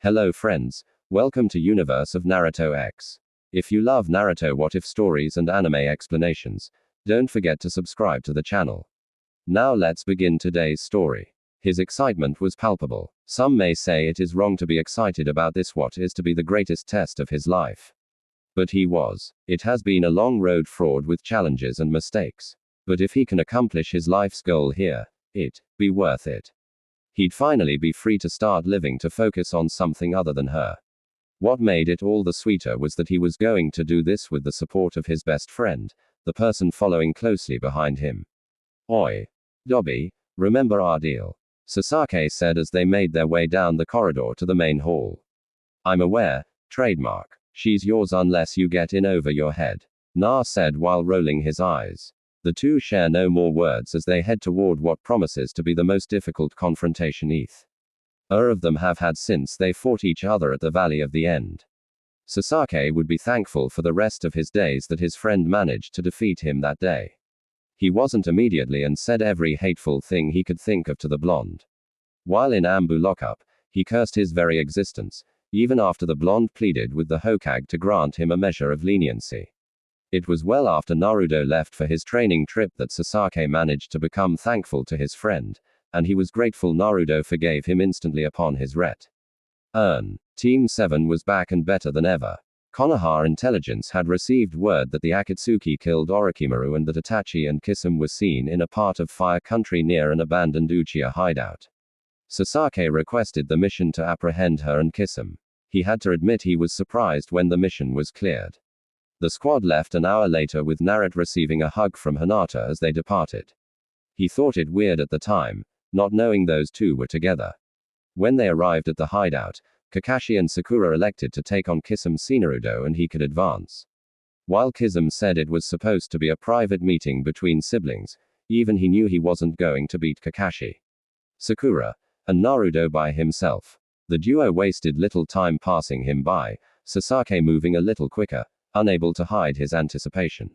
Hello friends, welcome to Universe of Naruto X. If you love Naruto what if stories and anime explanations, don't forget to subscribe to the channel. Now let's begin today's story. His excitement was palpable. Some may say it is wrong to be excited about this what is to be the greatest test of his life. But he was. It has been a long road fraught with challenges and mistakes. But if he can accomplish his life's goal here, it'd be worth it. He'd finally be free to start living to focus on something other than her. What made it all the sweeter was that he was going to do this with the support of his best friend, the person following closely behind him. Oi, Dobby, remember our deal? Sasuke said as they made their way down the corridor to the main hall. I'm aware, trademark. She's yours unless you get in over your head. Na said while rolling his eyes. The two share no more words as they head toward what promises to be the most difficult confrontation either of them have had since they fought each other at the Valley of the End. Sasuke would be thankful for the rest of his days that his friend managed to defeat him that day. He wasn't immediately and said every hateful thing he could think of to the blonde. While in Ambu lockup, he cursed his very existence, even after the blonde pleaded with the Hokage to grant him a measure of leniency. It was well after Naruto left for his training trip that Sasuke managed to become thankful to his friend, and he was grateful Naruto forgave him instantly upon his return. Team 7 was back and better than ever. Konoha intelligence had received word that the Akatsuki killed Orochimaru and that Itachi and Kisame were seen in a part of Fire Country near an abandoned Uchiha hideout. Sasuke requested the mission to apprehend her and Kisame. He had to admit he was surprised when the mission was cleared. The squad left an hour later with Naruto receiving a hug from Hinata as they departed. He thought it weird at the time, not knowing those two were together. When they arrived at the hideout, Kakashi and Sakura elected to take on Kisame's Naruto and he could advance. While Kisame said it was supposed to be a private meeting between siblings, even he knew he wasn't going to beat Kakashi, Sakura, and Naruto by himself. The duo wasted little time passing him by, Sasuke moving a little quicker, unable to hide his anticipation.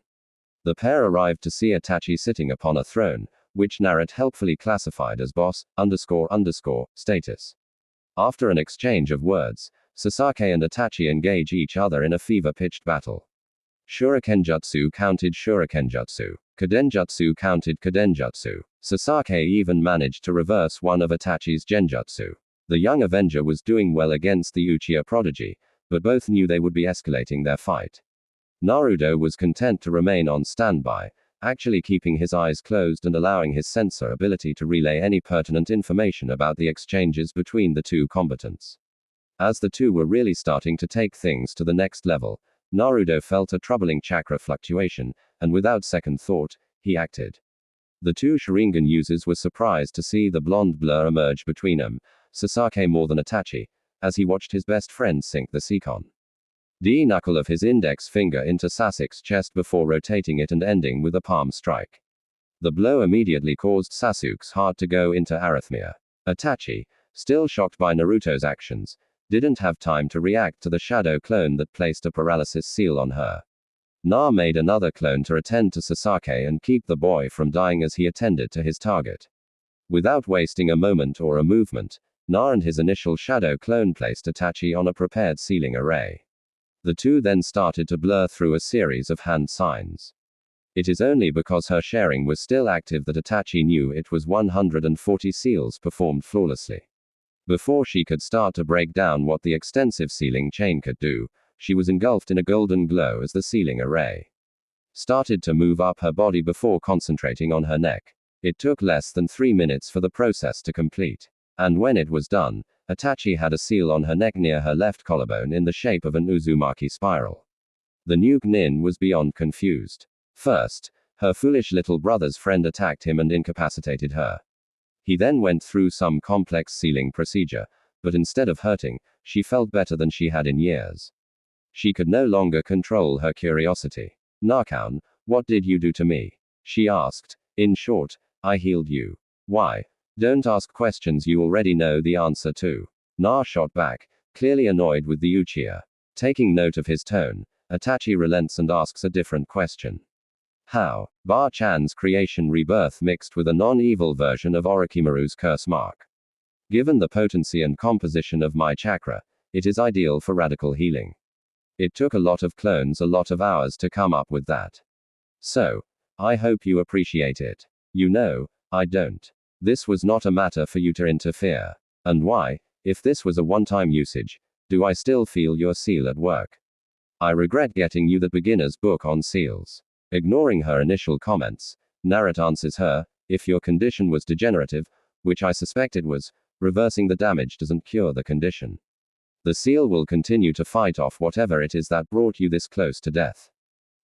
The pair arrived to see Itachi sitting upon a throne, which Naruto helpfully classified as boss, __ status. After an exchange of words, Sasuke and Itachi engage each other in a fever-pitched battle. Shurikenjutsu counted Shurikenjutsu. Kadenjutsu counted Kadenjutsu. Sasuke even managed to reverse one of Itachi's genjutsu. The young Avenger was doing well against the Uchiha prodigy, but both knew they would be escalating their fight. Naruto was content to remain on standby, actually keeping his eyes closed and allowing his sensor ability to relay any pertinent information about the exchanges between the two combatants. As the two were really starting to take things to the next level, Naruto felt a troubling chakra fluctuation, and without second thought, he acted. The two Sharingan users were surprised to see the blonde blur emerge between them, Sasuke more than Itachi, as he watched his best friend sink the Seikon D knuckle of his index finger into Sasuke's chest before rotating it and ending with a palm strike. The blow immediately caused Sasuke's heart to go into arrhythmia. Itachi, still shocked by Naruto's actions, didn't have time to react to the shadow clone that placed a paralysis seal on her. Na made another clone to attend to Sasuke and keep the boy from dying as he attended to his target. Without wasting a moment or a movement, Na and his initial shadow clone placed Itachi on a prepared sealing array. The two then started to blur through a series of hand signs. It is only because her sharing was still active that Itachi knew it was 140 seals performed flawlessly. Before she could start to break down what the extensive sealing chain could do, she was engulfed in a golden glow as the sealing array started to move up her body before concentrating on her neck. It took less than 3 minutes for the process to complete. And when it was done, Itachi had a seal on her neck near her left collarbone in the shape of an Uzumaki spiral. The new Nin was beyond confused. First, her foolish little brother's friend attacked him and incapacitated her. He then went through some complex sealing procedure, but instead of hurting, she felt better than she had in years. She could no longer control her curiosity. Narcon, what did you do to me? She asked. In short, I healed you. Why? Don't ask questions you already know the answer to. Na shot back, clearly annoyed with the Uchiha. Taking note of his tone, Itachi relents and asks a different question. How? Ba-chan's creation rebirth mixed with a non-evil version of Orochimaru's curse mark. Given the potency and composition of my chakra, It is ideal for radical healing. It took a lot of clones, a lot of hours to come up with that. So, I hope you appreciate it. You know, I don't. This was not a matter for you to interfere. And why, if this was a one-time usage, do I still feel your seal at work? I regret getting you that beginner's book on seals. Ignoring her initial comments, Naruto answers her, if your condition was degenerative, which I suspect it was, reversing the damage doesn't cure the condition. The seal will continue to fight off whatever it is that brought you this close to death.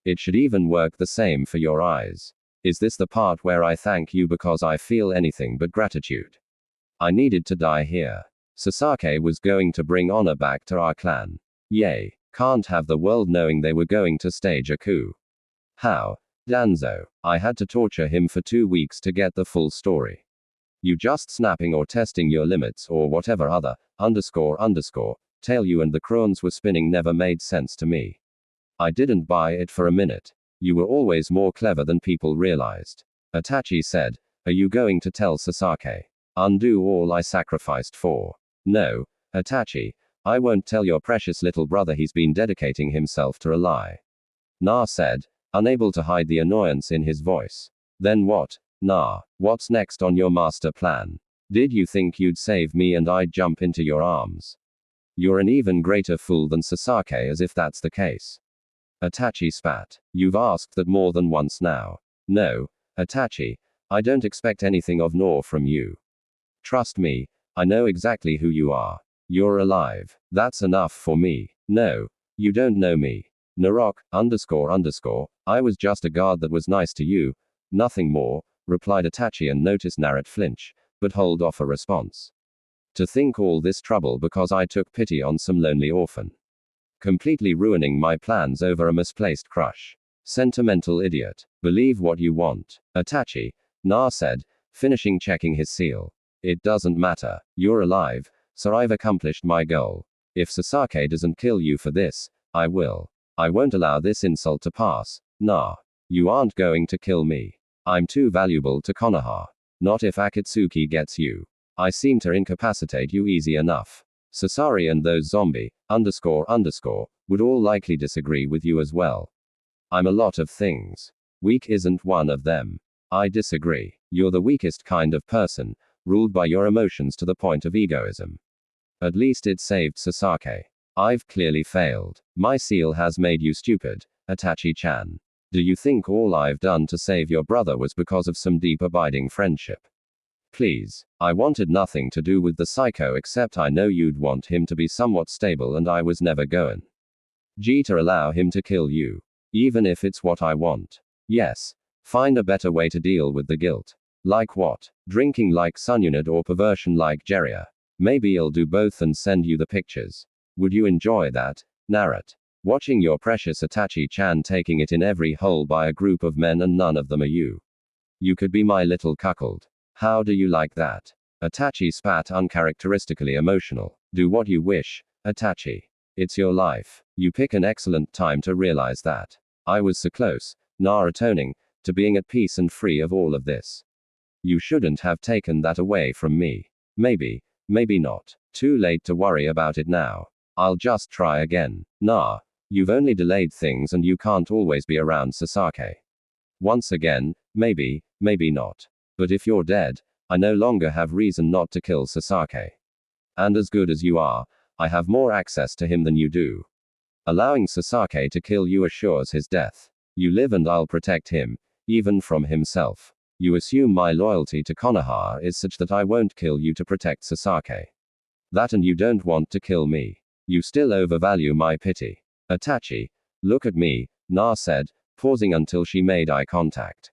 It should even work the same for your eyes. Is this the part where I thank you because I feel anything but gratitude? I needed to die here. Sasuke was going to bring honor back to our clan. Yay. Can't have the world knowing they were going to stage a coup. How? Danzo. I had to torture him for 2 weeks to get the full story. You just snapping or testing your limits or whatever other, tale you and the crones were spinning never made sense to me. I didn't buy it for a minute. You were always more clever than people realized. Itachi said, are you going to tell Sasuke? Undo all I sacrificed for? No, Itachi, I won't tell your precious little brother he's been dedicating himself to a lie. Na said, unable to hide the annoyance in his voice. Then what, Na? What's next on your master plan? Did you think you'd save me and I'd jump into your arms? You're an even greater fool than Sasuke, as if that's the case. Itachi spat. You've asked that more than once now. No, Itachi, I don't expect anything of nor from you. Trust me, I know exactly who you are. You're alive. That's enough for me. No, you don't know me. Narok, I was just a guard that was nice to you. Nothing more, replied Itachi and noticed Naruto flinch, but hold off a response. To think all this trouble because I took pity on some lonely orphan. Completely ruining my plans over a misplaced crush. Sentimental idiot. Believe what you want. Itachi, Na said, finishing checking his seal. It doesn't matter. You're alive, so I've accomplished my goal. If Sasuke doesn't kill you for this, I will. I won't allow this insult to pass. Nah. You aren't going to kill me. I'm too valuable to Konoha. Not if Akatsuki gets you. I seem to incapacitate you easy enough. Sasori and those zombie, would all likely disagree with you as well. I'm a lot of things. Weak isn't one of them. I disagree. You're the weakest kind of person, ruled by your emotions to the point of egoism. At least it saved Sasuke. I've clearly failed. My seal has made you stupid, Itachi-chan. Do you think all I've done to save your brother was because of some deep abiding friendship? Please, I wanted nothing to do with the psycho except I know you'd want him to be somewhat stable and I was never going to allow him to kill you. Even if it's what I want. Yes. Find a better way to deal with the guilt. Like what? Drinking like Sunyunad or perversion like Jeria? Maybe I'll do both and send you the pictures. Would you enjoy that, Naruto? Watching your precious Itachi-chan taking it in every hole by a group of men and none of them are you. You could be my little cuckold. How do you like that? Itachi spat uncharacteristically emotional. Do what you wish, Itachi. It's your life. You pick an excellent time to realize that. I was so close, Narutoning, to being at peace and free of all of this. You shouldn't have taken that away from me. Maybe not. Too late to worry about it now. I'll just try again. Nah. You've only delayed things and you can't always be around Sasuke. Once again, maybe not. But if you're dead, I no longer have reason not to kill Sasuke. And as good as you are, I have more access to him than you do. Allowing Sasuke to kill you assures his death. You live and I'll protect him, even from himself. You assume my loyalty to Konoha is such that I won't kill you to protect Sasuke. That and you don't want to kill me. You still overvalue my pity. Itachi, look at me, Na said, pausing until she made eye contact.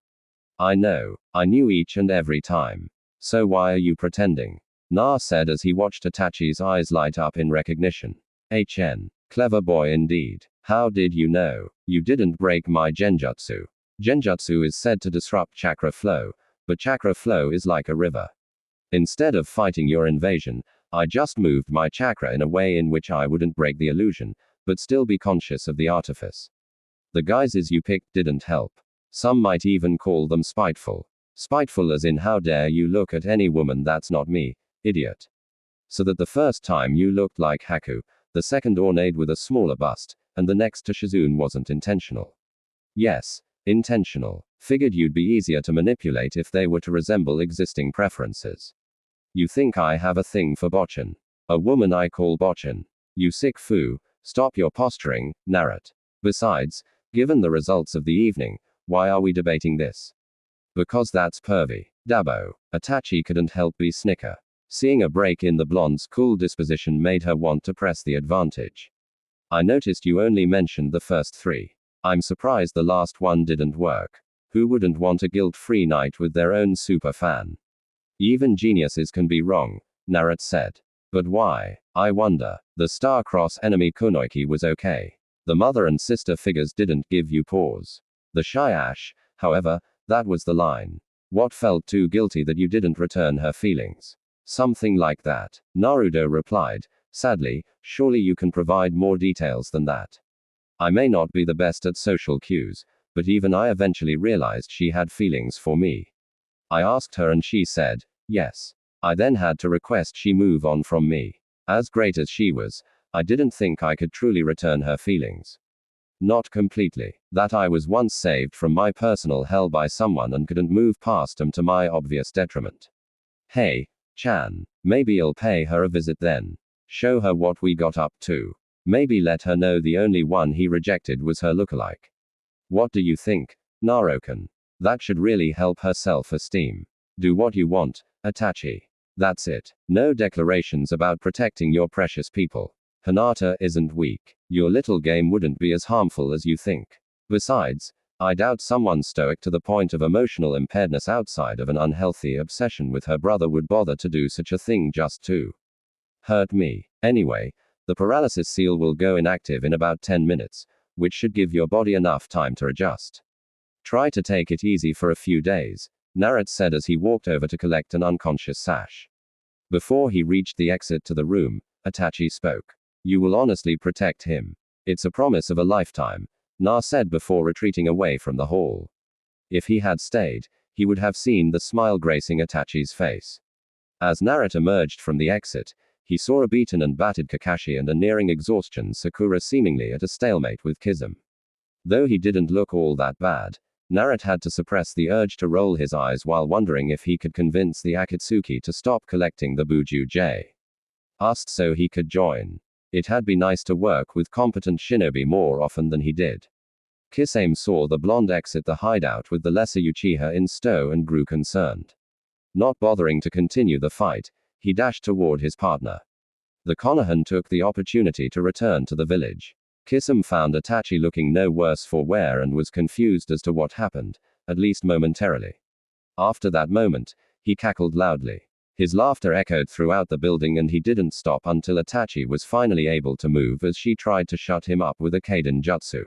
I know. I knew each and every time. So why are you pretending? Na said as he watched Itachi's eyes light up in recognition. HN. Clever boy indeed. How did you know? You didn't break my genjutsu. Genjutsu is said to disrupt chakra flow, but chakra flow is like a river. Instead of fighting your invasion, I just moved my chakra in a way in which I wouldn't break the illusion, but still be conscious of the artifice. The guises you picked didn't help. Some might even call them spiteful. Spiteful as in how dare you look at any woman that's not me, idiot. So that the first time you looked like Haku, The second ornate with a smaller bust, and the next to Shizune wasn't intentional. Yes, intentional. Figured you'd be easier to manipulate if they were to resemble existing preferences. You think I have a thing for bochin? A woman I call bochin. You sick foo, stop your posturing, Narut. Besides, given the results of the evening, why are we debating this? Because that's pervy. Dabo. Itachi couldn't help but snicker. Seeing a break in the blonde's cool disposition made her want to press the advantage. I noticed you only mentioned the first three. I'm surprised the last one didn't work. Who wouldn't want a guilt-free night with their own super fan? Even geniuses can be wrong, Narut said. But why? I wonder. The star-cross enemy Kunoiki was okay. The mother and sister figures didn't give you pause. The shy Ash, however, that was the line. What felt too guilty that you didn't return her feelings? Something like that. Naruto replied, sadly, surely you can provide more details than that. I may not be the best at social cues, but even I eventually realized she had feelings for me. I asked her and she said, yes. I then had to request she move on from me. As great as she was, I didn't think I could truly return her feelings. Not completely. That I was once saved from my personal hell by someone and couldn't move past them to my obvious detriment. Hey, Chan, maybe I'll pay her a visit then. Show her what we got up to. Maybe let her know the only one he rejected was her lookalike. What do you think, Naruto? That should really help her self-esteem. Do what you want, Itachi. That's it. No declarations about protecting your precious people. Hinata isn't weak. Your little game wouldn't be as harmful as you think. Besides, I doubt someone stoic to the point of emotional impairedness outside of an unhealthy obsession with her brother would bother to do such a thing just to hurt me. Anyway, the paralysis seal will go inactive in about 10 minutes, which should give your body enough time to adjust. Try to take it easy for a few days, Narut said as he walked over to collect an unconscious Sash. Before he reached the exit to the room, Itachi spoke. You will honestly protect him. It's a promise of a lifetime, Na said before retreating away from the hall. If he had stayed, he would have seen the smile gracing Itachi's face. As Narut emerged from the exit, he saw a beaten and battered Kakashi and a nearing exhaustion Sakura seemingly at a stalemate with Kizum. Though he didn't look all that bad, Narut had to suppress the urge to roll his eyes while wondering if he could convince the Akatsuki to stop collecting the Buju J. Asked so he could join. It had been nice to work with competent shinobi more often than he did. Kisame saw the blonde exit the hideout with the lesser Uchiha in tow and grew concerned. Not bothering to continue the fight, he dashed toward his partner. The Konohan took the opportunity to return to the village. Kisame found Itachi looking no worse for wear and was confused as to what happened, at least momentarily. After that moment, he cackled loudly. His laughter echoed throughout the building and he didn't stop until Itachi was finally able to move as she tried to shut him up with a Kaiden jutsu.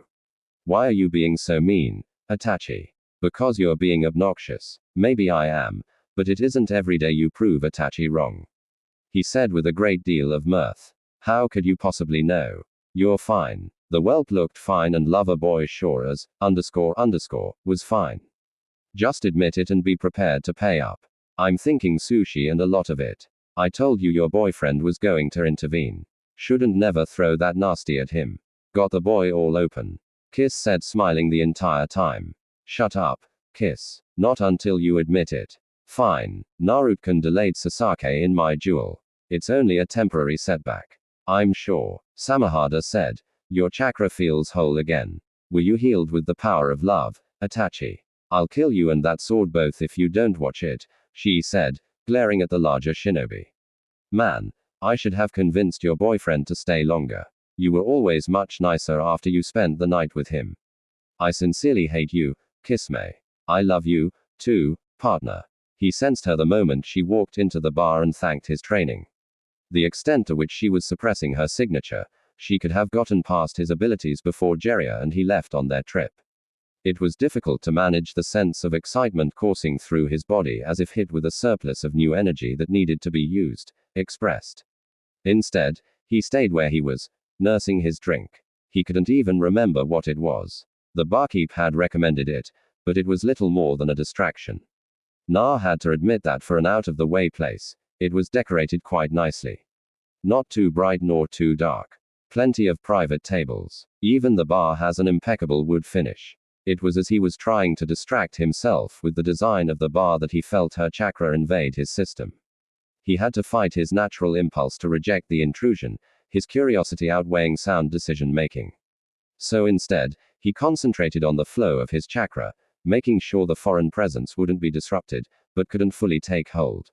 Why are you being so mean, Itachi? Because you're being obnoxious. Maybe I am, but it isn't every day you prove Itachi wrong. He said with a great deal of mirth. How could you possibly know? You're fine. The whelp looked fine and lover boy sure as, was fine. Just admit it and be prepared to pay up. I'm thinking sushi and a lot of it. I told you your boyfriend was going to intervene. Shouldn't never throw that nasty at him. Got the boy all open. Kiss said smiling the entire time. Shut up, Kiss. Not until you admit it. Fine. Naruto delayed Sasuke in my duel. It's only a temporary setback. I'm sure. Samahada said. Your chakra feels whole again. Were you healed with the power of love, Itachi? I'll kill you and that sword both if you don't watch it, she said, glaring at the larger shinobi. Man, I should have convinced your boyfriend to stay longer. You were always much nicer after you spent the night with him. I sincerely hate you, Kisame. I love you, too, partner. He sensed her the moment she walked into the bar and thanked his training. The extent to which she was suppressing her signature, she could have gotten past his abilities before Jiraiya and he left on their trip. It was difficult to manage the sense of excitement coursing through his body as if hit with a surplus of new energy that needed to be used, expressed. Instead, he stayed where he was, nursing his drink. He couldn't even remember what it was. The barkeep had recommended it, but it was little more than a distraction. Na had to admit that for an out-of-the-way place, it was decorated quite nicely. Not too bright nor too dark. Plenty of private tables. Even the bar has an impeccable wood finish. It was as he was trying to distract himself with the design of the bar that he felt her chakra invade his system. He had to fight his natural impulse to reject the intrusion, his curiosity outweighing sound decision making. So instead, he concentrated on the flow of his chakra, making sure the foreign presence wouldn't be disrupted, but couldn't fully take hold.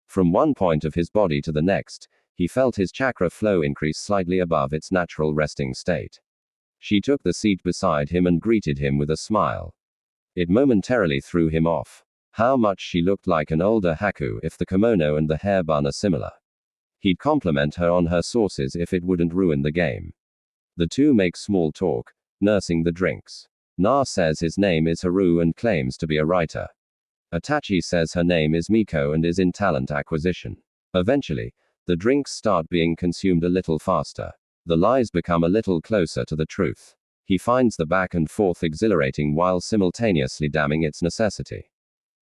From one point of his body to the next, he felt his chakra flow increase slightly above its natural resting state. She took the seat beside him and greeted him with a smile. It momentarily threw him off. How much she looked like an older Haku if the kimono and the hair bun are similar. He'd compliment her on her sources if it wouldn't ruin the game. The two make small talk, nursing the drinks. Na says his name is Haru and claims to be a writer. Itachi says her name is Miko and is in talent acquisition. Eventually, the drinks start being consumed a little faster. The lies become a little closer to the truth. He finds the back and forth exhilarating while simultaneously damning its necessity.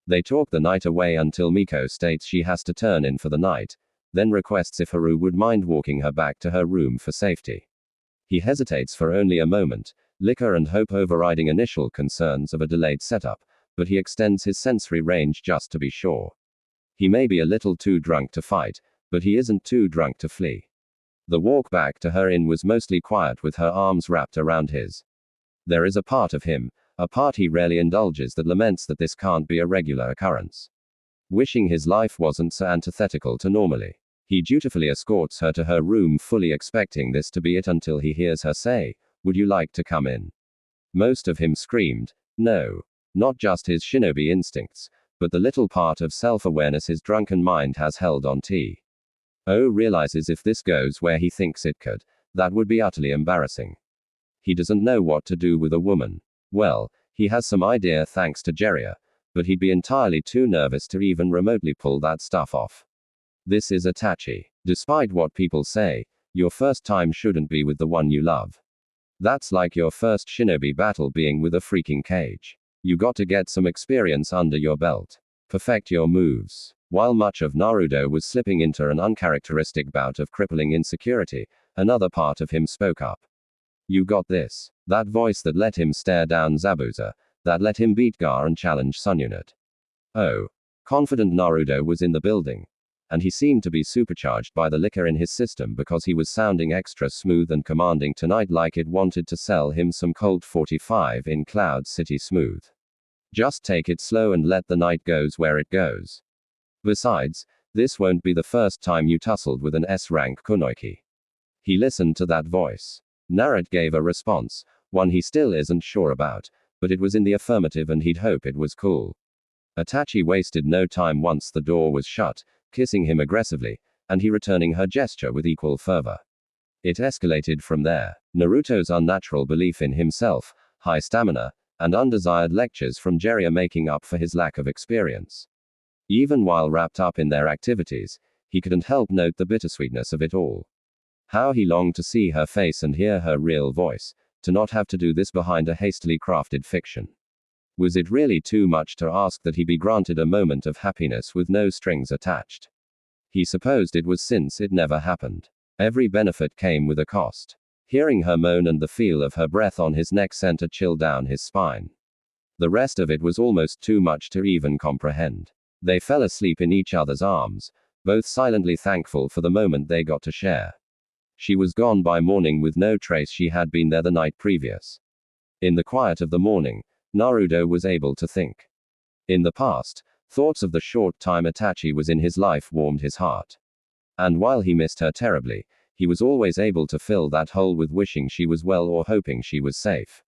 They talk the night away until Miko states she has to turn in for the night, then requests if Haru would mind walking her back to her room for safety. He hesitates for only a moment, liquor and hope overriding initial concerns of a delayed setup, but he extends his sensory range just to be sure. He may be a little too drunk to fight, but he isn't too drunk to flee. The walk back to her inn was mostly quiet with her arms wrapped around his. There is a part of him, a part he rarely indulges, that laments that this can't be a regular occurrence. Wishing his life wasn't so antithetical to normally. He dutifully escorts her to her room, fully expecting this to be it until he hears her say, "Would you like to come in?" Most of him screamed, no. Not just his shinobi instincts, but the little part of self-awareness his drunken mind has held on to. Oh realizes if this goes where he thinks it could, that would be utterly embarrassing. He doesn't know what to do with a woman. Well, he has some idea thanks to Jiraiya, but he'd be entirely too nervous to even remotely pull that stuff off. This is Itachi. Despite what people say, your first time shouldn't be with the one you love. That's like your first shinobi battle being with a freaking cage. You got to get some experience under your belt. Perfect your moves. While much of Naruto was slipping into an uncharacteristic bout of crippling insecurity, another part of him spoke up. You got this. That voice that let him stare down Zabuza, that let him beat Gar and challenge Sununit. Oh. Confident Naruto was in the building. And he seemed to be supercharged by the liquor in his system because he was sounding extra smooth and commanding tonight, like it wanted to sell him some Colt 45 in Cloud City smooth. Just take it slow and let the night goes where it goes. Besides, this won't be the first time you tussled with an S-rank kunoichi. He listened to that voice. Naruto gave a response, one he still isn't sure about, but it was in the affirmative and he'd hope it was cool. Itachi wasted no time once the door was shut, kissing him aggressively, and he returning her gesture with equal fervor. It escalated from there. Naruto's unnatural belief in himself, high stamina, and undesired lectures from Jiraiya making up for his lack of experience. Even while wrapped up in their activities, he couldn't help note the bittersweetness of it all. How he longed to see her face and hear her real voice, to not have to do this behind a hastily crafted fiction. Was it really too much to ask that he be granted a moment of happiness with no strings attached? He supposed it was, since it never happened. Every benefit came with a cost. Hearing her moan and the feel of her breath on his neck sent a chill down his spine. The rest of it was almost too much to even comprehend. They fell asleep in each other's arms, both silently thankful for the moment they got to share. She was gone by morning with no trace she had been there the night previous. In the quiet of the morning, Naruto was able to think. In the past, thoughts of the short time Itachi was in his life warmed his heart. And while he missed her terribly, he was always able to fill that hole with wishing she was well or hoping she was safe.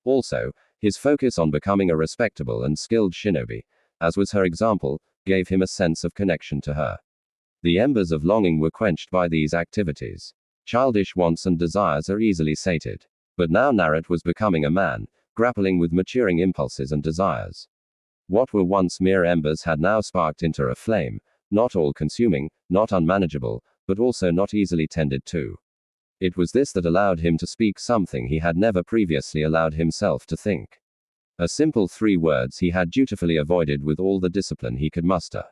Also, his focus on becoming a respectable and skilled shinobi, as was her example, gave him a sense of connection to her. The embers of longing were quenched by these activities. Childish wants and desires are easily sated. But now Naruto was becoming a man, grappling with maturing impulses and desires. What were once mere embers had now sparked into a flame, not all-consuming, not unmanageable, but also not easily tended to. It was this that allowed him to speak something he had never previously allowed himself to think. A simple 3 words he had dutifully avoided with all the discipline he could muster.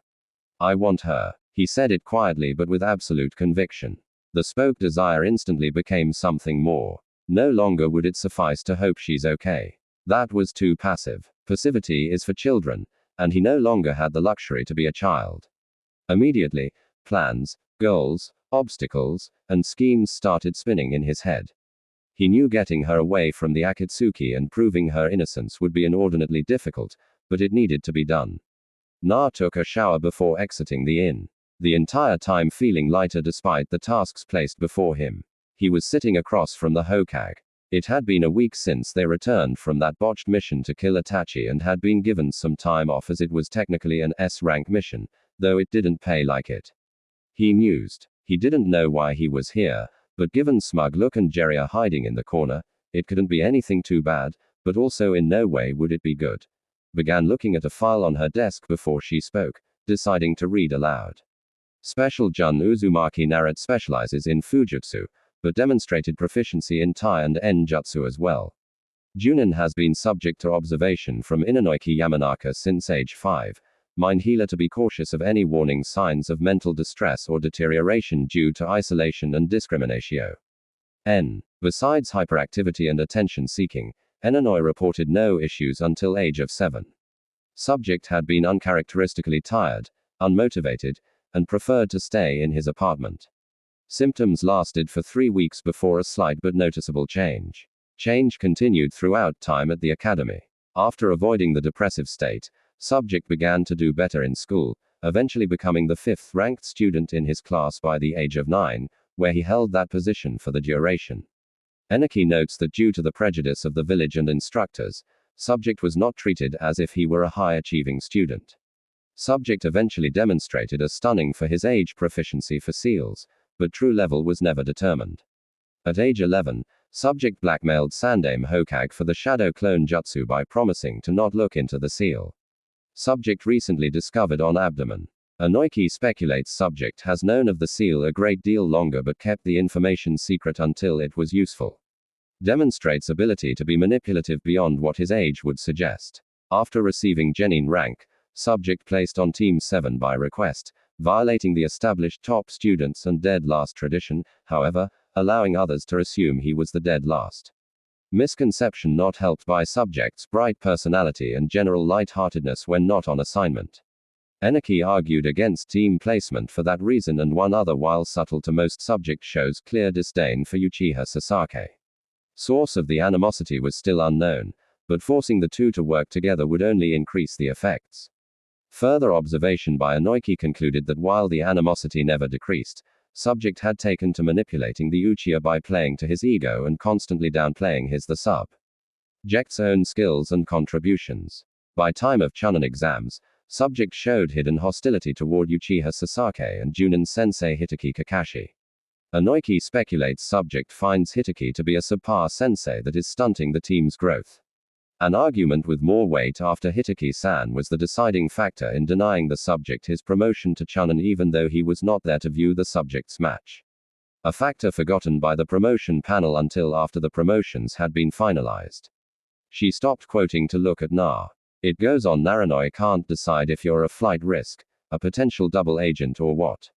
I want her. He said it quietly but with absolute conviction. The spoke desire instantly became something more. No longer would it suffice to hope she's okay. That was too passive. Passivity is for children, and he no longer had the luxury to be a child. Immediately, plans, goals, obstacles, and schemes started spinning in his head. He knew getting her away from the Akatsuki and proving her innocence would be inordinately difficult, but it needed to be done. Na took a shower before exiting the inn, the entire time feeling lighter despite the tasks placed before him. He was sitting across from the Hokage. It had been a week since they returned from that botched mission to kill Itachi and had been given some time off as it was technically an S-rank mission, though it didn't pay like it. He mused. He didn't know why he was here, but given smug look and Jiraiya hiding in the corner, it couldn't be anything too bad, but also in no way would it be good. Began looking at a file on her desk before she spoke, deciding to read aloud. Special Jun Uzumaki Naruto specializes in Fujutsu, but demonstrated proficiency in Tai and Enjutsu as well. Junin has been subject to observation from Inanoiki Yamanaka since age 5. Mind healer to be cautious of any warning signs of mental distress or deterioration due to isolation and discriminatio. N. Besides hyperactivity and attention seeking, Enanoi reported no issues until age of 7. Subject had been uncharacteristically tired, unmotivated, and preferred to stay in his apartment. Symptoms lasted for 3 weeks before a slight but noticeable change. Change continued throughout time at the academy. After avoiding the depressive state, subject began to do better in school, eventually becoming the 5th ranked student in his class by the age of 9, where he held that position for the duration. Enaki notes that due to the prejudice of the village and instructors, subject was not treated as if he were a high-achieving student. Subject eventually demonstrated a stunning for his age proficiency for seals, but true level was never determined. At age 11, subject blackmailed Sandaime Hokage for the shadow clone jutsu by promising to not look into the seal. Subject recently discovered on abdomen. Inoiki speculates subject has known of the seal a great deal longer but kept the information secret until it was useful. Demonstrates ability to be manipulative beyond what his age would suggest. After receiving genin rank, subject placed on Team 7 by request, violating the established top students and dead last tradition, however, allowing others to assume he was the dead last. Misconception not helped by subject's bright personality and general light-heartedness when not on assignment. Enaki argued against team placement for that reason and one other, while subtle to most, subject shows clear disdain for Uchiha Sasuke. Source of the animosity was still unknown, but forcing the two to work together would only increase the effects. Further observation by Inoiki concluded that while the animosity never decreased, subject had taken to manipulating the Uchiha by playing to his ego and constantly downplaying his the subject's own skills and contributions. By time of Chunin exams, subject showed hidden hostility toward Uchiha Sasuke and Junin sensei Hitaki Kakashi. Inoiki speculates subject finds Hitaki to be a subpar sensei that is stunting the team's growth. An argument with more weight after Hitaki-san was the deciding factor in denying the subject his promotion to Chunin even though he was not there to view the subject's match. A factor forgotten by the promotion panel until after the promotions had been finalized. She stopped quoting to look at Na. It goes on. Naranoi can't decide if you're a flight risk, a potential double agent or what.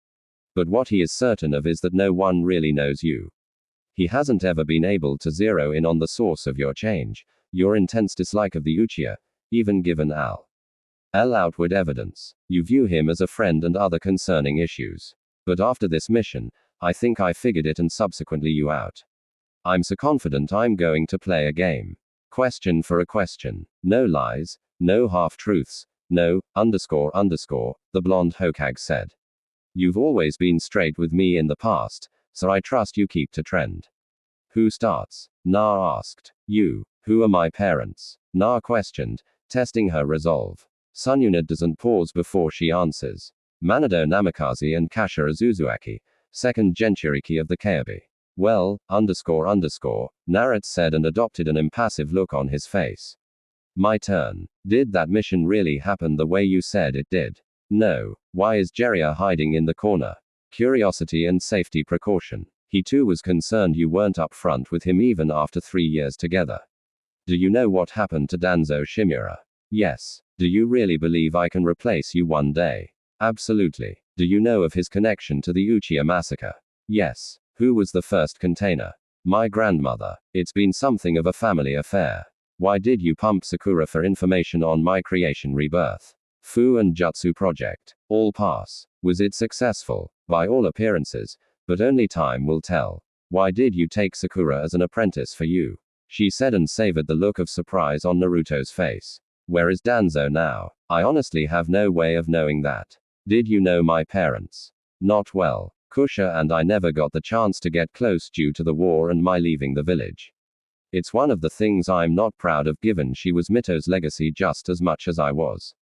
But what he is certain of is that no one really knows you. He hasn't ever been able to zero in on the source of your change, your intense dislike of the Uchiha, even given L outward evidence. You view him as a friend and other concerning issues. But after this mission, I think I figured it and subsequently you out. I'm so confident I'm going to play a game. Question for a question. No lies, no half-truths, no, the blonde Hokage said. You've always been straight with me in the past, so I trust you keep to trend. Who starts? Na asked. You. Who are my parents? Na questioned, testing her resolve. Sunyuna doesn't pause before she answers. Manado Namikaze and Kasha Azuzuaki, second Genchiriki of the Keibi. Well, Naruto said and adopted an impassive look on his face. My turn. Did that mission really happen the way you said it did? No. Why is Jiraiya hiding in the corner? Curiosity and safety precaution. He too was concerned you weren't up front with him even after 3 years together. Do you know what happened to Danzo Shimura? Yes. Do you really believe I can replace you one day? Absolutely. Do you know of his connection to the Uchiha massacre? Yes. Who was the first container? My grandmother. It's been something of a family affair. Why did you pump Sakura for information on my creation rebirth? Fu and Jutsu project. All pass. Was it successful? By all appearances, but only time will tell. Why did you take Sakura as an apprentice for you? She said and savored the look of surprise on Naruto's face. Where is Danzo now? I honestly have no way of knowing that. Did you know my parents? Not well. Kusha and I never got the chance to get close due to the war and my leaving the village. It's one of the things I'm not proud of given she was Mito's legacy just as much as I was.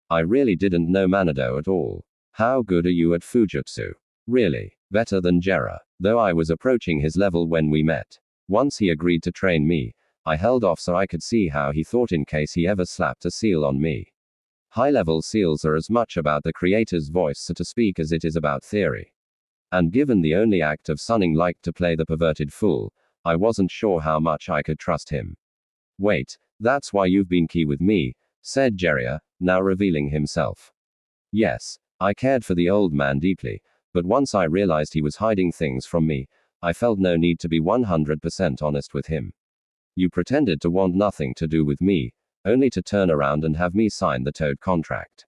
I really didn't know Manado at all. How good are you at Fujutsu? Really? Better than Jera. Though I was approaching his level when we met. Once he agreed to train me, I held off so I could see how he thought in case he ever slapped a seal on me. High-level seals are as much about the creator's voice, so to speak, as it is about theory. And given the only act of Sunning liked to play the perverted fool, I wasn't sure how much I could trust him. Wait, that's why you've been key with me, said Jiraiya, now revealing himself. Yes, I cared for the old man deeply, but once I realized he was hiding things from me, I felt no need to be 100% honest with him. You pretended to want nothing to do with me, only to turn around and have me sign the Toad contract.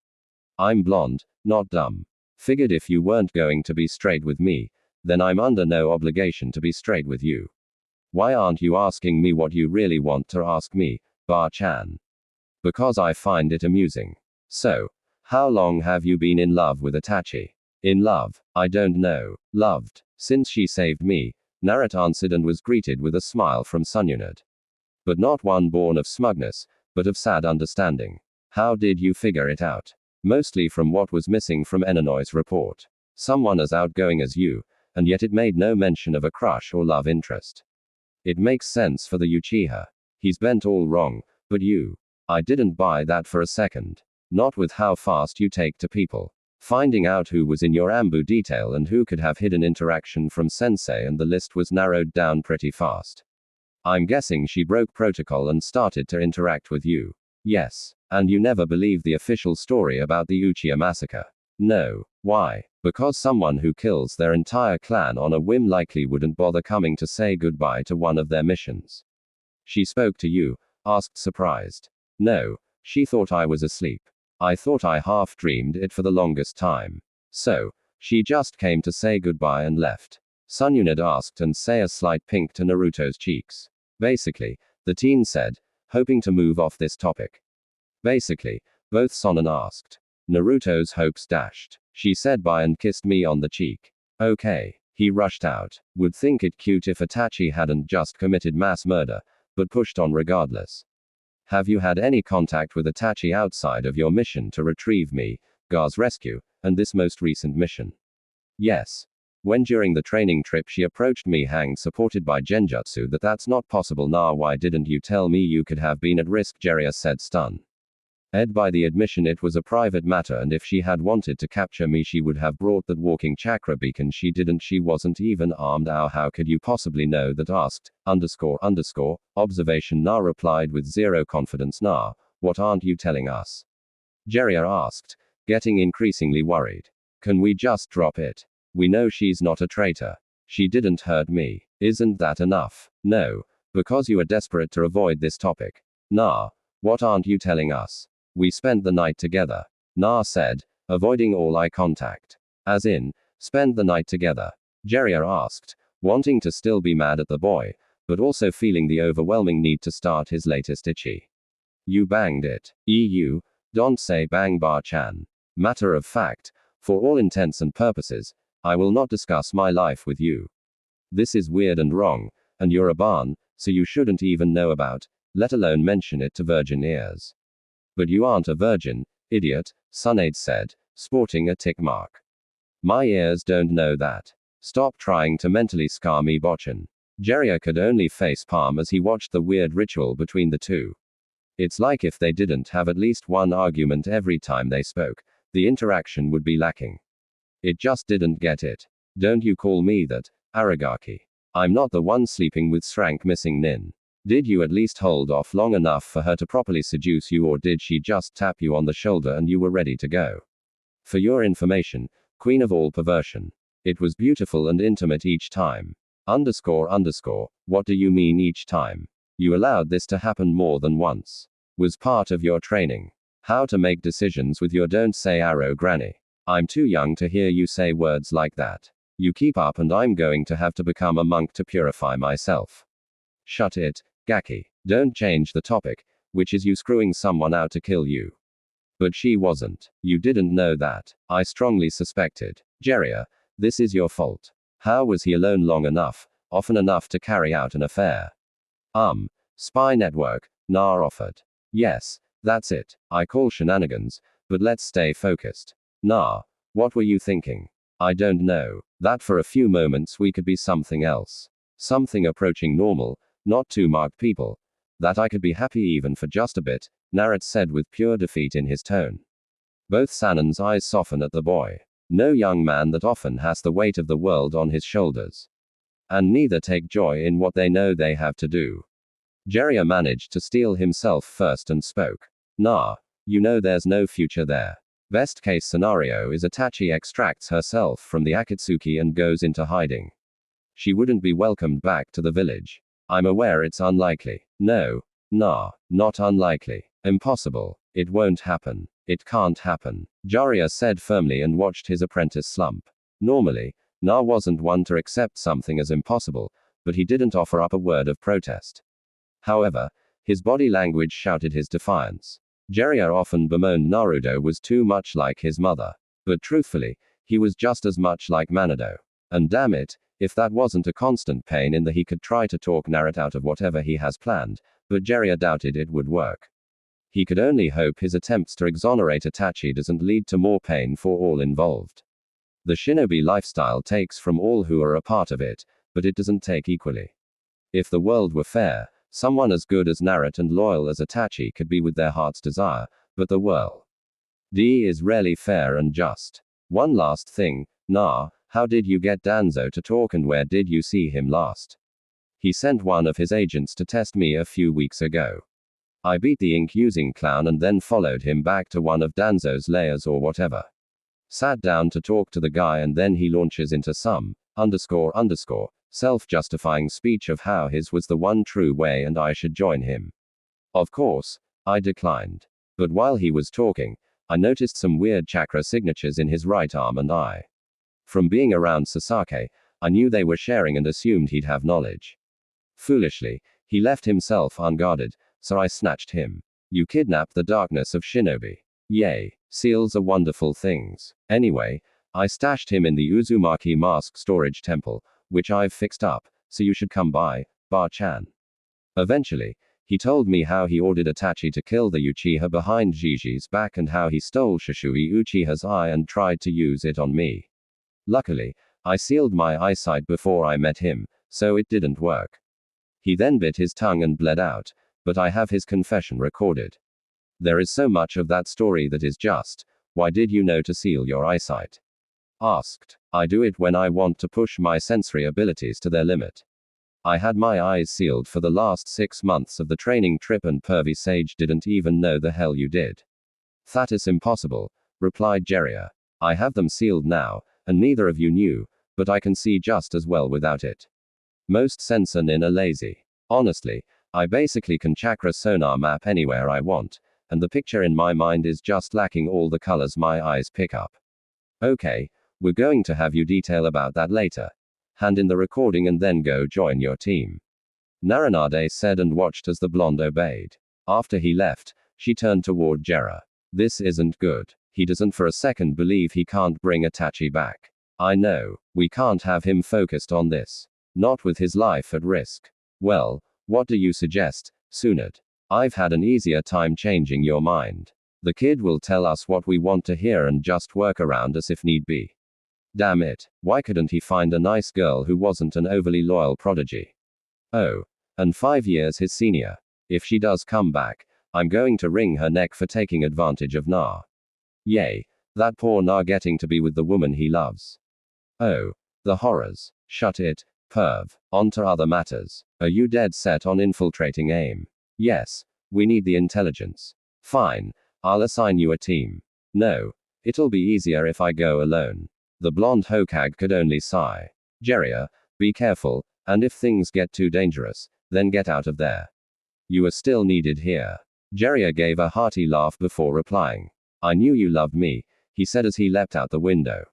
I'm blonde, not dumb. Figured if you weren't going to be straight with me, then I'm under no obligation to be straight with you. Why aren't you asking me what you really want to ask me, Bar-chan? Because I find it amusing. So, how long have you been in love with Itachi? In love? I don't know. Loved. Since she saved me, Naruto answered and was greeted with a smile from Sunyunad. But not one born of smugness, but of sad understanding. How did you figure it out? Mostly from what was missing from Enanoi's report. Someone as outgoing as you, and yet it made no mention of a crush or love interest. It makes sense for the Uchiha. He's bent all wrong, but you. I didn't buy that for a second. Not with how fast you take to people. Finding out who was in your Ambu detail and who could have hidden interaction from Sensei, and the list was narrowed down pretty fast. I'm guessing she broke protocol and started to interact with you. Yes. And you never believed the official story about the Uchiha massacre? No. Why? Because someone who kills their entire clan on a whim likely wouldn't bother coming to say goodbye to one of their missions. She spoke to you? Asked surprised. No. She thought I was asleep. I thought I half dreamed it for the longest time. So, she just came to say goodbye and left. Sunyunad asked and say a slight pink to Naruto's cheeks. Basically, the teen said, hoping to move off this topic. Basically, both Sonnen asked. Naruto's hopes dashed. She said bye and kissed me on the cheek. Okay. He rushed out. Would think it cute if Itachi hadn't just committed mass murder, but pushed on regardless. Have you had any contact with Itachi outside of your mission to retrieve me, Gar's rescue, and this most recent mission? Yes. When during the training trip she approached me hanged supported by Genjutsu that's not possible. Nah, why didn't you tell me you could have been at risk? Jiraiya said stun. Ed by the admission it was a private matter, and if she had wanted to capture me she would have brought that walking chakra beacon. She didn't. She wasn't even armed. Ow, how could you possibly know that? Asked, observation. Nah replied with zero confidence. Nah, what aren't you telling us? Jiraiya asked, getting increasingly worried. Can we just drop it? We know she's not a traitor. She didn't hurt me. Isn't that enough? No, because you are desperate to avoid this topic. Nah, what aren't you telling us? We spent the night together. Nah said, avoiding all eye contact. As in, spend the night together? Jiraiya asked, wanting to still be mad at the boy, but also feeling the overwhelming need to start his latest ichi. You banged it. Don't say bang, Bar-chan. Matter of fact, for all intents and purposes, I will not discuss my life with you. This is weird and wrong, and you're a Ban, so you shouldn't even know about, let alone mention it to virgin ears. But you aren't a virgin, idiot, Sunade said, sporting a tick mark. My ears don't know that. Stop trying to mentally scar me, Bochan. Jiraiya could only face palm as he watched the weird ritual between the two. It's like if they didn't have at least one argument every time they spoke, the interaction would be lacking. It just didn't get it. Don't you call me that, Aragaki. I'm not the one sleeping with Shrank missing Nin. Did you at least hold off long enough for her to properly seduce you, or did she just tap you on the shoulder and you were ready to go? For your information, queen of all perversion. It was beautiful and intimate each time. What do you mean each time? You allowed this to happen more than once. Was part of your training. How to make decisions with your don't say arrow granny. I'm too young to hear you say words like that. You keep up and I'm going to have to become a monk to purify myself. Shut it, Gaki. Don't change the topic, which is you screwing someone out to kill you. But she wasn't. You didn't know that. I strongly suspected. Jiraiya, this is your fault. How was he alone long enough, often enough to carry out an affair? Spy network, Nar offered. Yes, that's it. I call shenanigans, but let's stay focused. Nar, what were you thinking? I don't know. That for a few moments we could be something else. Something approaching normal, not two marked people. That I could be happy even for just a bit, Naruto said with pure defeat in his tone. Both Sanon's eyes soften at the boy. No young man that often has the weight of the world on his shoulders. And neither take joy in what they know they have to do. Jiraiya managed to steel himself first and spoke. Nah, you know there's no future there. Best case scenario is Itachi extracts herself from the Akatsuki and goes into hiding. She wouldn't be welcomed back to the village. I'm aware it's unlikely. No, nah, not unlikely. Impossible. It won't happen. It can't happen. Jiraiya said firmly and watched his apprentice slump. Normally, Na wasn't one to accept something as impossible, but he didn't offer up a word of protest. However, his body language shouted his defiance. Jiraiya often bemoaned Naruto was too much like his mother. But truthfully, he was just as much like Manado. And damn it, if that wasn't a constant pain in the he could try to talk Naruto out of whatever he has planned, but Jiraiya doubted it would work. He could only hope his attempts to exonerate Itachi doesn't lead to more pain for all involved. The shinobi lifestyle takes from all who are a part of it, but it doesn't take equally. If the world were fair, someone as good as Naruto and loyal as Itachi could be with their heart's desire, but the world is rarely fair and just. One last thing, how did you get Danzo to talk and where did you see him last? He sent one of his agents to test me a few weeks ago. I beat the ink-using clown and then followed him back to one of Danzo's layers or whatever. Sat down to talk to the guy and then he launches into some self-justifying speech of how his was the one true way and I should join him. Of course, I declined. But while he was talking, I noticed some weird chakra signatures in his right arm and eye. From being around Sasuke, I knew they were sharing and assumed he'd have knowledge. Foolishly, he left himself unguarded, so I snatched him. You kidnapped the darkness of shinobi. Yay, seals are wonderful things. Anyway, I stashed him in the Uzumaki mask storage temple, which I've fixed up, so you should come by, Bar-chan. Eventually, he told me how he ordered Itachi to kill the Uchiha behind Gigi's back and how he stole Shisui Uchiha's eye and tried to use it on me. Luckily, I sealed my eyesight before I met him, so it didn't work. He then bit his tongue and bled out, but I have his confession recorded. There is so much of that story that is just, why did you know to seal your eyesight? Asked. I do it when I want to push my sensory abilities to their limit. I had my eyes sealed for the last 6 months of the training trip and pervy sage didn't even know the hell you did. That is impossible, replied Jiraiya. I have them sealed now, and neither of you knew, but I can see just as well without it. Most sensor nin are lazy. Honestly, I basically can chakra sonar map anywhere I want, and the picture in my mind is just lacking all the colors my eyes pick up. Okay, we're going to have you detail about that later. Hand in the recording and then go join your team. Naranade said and watched as the blonde obeyed. After he left, she turned toward Jiraiya. This isn't good. He doesn't for a second believe he can't bring Itachi back. I know, we can't have him focused on this. Not with his life at risk. Well, what do you suggest, Tsunade? I've had an easier time changing your mind. The kid will tell us what we want to hear and just work around us if need be. Damn it, why couldn't he find a nice girl who wasn't an overly loyal prodigy? Oh, and 5 years his senior. If she does come back, I'm going to wring her neck for taking advantage of Na. Yay, that poor Na getting to be with the woman he loves. Oh, the horrors. Shut it, perv. On to other matters. Are you dead set on infiltrating AIM? Yes, we need the intelligence. Fine, I'll assign you a team. No, it'll be easier if I go alone. The blonde Hokage could only sigh. Jiraiya, be careful, and if things get too dangerous, then get out of there. You are still needed here. Jiraiya gave a hearty laugh before replying. I knew you loved me, he said as he leapt out the window.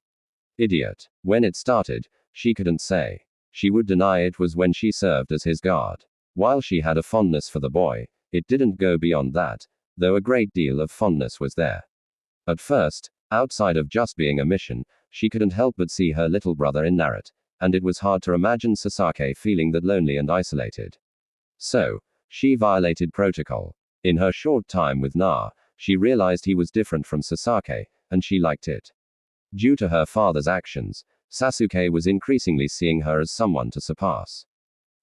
Idiot. When it started, she couldn't say. She would deny it was when she served as his guard. While she had a fondness for the boy, it didn't go beyond that, though a great deal of fondness was there. At first, outside of just being a mission, she couldn't help but see her little brother in Naruto, and it was hard to imagine Sasuke feeling that lonely and isolated. So, she violated protocol. In her short time with Na, she realized he was different from Sasuke, and she liked it. Due to her father's actions, Sasuke was increasingly seeing her as someone to surpass.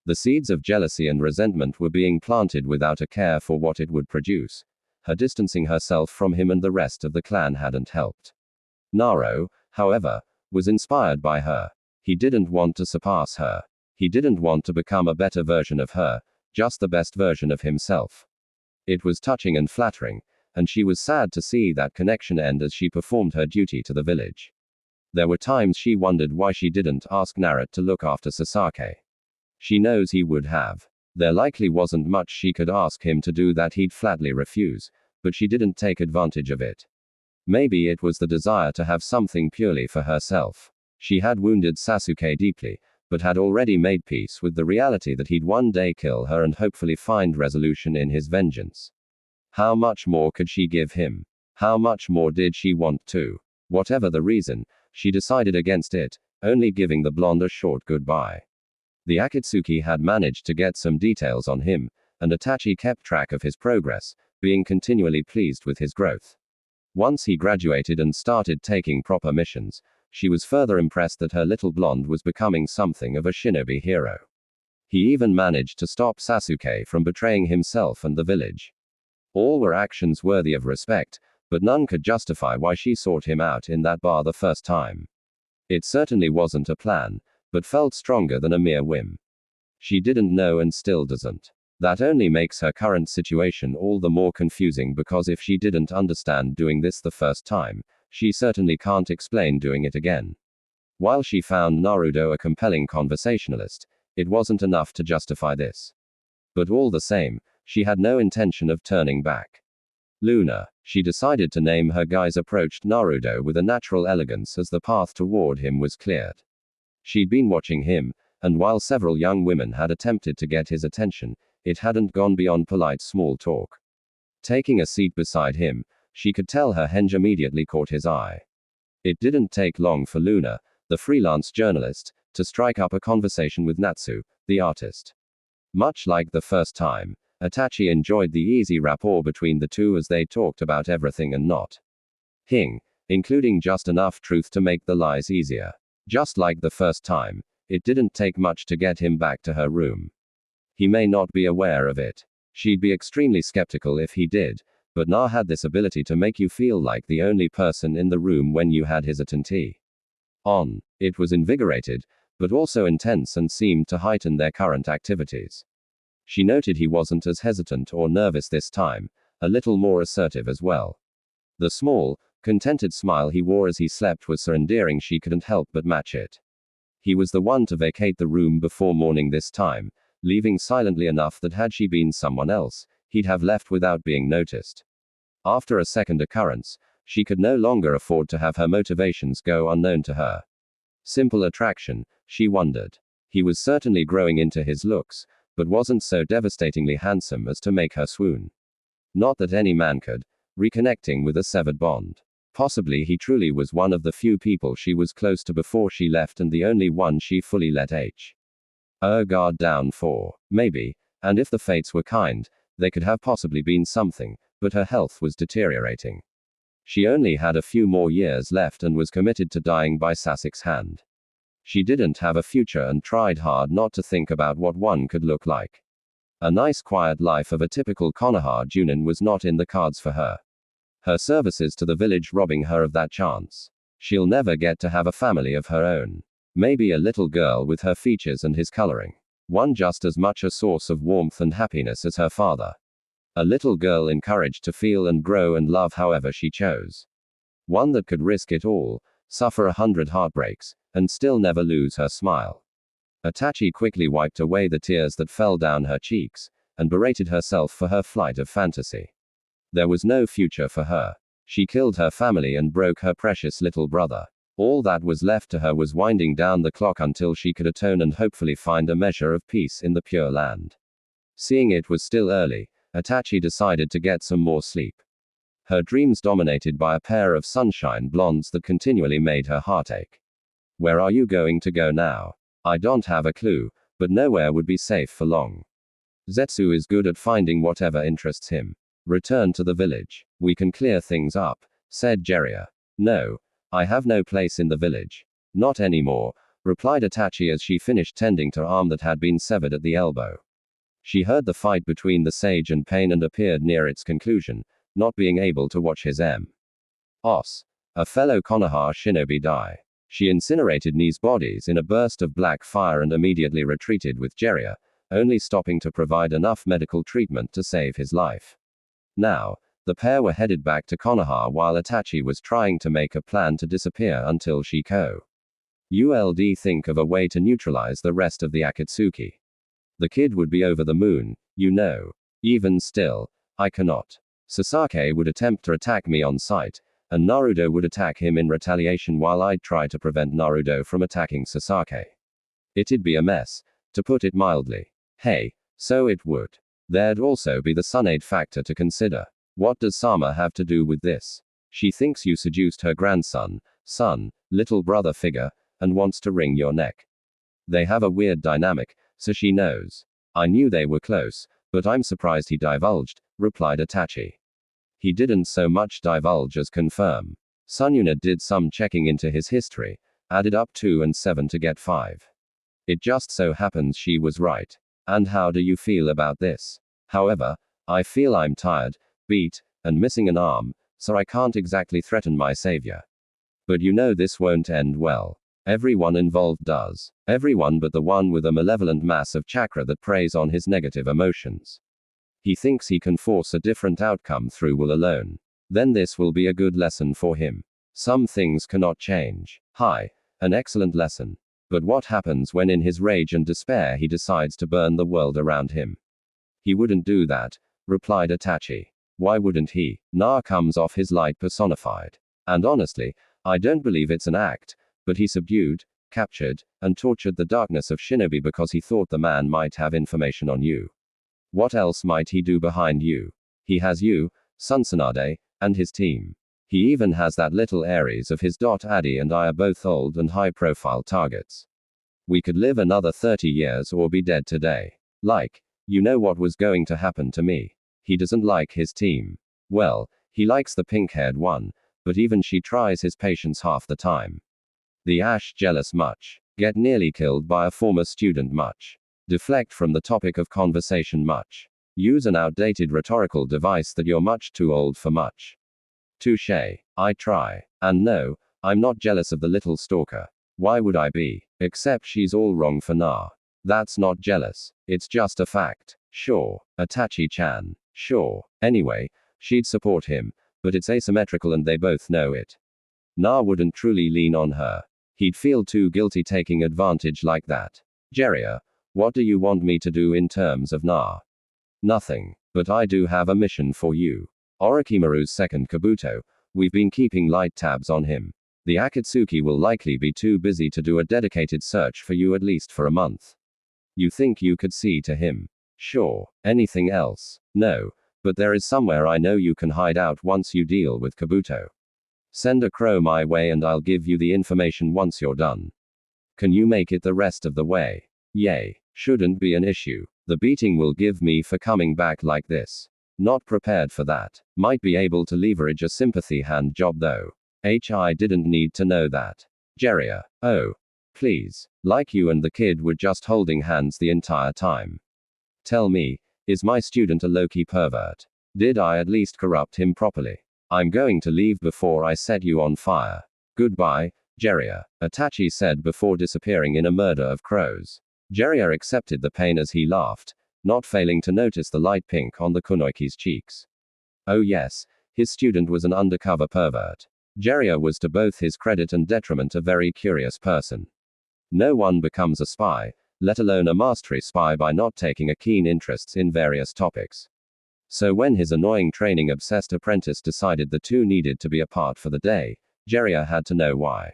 The seeds of jealousy and resentment were being planted without a care for what it would produce. Her distancing herself from him and the rest of the clan hadn't helped. Naruto, however, was inspired by her. He didn't want to surpass her. He didn't want to become a better version of her, just the best version of himself. It was touching and flattering, and she was sad to see that connection end as she performed her duty to the village. There were times she wondered why she didn't ask Naruto to look after Sasuke. She knows he would have. There likely wasn't much she could ask him to do that he'd flatly refuse, but she didn't take advantage of it. Maybe it was the desire to have something purely for herself. She had wounded Sasuke deeply, but had already made peace with the reality that he'd one day kill her and hopefully find resolution in his vengeance. How much more could she give him? How much more did she want to? Whatever the reason, she decided against it, only giving the blonde a short goodbye. The Akatsuki had managed to get some details on him, and Itachi kept track of his progress, being continually pleased with his growth. Once he graduated and started taking proper missions, she was further impressed that her little blonde was becoming something of a shinobi hero. He even managed to stop Sasuke from betraying himself and the village. All were actions worthy of respect, but none could justify why she sought him out in that bar the first time. It certainly wasn't a plan, but felt stronger than a mere whim. She didn't know and still doesn't. That only makes her current situation all the more confusing because if she didn't understand doing this the first time, she certainly can't explain doing it again. While she found Naruto a compelling conversationalist, it wasn't enough to justify this. But all the same, she had no intention of turning back. Luna, she decided to name her guys, approached Naruto with a natural elegance as the path toward him was cleared. She'd been watching him, and while several young women had attempted to get his attention, it hadn't gone beyond polite small talk. Taking a seat beside him, she could tell her henge immediately caught his eye. It didn't take long for Luna, the freelance journalist, to strike up a conversation with Natsu, the artist. Much like the first time, Itachi enjoyed the easy rapport between the two as they talked about everything and not hing, including just enough truth to make the lies easier. Just like the first time, it didn't take much to get him back to her room. He may not be aware of it. She'd be extremely skeptical if he did, but Na had this ability to make you feel like the only person in the room when you had his attention on. It was invigorated, but also intense and seemed to heighten their current activities. She noted he wasn't as hesitant or nervous this time, a little more assertive as well. The small, contented smile he wore as he slept was so endearing she couldn't help but match it. He was the one to vacate the room before morning this time, leaving silently enough that had she been someone else, he'd have left without being noticed. After a second occurrence, she could no longer afford to have her motivations go unknown to her. Simple attraction, she wondered. He was certainly growing into his looks, but wasn't so devastatingly handsome as to make her swoon. Not that any man could, reconnecting with a severed bond. Possibly he truly was one of the few people she was close to before she left and the only one she fully let guard down for. Maybe, and if the fates were kind, they could have possibly been something, but her health was deteriorating. She only had a few more years left and was committed to dying by Sasuke's hand. She didn't have a future and tried hard not to think about what one could look like. A nice quiet life of a typical Konoha Junin was not in the cards for her. Her services to the village robbing her of that chance. She'll never get to have a family of her own. Maybe a little girl with her features and his coloring. One just as much a source of warmth and happiness as her father. A little girl encouraged to feel and grow and love however she chose. One that could risk it all, suffer 100 heartbreaks, and still never lose her smile. Itachi quickly wiped away the tears that fell down her cheeks, and berated herself for her flight of fantasy. There was no future for her. She killed her family and broke her precious little brother. All that was left to her was winding down the clock until she could atone and hopefully find a measure of peace in the Pure Land. Seeing it was still early, Itachi decided to get some more sleep. Her dreams dominated by a pair of sunshine blondes that continually made her heart ache. Where are you going to go now? I don't have a clue, but nowhere would be safe for long. Zetsu is good at finding whatever interests him. Return to the village. We can clear things up, said Jiraiya. No, I have no place in the village. Not anymore, replied Itachi as she finished tending to her arm that had been severed at the elbow. She heard the fight between the sage and Pain and appeared near its conclusion, not being able to watch his Os, a fellow Konoha shinobi, die. She incinerated Ni's bodies in a burst of black fire and immediately retreated with Jiraiya, only stopping to provide enough medical treatment to save his life. Now, the pair were headed back to Konoha while Itachi was trying to make a plan to disappear until she could think of a way to neutralize the rest of the Akatsuki. The kid would be over the moon, you know. Even still, I cannot. Sasuke would attempt to attack me on sight, and Naruto would attack him in retaliation while I'd try to prevent Naruto from attacking Sasuke. It'd be a mess, to put it mildly. Hey, so it would. There'd also be the Tsunade factor to consider. What does Sama have to do with this? She thinks you seduced her grandson, son, little brother figure, and wants to wring your neck. They have a weird dynamic, so she knows. I knew they were close, but I'm surprised he divulged, replied Itachi. He didn't so much divulge as confirm. Sunyuna did some checking into his history, added up 2 and 7 to get 5. It just so happens she was right. And how do you feel about this? However, I feel I'm tired, beat, and missing an arm, so I can't exactly threaten my savior. But you know this won't end well. Everyone involved does. Everyone but the one with a malevolent mass of chakra that preys on his negative emotions. He thinks he can force a different outcome through will alone. Then this will be a good lesson for him. Some things cannot change. Hi, an excellent lesson. But what happens when in his rage and despair he decides to burn the world around him? He wouldn't do that, replied Itachi. Why wouldn't he? Na comes off his light personified. And honestly, I don't believe it's an act, but he subdued, captured, and tortured the darkness of shinobi because he thought the man might have information on you. What else might he do behind you? He has you, Tsunade, and his team. He even has that little Aries of his. Addy and I are both old and high-profile targets. We could live another 30 years or be dead today. Like, you know what was going to happen to me. He doesn't like his team. Well, he likes the pink-haired one, but even she tries his patience half the time. The Ash jealous much. Get nearly killed by a former student much. Deflect from the topic of conversation much. Use an outdated rhetorical device that you're much too old for much. Touché. I try. And no, I'm not jealous of the little stalker. Why would I be? Except she's all wrong for Na. That's not jealous. It's just a fact. Sure. Itachi-chan. Sure. Anyway, she'd support him, but it's asymmetrical and they both know it. Na wouldn't truly lean on her. He'd feel too guilty taking advantage like that. Jiraiya, what do you want me to do in terms of Na? Nothing. But I do have a mission for you. Orochimaru's second Kabuto, we've been keeping light tabs on him. The Akatsuki will likely be too busy to do a dedicated search for you at least for a month. You think you could see to him? Sure. Anything else? No. But there is somewhere I know you can hide out once you deal with Kabuto. Send a crow my way and I'll give you the information once you're done. Can you make it the rest of the way? Yay. Shouldn't be an issue. The beating will give me for coming back like this. Not prepared for that. Might be able to leverage a sympathy hand job though. I didn't need to know that. Jiraiya. Oh. Please. Like you and the kid were just holding hands the entire time. Tell me, is my student a low-key pervert? Did I at least corrupt him properly? I'm going to leave before I set you on fire. Goodbye, Jiraiya, Itachi said before disappearing in a murder of crows. Jiraiya accepted the pain as he laughed, not failing to notice the light pink on the kunoichi's cheeks. Oh yes, his student was an undercover pervert. Jiraiya was to both his credit and detriment a very curious person. No one becomes a spy, let alone a mastery spy, by not taking a keen interest in various topics. So when his annoying training-obsessed apprentice decided the two needed to be apart for the day, Jiraiya had to know why.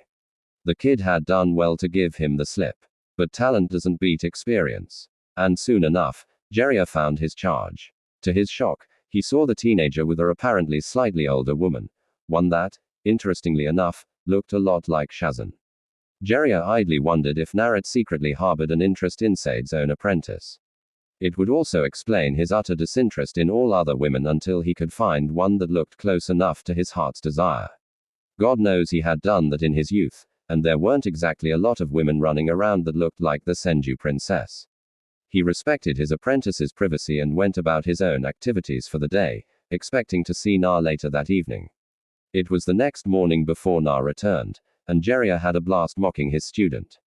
The kid had done well to give him the slip. But talent doesn't beat experience. And soon enough, Jiraiya found his charge. To his shock, he saw the teenager with a apparently slightly older woman, one that, interestingly enough, looked a lot like Shazan. Jiraiya idly wondered if Naruto secretly harbored an interest in Sade's own apprentice. It would also explain his utter disinterest in all other women until he could find one that looked close enough to his heart's desire. God knows he had done that in his youth, and there weren't exactly a lot of women running around that looked like the Senju princess. He respected his apprentice's privacy and went about his own activities for the day, expecting to see Na later that evening. It was the next morning before Na returned, and Jiraiya had a blast mocking his student.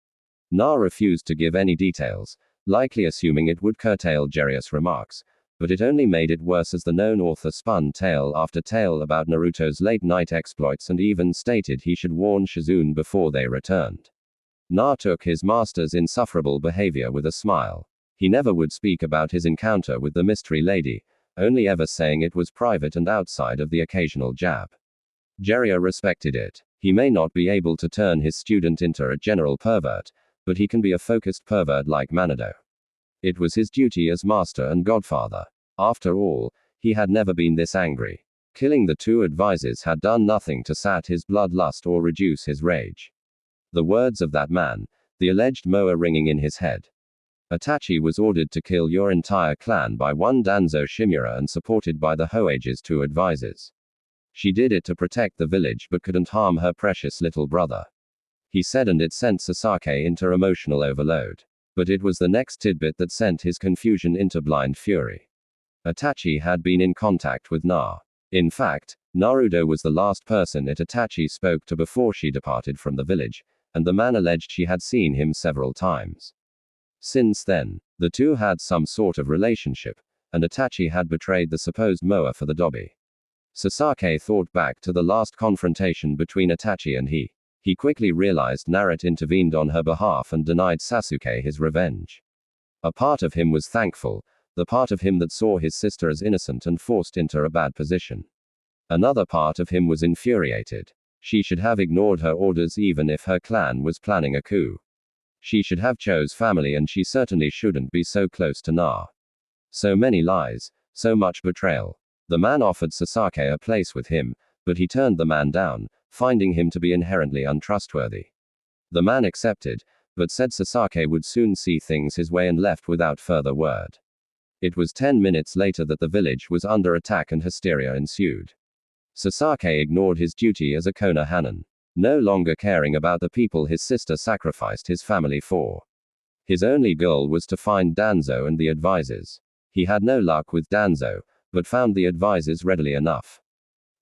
Na refused to give any details, likely assuming it would curtail Jiraiya's remarks, but it only made it worse as the known author spun tale after tale about Naruto's late-night exploits and even stated he should warn Shizune before they returned. Na took his master's insufferable behavior with a smile. He never would speak about his encounter with the mystery lady, only ever saying it was private and outside of the occasional jab. Jiraiya respected it. He may not be able to turn his student into a general pervert, but he can be a focused pervert like Manado. It was his duty as master and godfather. After all, he had never been this angry. Killing the two advisors had done nothing to sat his bloodlust or reduce his rage. The words of that man, the alleged Moa ringing in his head. Itachi was ordered to kill your entire clan by one Danzo Shimura and supported by the Hoage's two advisors. She did it to protect the village but couldn't harm her precious little brother. He said, and it sent Sasuke into emotional overload. But it was the next tidbit that sent his confusion into blind fury. Itachi had been in contact with Na. In fact, Naruto was the last person Itachi spoke to before she departed from the village, and the man alleged she had seen him several times. Since then, the two had some sort of relationship, and Itachi had betrayed the supposed Moa for the Dobby. Sasuke thought back to the last confrontation between Itachi and he. He quickly realized Naruto intervened on her behalf and denied Sasuke his revenge. A part of him was thankful, the part of him that saw his sister as innocent and forced into a bad position. Another part of him was infuriated. She should have ignored her orders even if her clan was planning a coup. She should have chose family, and she certainly shouldn't be so close to Na. So many lies, so much betrayal. The man offered Sasuke a place with him, but he turned the man down, finding him to be inherently untrustworthy. The man accepted, but said Sasuke would soon see things his way and left without further word. It was 10 minutes later that the village was under attack and hysteria ensued. Sasuke ignored his duty as a Konohanan, no longer caring about the people his sister sacrificed his family for. His only goal was to find Danzo and the advisors. He had no luck with Danzo, but found the advisors readily enough.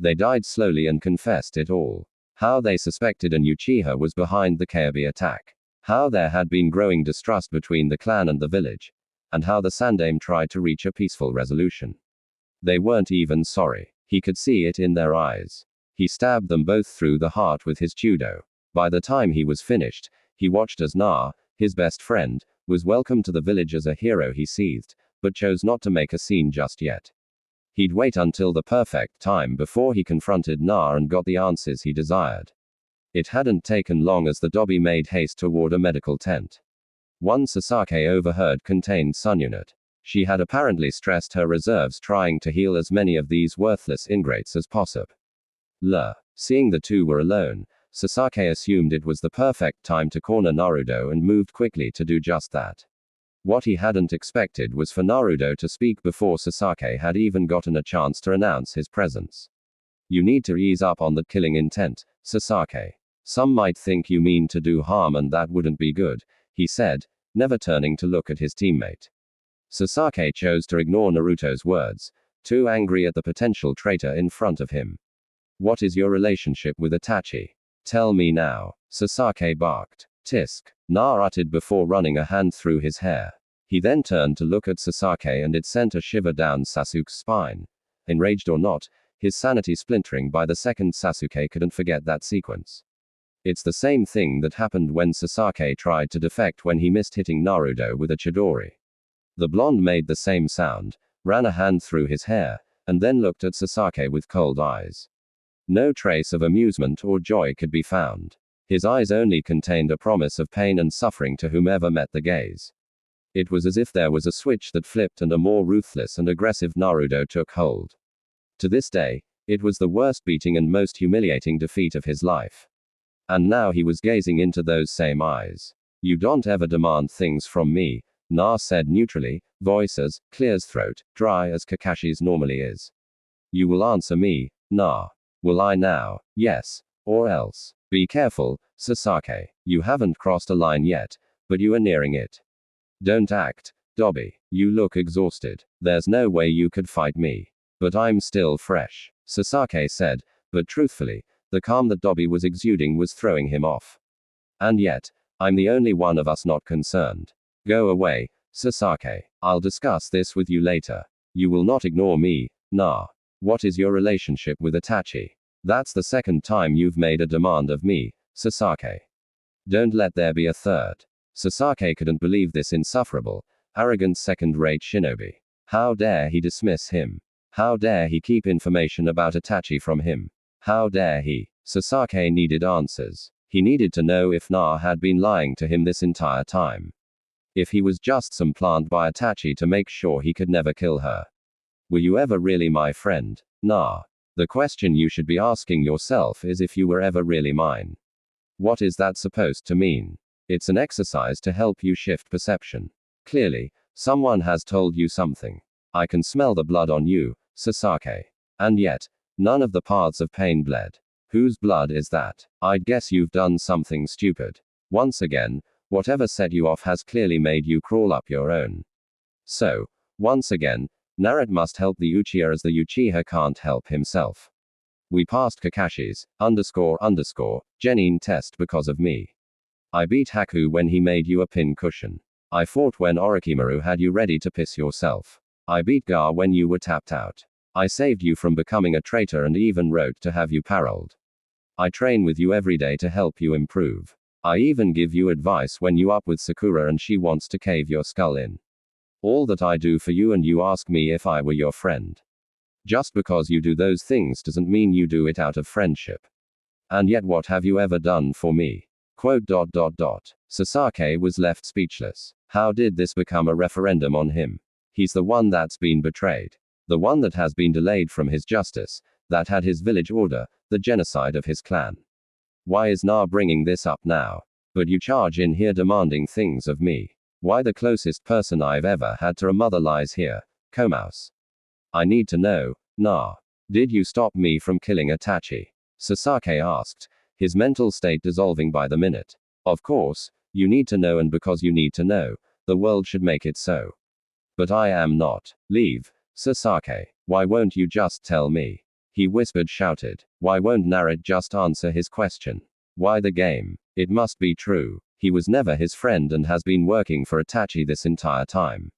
They died slowly and confessed it all. How they suspected an Uchiha was behind the Kyuubi attack. How there had been growing distrust between the clan and the village. And how the Sandaime tried to reach a peaceful resolution. They weren't even sorry. He could see it in their eyes. He stabbed them both through the heart with his judo. By the time he was finished, he watched as Na, his best friend, was welcomed to the village as a hero. He seethed, but chose not to make a scene just yet. He'd wait until the perfect time before he confronted Na and got the answers he desired. It hadn't taken long as the Dobby made haste toward a medical tent. One Sasuke overheard contained Sun Unit. She had apparently stressed her reserves trying to heal as many of these worthless ingrates as possible. Seeing the two were alone, Sasuke assumed it was the perfect time to corner Naruto and moved quickly to do just that. What he hadn't expected was for Naruto to speak before Sasuke had even gotten a chance to announce his presence. You need to ease up on that killing intent, Sasuke. Some might think you mean to do harm and that wouldn't be good, he said, never turning to look at his teammate. Sasuke chose to ignore Naruto's words, too angry at the potential traitor in front of him. What is your relationship with Itachi? Tell me now, Sasuke barked. Tisk, Na uttered before running a hand through his hair. He then turned to look at Sasuke and it sent a shiver down Sasuke's spine. Enraged or not, his sanity splintering by the second. Sasuke couldn't forget that sequence. It's the same thing that happened when Sasuke tried to defect when he missed hitting Naruto with a Chidori. The blonde made the same sound, ran a hand through his hair, and then looked at Sasuke with cold eyes. No trace of amusement or joy could be found. His eyes only contained a promise of pain and suffering to whomever met the gaze. It was as if there was a switch that flipped and a more ruthless and aggressive Naruto took hold. To this day, it was the worst beating and most humiliating defeat of his life. And now he was gazing into those same eyes. You don't ever demand things from me, Na said neutrally, voice as clear as throat, dry as Kakashi's normally is. You will answer me, Na. Will I now? Yes. Or else. Be careful, Sasuke. You haven't crossed a line yet, but you are nearing it. Don't act, Dobby. You look exhausted. There's no way you could fight me. But I'm still fresh, Sasuke said, but truthfully, the calm that Dobby was exuding was throwing him off. And yet, I'm the only one of us not concerned. Go away, Sasuke. I'll discuss this with you later. You will not ignore me, Na. What is your relationship with Itachi? That's the second time you've made a demand of me, Sasuke. Don't let there be a third. Sasuke couldn't believe this insufferable, arrogant second-rate shinobi. How dare he dismiss him? How dare he keep information about Itachi from him? How dare he? Sasuke needed answers. He needed to know if Na had been lying to him this entire time. If he was just some plant by Itachi to make sure he could never kill her. Were you ever really my friend, Na? The question you should be asking yourself is if you were ever really mine. What is that supposed to mean? It's an exercise to help you shift perception. Clearly, someone has told you something. I can smell the blood on you, Sasuke. And yet, none of the paths of pain bled. Whose blood is that? I'd guess you've done something stupid. Once again, whatever set you off has clearly made you crawl up your own. So, once again, Naruto must help the Uchiha as the Uchiha can't help himself. We passed Kakashi's, Genin test because of me. I beat Haku when he made you a pin cushion. I fought when Orochimaru had you ready to piss yourself. I beat Gar when you were tapped out. I saved you from becoming a traitor and even wrote to have you paroled. I train with you every day to help you improve. I even give you advice when you up with Sakura and she wants to cave your skull in. All that I do for you and you ask me if I were your friend. Just because you do those things doesn't mean you do it out of friendship. And yet what have you ever done for me? Sasuke was left speechless. How did this become a referendum on him? He's the one that's been betrayed. The one that has been delayed from his justice, that had his village order, the genocide of his clan. Why is Na bringing this up now? But you charge in here demanding things of me. Why the closest person I've ever had to a mother lies here, Komouse. I need to know, Na. Did you stop me from killing Itachi? Sasuke asked, his mental state dissolving by the minute. Of course, you need to know, and because you need to know, the world should make it so. But I am not. Leave, Sasuke. Why won't you just tell me? He whispered, shouted. Why won't Naruto just answer his question? Why the game? It must be true. He was never his friend and has been working for Itachi this entire time.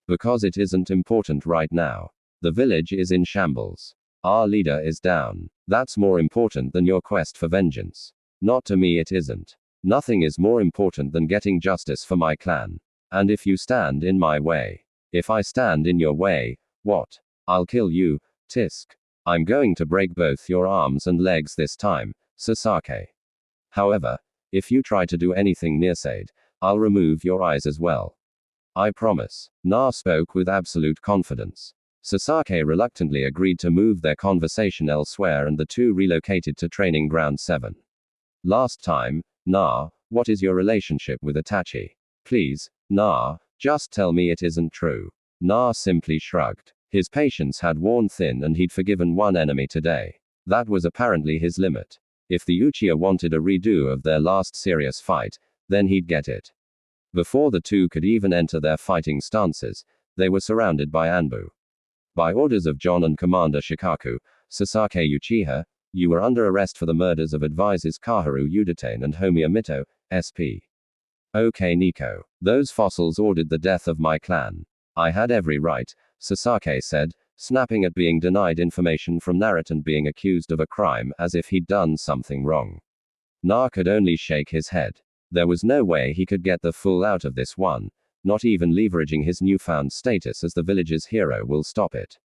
Because it isn't important right now. The village is in shambles. Our leader is down. That's more important than your quest for vengeance. Not to me, it isn't. Nothing is more important than getting justice for my clan. And if you stand in my way. If I stand in your way, what? I'll kill you, Tisk. I'm going to break both your arms and legs this time, Sasuke. However, if you try to do anything nearsighted, I'll remove your eyes as well. I promise. Na spoke with absolute confidence. Sasuke reluctantly agreed to move their conversation elsewhere and the two relocated to Training Ground 7. Last time, Na, what is your relationship with Itachi? Please, Na, just tell me it isn't true. Na simply shrugged. His patience had worn thin and he'd forgiven one enemy today. That was apparently his limit. If the Uchiha wanted a redo of their last serious fight, then he'd get it. Before the two could even enter their fighting stances, they were surrounded by Anbu. By orders of John and Commander Shikaku, Sasuke Uchiha, you were under arrest for the murders of advisors Kaharu Uditane and Homiya Mito, SP. Okay Nico. Those fossils ordered the death of my clan. I had every right, Sasuke said, snapping at being denied information from Naruto and being accused of a crime as if he'd done something wrong. Na could only shake his head. There was no way he could get the full out of this one, not even leveraging his newfound status as the village's hero will stop it.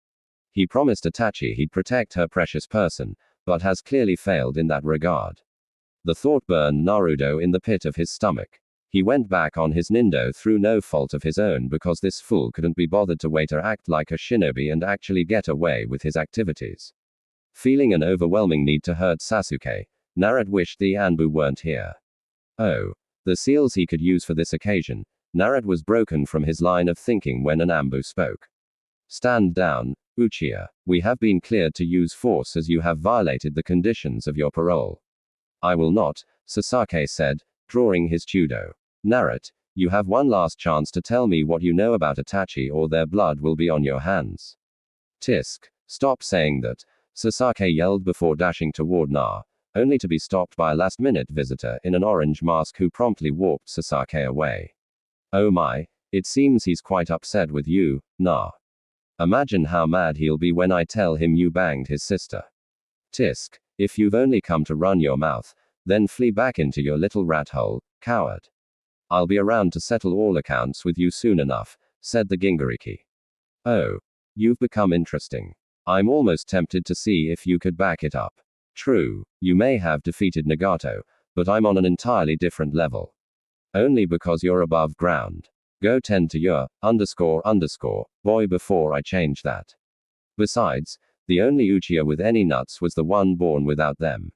He promised Itachi he'd protect her precious person, but has clearly failed in that regard. The thought burned Naruto in the pit of his stomach. He went back on his nindo through no fault of his own because this fool couldn't be bothered to wait or act like a shinobi and actually get away with his activities. Feeling an overwhelming need to hurt Sasuke, Naruto wished the Anbu weren't here. Oh, the seals he could use for this occasion. Naruto was broken from his line of thinking when an Anbu spoke. Stand down, Uchiha. We have been cleared to use force as you have violated the conditions of your parole. I will not, Sasuke said, drawing his chudo. Naruto, you have one last chance to tell me what you know about Itachi or their blood will be on your hands. Tisk, stop saying that, Sasuke yelled before dashing toward Na, only to be stopped by a last-minute visitor in an orange mask who promptly walked Sasuke away. Oh my, it seems he's quite upset with you, Na. Imagine how mad he'll be when I tell him you banged his sister. Tisk, if you've only come to run your mouth, then flee back into your little rat hole, coward. I'll be around to settle all accounts with you soon enough, said the Gingeriki. Oh, you've become interesting. I'm almost tempted to see if you could back it up. True, you may have defeated Nagato, but I'm on an entirely different level. Only because you're above ground. Go tend to your, boy before I change that. Besides, the only Uchiha with any nuts was the one born without them.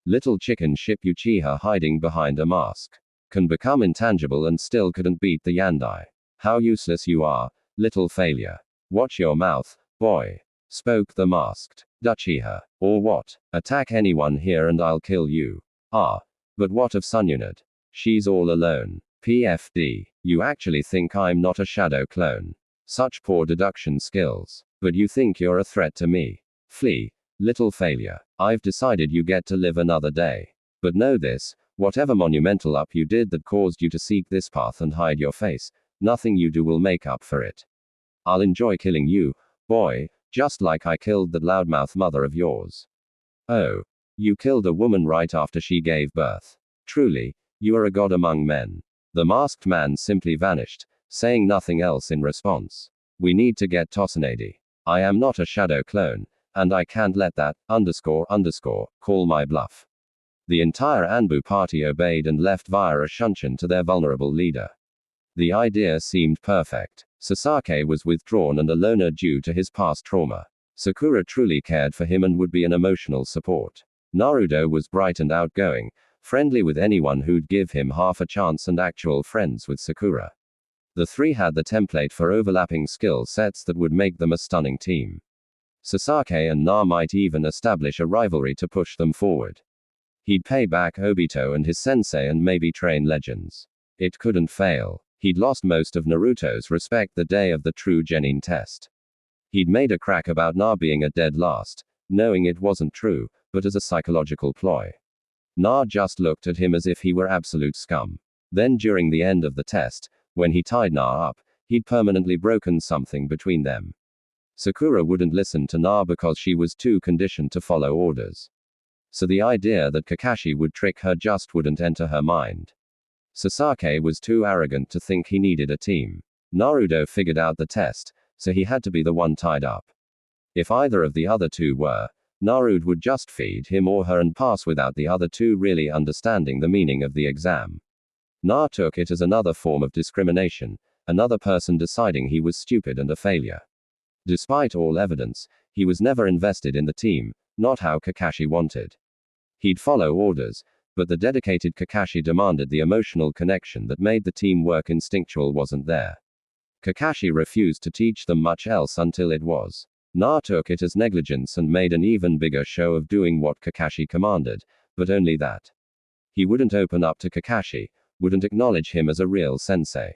Little chicken ship Uchiha hiding behind a mask. Can become intangible and still couldn't beat the Yandai. How useless you are, little failure. Watch your mouth, boy. Spoke the masked Uchiha. Or what? Attack anyone here and I'll kill you. Ah. But what of Sunyunad? She's all alone. PFD. You actually think I'm not a shadow clone. Such poor deduction skills. But you think you're a threat to me. Flee. Little failure. I've decided you get to live another day. But know this, whatever monumental up you did that caused you to seek this path and hide your face, nothing you do will make up for it. I'll enjoy killing you, boy, just like I killed that loudmouth mother of yours. Oh. You killed a woman right after she gave birth. Truly, you are a god among men. The masked man simply vanished, saying nothing else in response. We need to get Tosanadi. I am not a shadow clone, and I can't let that, call my bluff. The entire Anbu party obeyed and left via a shunshin to their vulnerable leader. The idea seemed perfect. Sasuke was withdrawn and a loner due to his past trauma. Sakura truly cared for him and would be an emotional support. Naruto was bright and outgoing, friendly with anyone who'd give him half a chance and actual friends with Sakura. The three had the template for overlapping skill sets that would make them a stunning team. Sasuke and Na might even establish a rivalry to push them forward. He'd pay back Obito and his sensei and maybe train legends. It couldn't fail. He'd lost most of Naruto's respect the day of the true Genin test. He'd made a crack about Na being a dead last, knowing it wasn't true, but as a psychological ploy. Na just looked at him as if he were absolute scum. Then during the end of the test, when he tied Na up, he'd permanently broken something between them. Sakura wouldn't listen to Na because she was too conditioned to follow orders. So the idea that Kakashi would trick her just wouldn't enter her mind. Sasuke was too arrogant to think he needed a team. Naruto figured out the test, so he had to be the one tied up. If either of the other two were, Naruto would just feed him or her and pass without the other two really understanding the meaning of the exam. Na took it as another form of discrimination, another person deciding he was stupid and a failure. Despite all evidence, he was never invested in the team, not how Kakashi wanted. He'd follow orders, but the dedicated Kakashi demanded the emotional connection that made the teamwork instinctual wasn't there. Kakashi refused to teach them much else until it was. Na took it as negligence and made an even bigger show of doing what Kakashi commanded, but only that. He wouldn't open up to Kakashi, wouldn't acknowledge him as a real sensei.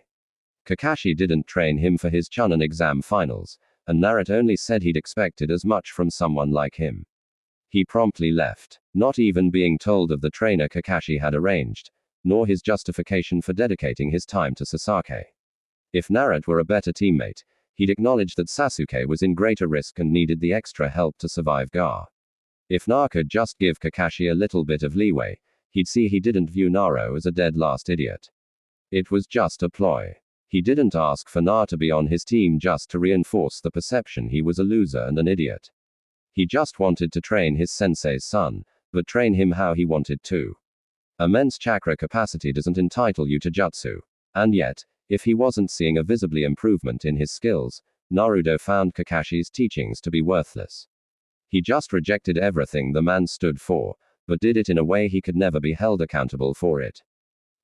Kakashi didn't train him for his Chunin exam finals, and Naruto only said he'd expected as much from someone like him. He promptly left, not even being told of the trainer Kakashi had arranged, nor his justification for dedicating his time to Sasuke. If Naruto were a better teammate, he'd acknowledge that Sasuke was in greater risk and needed the extra help to survive Gar. If Na could just give Kakashi a little bit of leeway, he'd see he didn't view Naruto as a dead last idiot. It was just a ploy. He didn't ask for Na to be on his team just to reinforce the perception he was a loser and an idiot. He just wanted to train his sensei's son, but train him how he wanted to. Immense chakra capacity doesn't entitle you to jutsu. And yet, if he wasn't seeing a visibly improvement in his skills, Naruto found Kakashi's teachings to be worthless. He just rejected everything the man stood for, but did it in a way he could never be held accountable for it.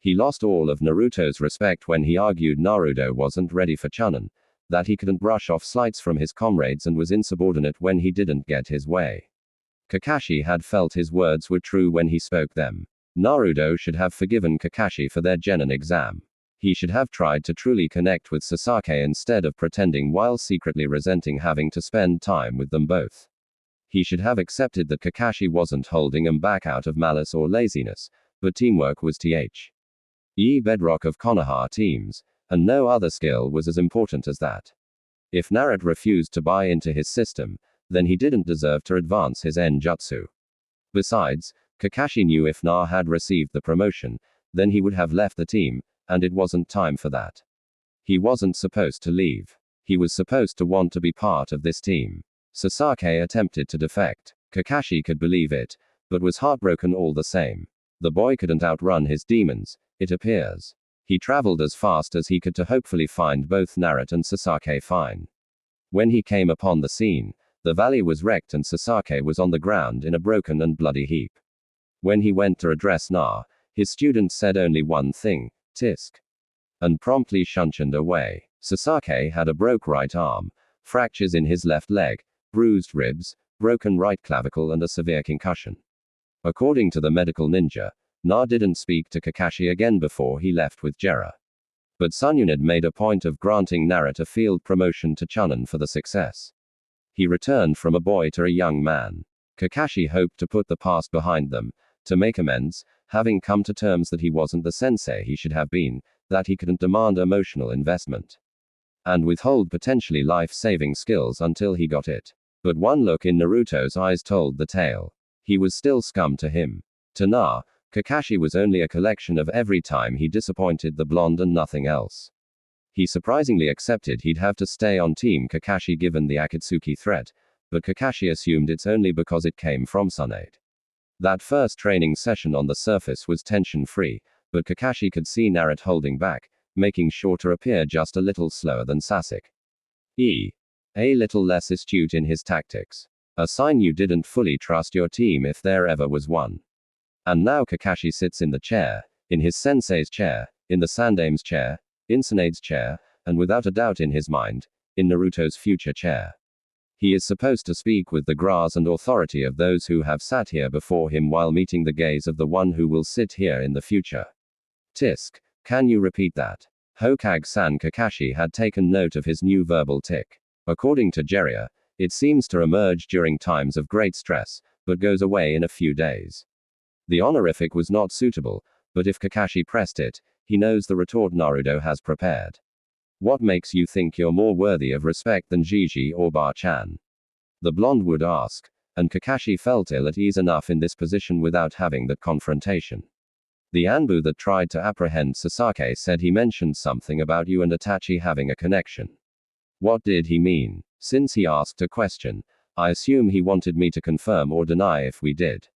He lost all of Naruto's respect when he argued Naruto wasn't ready for Chunin, that he couldn't brush off slights from his comrades and was insubordinate when he didn't get his way. Kakashi had felt his words were true when he spoke them. Naruto should have forgiven Kakashi for their genin exam. He should have tried to truly connect with Sasuke instead of pretending while secretly resenting having to spend time with them both. He should have accepted that Kakashi wasn't holding him back out of malice or laziness, but teamwork was the bedrock of Konoha teams, and no other skill was as important as that. If Naruto refused to buy into his system, then he didn't deserve to advance his Enjutsu. Besides, Kakashi knew if Na had received the promotion, then he would have left the team, and it wasn't time for that. He wasn't supposed to leave. He was supposed to want to be part of this team. Sasuke attempted to defect. Kakashi could believe it, but was heartbroken all the same. The boy couldn't outrun his demons, it appears. He traveled as fast as he could to hopefully find both Naruto and Sasuke fine. When he came upon the scene, the valley was wrecked and Sasuke was on the ground in a broken and bloody heap. When he went to address Na, his students said only one thing, "Tisk," and promptly shunted away. Sasuke had a broke right arm, fractures in his left leg, bruised ribs, broken right clavicle and a severe concussion. According to the medical ninja, Na didn't speak to Kakashi again before he left with Jiraiya. But Sununid made a point of granting Naruto a field promotion to Chunin for the success. He returned from a boy to a young man. Kakashi hoped to put the past behind them, to make amends, having come to terms that he wasn't the sensei he should have been, that he couldn't demand emotional investment and withhold potentially life-saving skills until he got it. But one look in Naruto's eyes told the tale. He was still scum to him. To Na, Kakashi was only a collection of every time he disappointed the blonde and nothing else. He surprisingly accepted he'd have to stay on Team Kakashi given the Akatsuki threat, but Kakashi assumed it's only because it came from Tsunade. That first training session on the surface was tension-free, but Kakashi could see Naruto holding back, making sure to appear just a little slower than Sasuke. A little less astute in his tactics. A sign you didn't fully trust your team if there ever was one. And now Kakashi sits in the chair, in his sensei's chair, in the Sandame's chair, in Tsunade's chair, and without a doubt in his mind, in Naruto's future chair. He is supposed to speak with the grace and authority of those who have sat here before him while meeting the gaze of the one who will sit here in the future. Tisk, can you repeat that? Hokage-san. Kakashi had taken note of his new verbal tick. According to Jiraiya, it seems to emerge during times of great stress, but goes away in a few days. The honorific was not suitable, but if Kakashi pressed it, he knows the retort Naruto has prepared. What makes you think you're more worthy of respect than Gigi or Bar-chan? The blonde would ask, and Kakashi felt ill at ease enough in this position without having that confrontation. The Anbu that tried to apprehend Sasuke said he mentioned something about you and Itachi having a connection. What did he mean? Since he asked a question, I assume he wanted me to confirm or deny if we did.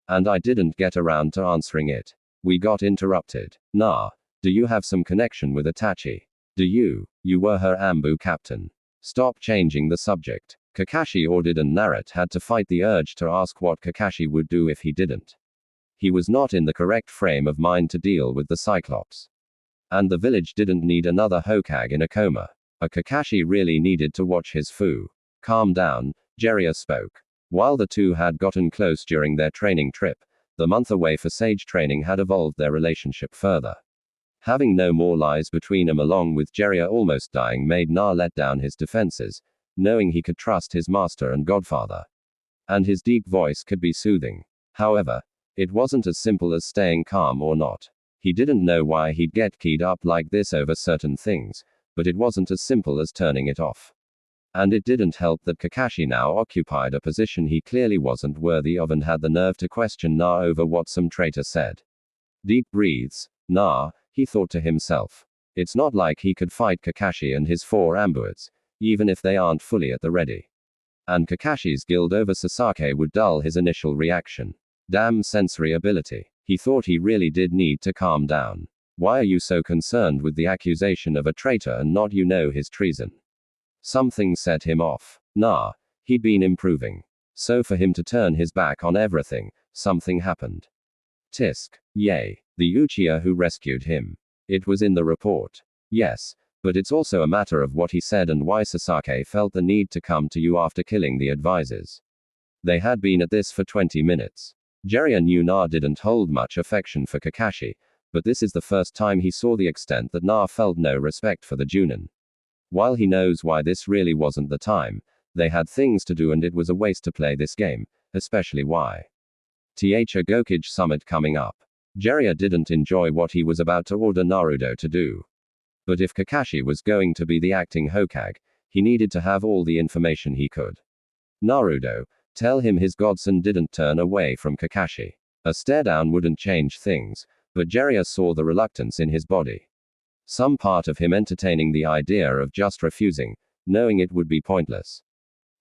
And I didn't get around to answering it. We got interrupted. Nah, do you have some connection with Itachi? Do you? You were her Anbu captain. Stop changing the subject. Kakashi ordered and Naruto had to fight the urge to ask what Kakashi would do if he didn't. He was not in the correct frame of mind to deal with the Cyclops. And the village didn't need another Hokage in a coma. A Kakashi really needed to watch his foo. Calm down, Jiraiya spoke. While the two had gotten close during their training trip, the month away for sage training had evolved their relationship further. Having no more lies between them along with Jiraiya almost dying made Na let down his defenses, knowing he could trust his master and godfather. And his deep voice could be soothing. However, it wasn't as simple as staying calm or not. He didn't know why he'd get keyed up like this over certain things, but it wasn't as simple as turning it off. And it didn't help that Kakashi now occupied a position he clearly wasn't worthy of and had the nerve to question Na over what some traitor said. Deep breaths. Nah, he thought to himself. It's not like he could fight Kakashi and his 4 ambuets, even if they aren't fully at the ready. And Kakashi's guilt over Sasuke would dull his initial reaction. Damn sensory ability. He thought he really did need to calm down. Why are you so concerned with the accusation of a traitor and not his treason? Something set him off. Nah, he'd been improving. So for him to turn his back on everything, something happened. Tisk. Yay. The Uchiha who rescued him. It was in the report. Yes, but it's also a matter of what he said and why Sasuke felt the need to come to you after killing the advisors. They had been at this for 20 minutes. Jiraiya knew Na didn't hold much affection for Kakashi, but this is the first time he saw the extent that Na felt no respect for the Junin. While he knows why this really wasn't the time, they had things to do and it was a waste to play this game, especially why. A Gokage summit coming up. Jiraiya didn't enjoy what he was about to order Naruto to do. But if Kakashi was going to be the acting Hokage, he needed to have all the information he could. Naruto, tell him his godson didn't turn away from Kakashi. A stare down wouldn't change things, but Jiraiya saw the reluctance in his body. Some part of him entertaining the idea of just refusing, knowing it would be pointless.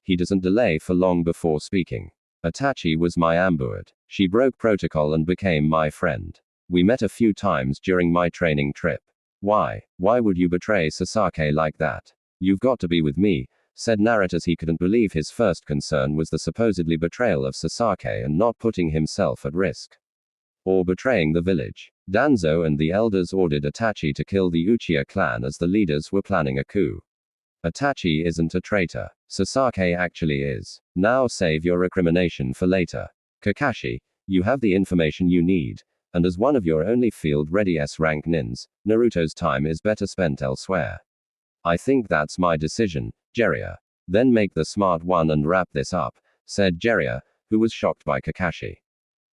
He doesn't delay for long before speaking. Itachi was my ambuet. She broke protocol and became my friend. We met a few times during my training trip. Why would you betray Sasuke like that? You've got to be with me, said Naruto as he couldn't believe his first concern was the supposedly betrayal of Sasuke and not putting himself at risk. Or betraying the village. Danzo and the elders ordered Itachi to kill the Uchiha clan as the leaders were planning a coup. Itachi isn't a traitor. Sasuke actually is. Now save your recrimination for later. Kakashi, you have the information you need, and as one of your only field-ready S-rank nins, Naruto's time is better spent elsewhere. I think that's my decision, Jiraiya. Then make the smart one and wrap this up, said Jiraiya, who was shocked by Kakashi.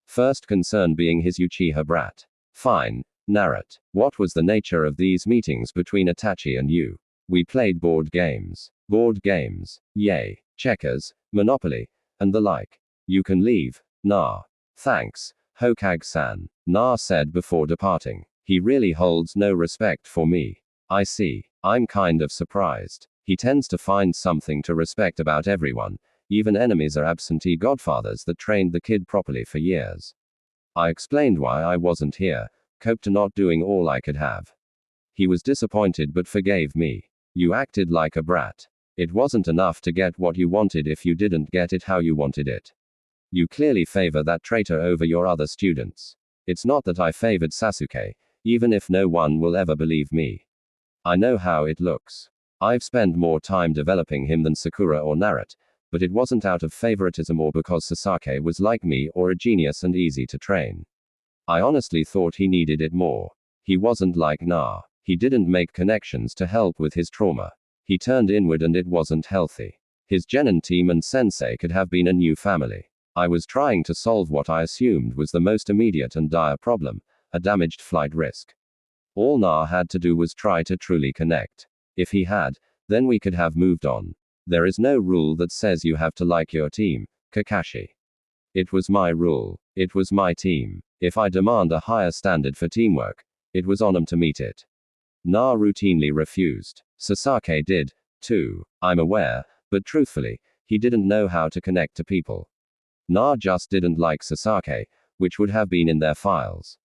First concern being his Uchiha brat. Fine, Naruto. What was the nature of these meetings between Itachi and you? We played board games. Board games. Yay. Checkers, Monopoly, and the like. You can leave. Nah. Thanks, Hokage-san. Na said before departing. He really holds no respect for me. I see. I'm kind of surprised. He tends to find something to respect about everyone. Even enemies are absentee godfathers that trained the kid properly for years. I explained why I wasn't here, coped to not doing all I could have. He was disappointed but forgave me. You acted like a brat. It wasn't enough to get what you wanted if you didn't get it how you wanted it. You clearly favor that traitor over your other students. It's not that I favored Sasuke, even if no one will ever believe me. I know how it looks. I've spent more time developing him than Sakura or Naruto, but it wasn't out of favoritism or because Sasuke was like me or a genius and easy to train. I honestly thought he needed it more. He wasn't like Na. He didn't make connections to help with his trauma. He turned inward and it wasn't healthy. His genin team and sensei could have been a new family. I was trying to solve what I assumed was the most immediate and dire problem, a damaged flight risk. All Na had to do was try to truly connect. If he had, then we could have moved on. There is no rule that says you have to like your team, Kakashi. It was my rule. It was my team. If I demand a higher standard for teamwork, it was on him to meet it. Na routinely refused. Sasuke did, too. I'm aware, but truthfully, he didn't know how to connect to people. Na just didn't like Sasuke, which would have been in their files.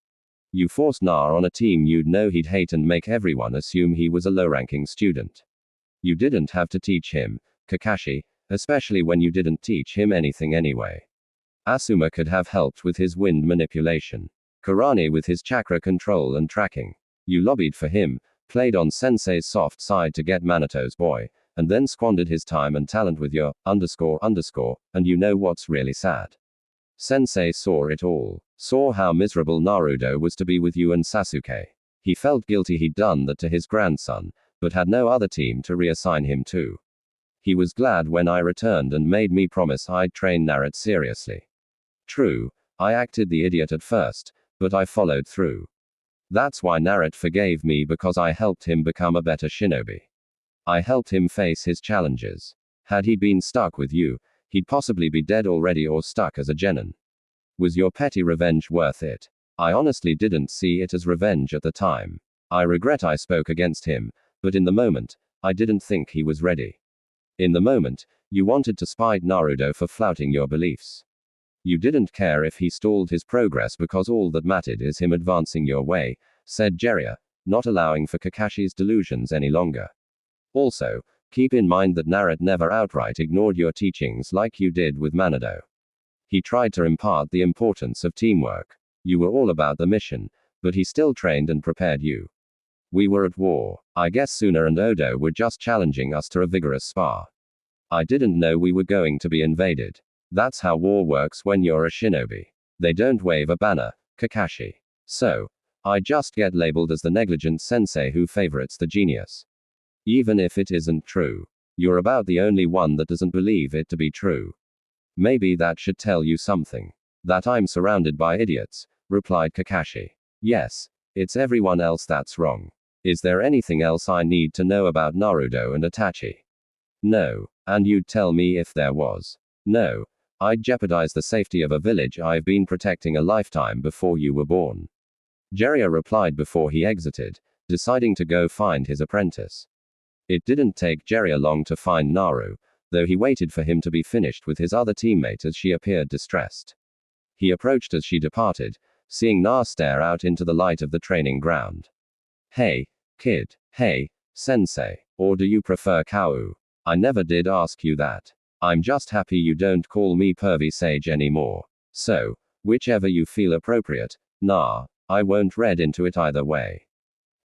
You forced Na on a team you'd know he'd hate and make everyone assume he was a low-ranking student. You didn't have to teach him, Kakashi, especially when you didn't teach him anything anyway. Asuma could have helped with his wind manipulation. Kurani with his chakra control and tracking. You lobbied for him, played on Sensei's soft side to get Manito's boy, and then squandered his time and talent with your __, and you know what's really sad? Sensei saw it all. Saw how miserable Naruto was to be with you and Sasuke. He felt guilty he'd done that to his grandson, but had no other team to reassign him to. He was glad when I returned and made me promise I'd train Naruto seriously. True, I acted the idiot at first, but I followed through. That's why Naruto forgave me because I helped him become a better shinobi. I helped him face his challenges. Had he been stuck with you, he'd possibly be dead already or stuck as a genin. Was your petty revenge worth it? I honestly didn't see it as revenge at the time. I regret I spoke against him, but in the moment, I didn't think he was ready. In the moment, you wanted to spite Naruto for flouting your beliefs. You didn't care if he stalled his progress because all that mattered is him advancing your way, said Jiraiya, not allowing for Kakashi's delusions any longer. Also, keep in mind that Naruto never outright ignored your teachings like you did with Manado. He tried to impart the importance of teamwork. You were all about the mission, but he still trained and prepared you. We were at war. I guess Suna and Odo were just challenging us to a vigorous spar. I didn't know we were going to be invaded. That's how war works when you're a shinobi. They don't wave a banner, Kakashi. So, I just get labeled as the negligent sensei who favorites the genius. Even if it isn't true. You're about the only one that doesn't believe it to be true. Maybe that should tell you something. That I'm surrounded by idiots, replied Kakashi. Yes, it's everyone else that's wrong. Is there anything else I need to know about Naruto and Itachi? No. And you'd tell me if there was? No. I'd jeopardize the safety of a village I've been protecting a lifetime before you were born. Jiraiya replied before he exited, deciding to go find his apprentice. It didn't take Jiraiya long to find Naru, though he waited for him to be finished with his other teammate as she appeared distressed. He approached as she departed, seeing Na stare out into the light of the training ground. Hey, kid. Hey, sensei. Or do you prefer Kau? I never did ask you that. I'm just happy you don't call me pervy sage anymore. So, whichever you feel appropriate, nah, I won't read into it either way.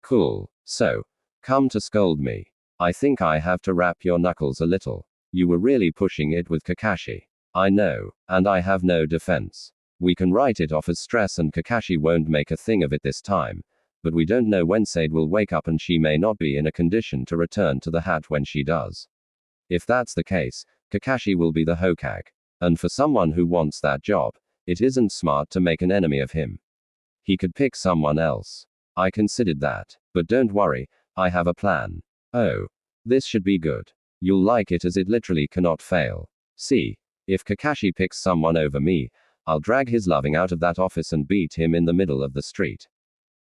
Cool. So, come to scold me. I think I have to wrap your knuckles a little. You were really pushing it with Kakashi. I know, and I have no defense. We can write it off as stress and Kakashi won't make a thing of it this time, but we don't know when Sade will wake up and she may not be in a condition to return to the hat when she does. If that's the case, Kakashi will be the Hokage. And for someone who wants that job, it isn't smart to make an enemy of him. He could pick someone else. I considered that. But don't worry, I have a plan. Oh. This should be good. You'll like it as it literally cannot fail. See, if Kakashi picks someone over me, I'll drag his loving out of that office and beat him in the middle of the street.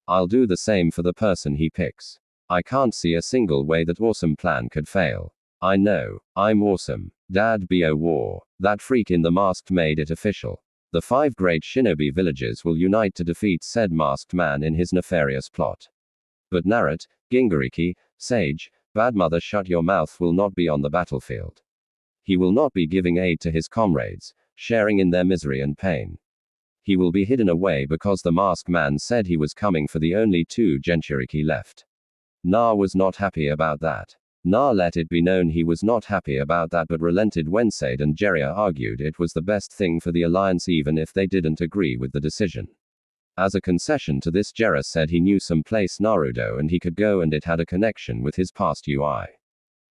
I'll do the same for the person he picks. I can't see a single way that awesome plan could fail. I know, I'm awesome. Dad bo war. That freak in the mask made it official. The 5 great shinobi villages will unite to defeat said masked man in his nefarious plot. But Naruto, Gingariki, Sage, Bad Mother shut your mouth will not be on the battlefield. He will not be giving aid to his comrades, sharing in their misery and pain. He will be hidden away because the masked man said he was coming for the only 2 Jinchuriki left. Na was not happy about that. Na let it be known he was not happy about that but relented when Sade and Jiraiya argued it was the best thing for the alliance even if they didn't agree with the decision. As a concession to this, Jiraiya said he knew some place Naruto and he could go and it had a connection with his past UI.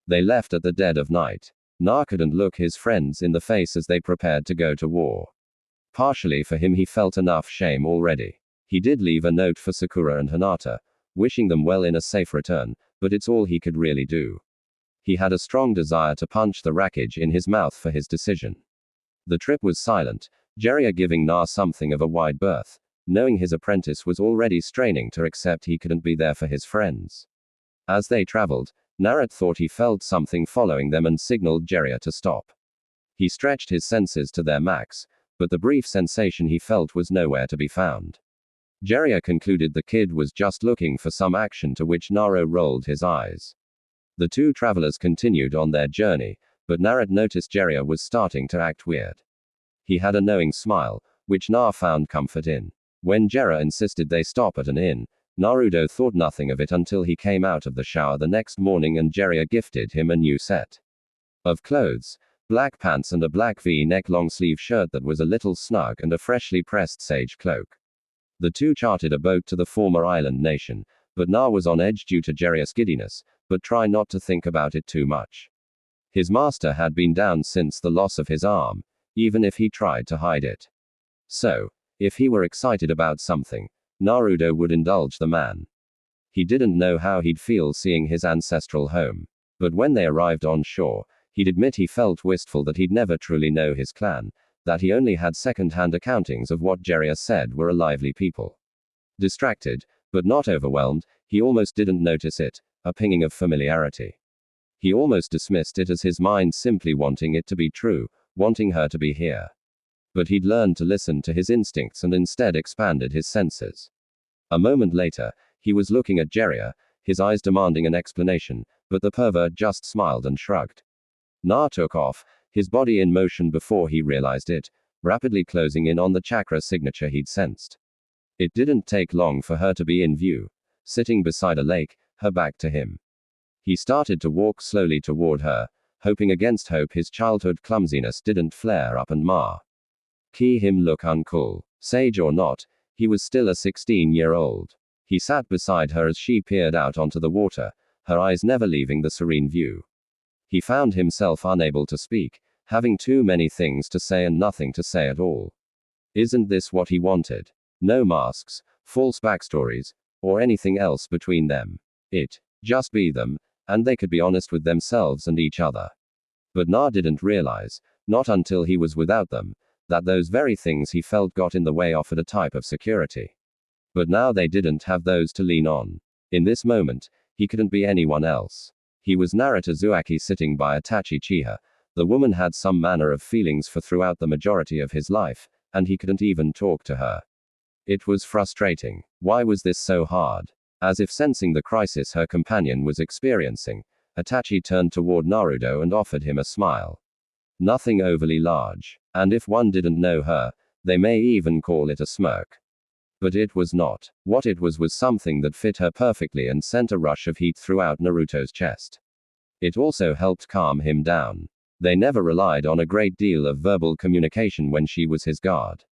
They left at the dead of night. Na couldn't look his friends in the face as they prepared to go to war. Partially for him he felt enough shame already. He did leave a note for Sakura and Hinata, wishing them well in a safe return, but it's all he could really do. He had a strong desire to punch the wreckage in his mouth for his decision. The trip was silent, Jiraiya giving Na something of a wide berth, knowing his apprentice was already straining to accept he couldn't be there for his friends. As they traveled, Naruto thought he felt something following them and signaled Jiraiya to stop. He stretched his senses to their max, but the brief sensation he felt was nowhere to be found. Jiraiya concluded the kid was just looking for some action, to which Naruto rolled his eyes. The 2 travelers continued on their journey, but Naruto noticed Jiraiya was starting to act weird. He had a knowing smile, which Na found comfort in. When Jiraiya insisted they stop at an inn, Naruto thought nothing of it until he came out of the shower the next morning and Jiraiya gifted him a new set of clothes, black pants and a black V-neck long-sleeve shirt that was a little snug and a freshly pressed sage cloak. The 2 chartered a boat to the former island nation, but Na was on edge due to Jiraiya's giddiness, but try not to think about it too much. His master had been down since the loss of his arm, even if he tried to hide it. So, if he were excited about something, Naruto would indulge the man. He didn't know how he'd feel seeing his ancestral home. But when they arrived on shore, he'd admit he felt wistful that he'd never truly know his clan, that he only had second-hand accountings of what Jiraiya said were a lively people. Distracted, but not overwhelmed, he almost didn't notice it, a pinging of familiarity. He almost dismissed it as his mind simply wanting it to be true, wanting her to be here. But he'd learned to listen to his instincts and instead expanded his senses. A moment later, he was looking at Jiraiya, his eyes demanding an explanation, but the pervert just smiled and shrugged. Na took off, his body in motion before he realized it, rapidly closing in on the chakra signature he'd sensed. It didn't take long for her to be in view, sitting beside a lake, her back to him. He started to walk slowly toward her, hoping against hope his childhood clumsiness didn't flare up and mar. Him look uncool. Sage or not, he was still a 16-year-old. He sat beside her as she peered out onto the water, her eyes never leaving the serene view. He found himself unable to speak, having too many things to say and nothing to say at all. Isn't this what he wanted? No masks, false backstories, or anything else between them. Just be them, and they could be honest with themselves and each other. But Na didn't realize, not until he was without them, that those very things he felt got in the way offered a type of security. But now they didn't have those to lean on. In this moment, he couldn't be anyone else. He was Naruto Uzumaki sitting by Itachi Chiha. The woman had some manner of feelings for throughout the majority of his life, and he couldn't even talk to her. It was frustrating. Why was this so hard? As if sensing the crisis her companion was experiencing, Itachi turned toward Naruto and offered him a smile. Nothing overly large, and if one didn't know her, they may even call it a smirk. But it was not. What it was something that fit her perfectly and sent a rush of heat throughout Naruto's chest. It also helped calm him down. They never relied on a great deal of verbal communication when she was his guard.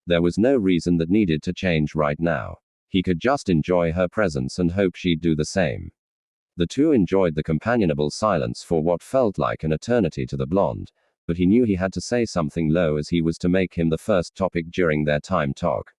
There was no reason that needed to change right now. He could just enjoy her presence and hope she'd do the same. The two enjoyed the companionable silence for what felt like an eternity to the blonde, but he knew he had to say something low as he was to make him the first topic during their time talk.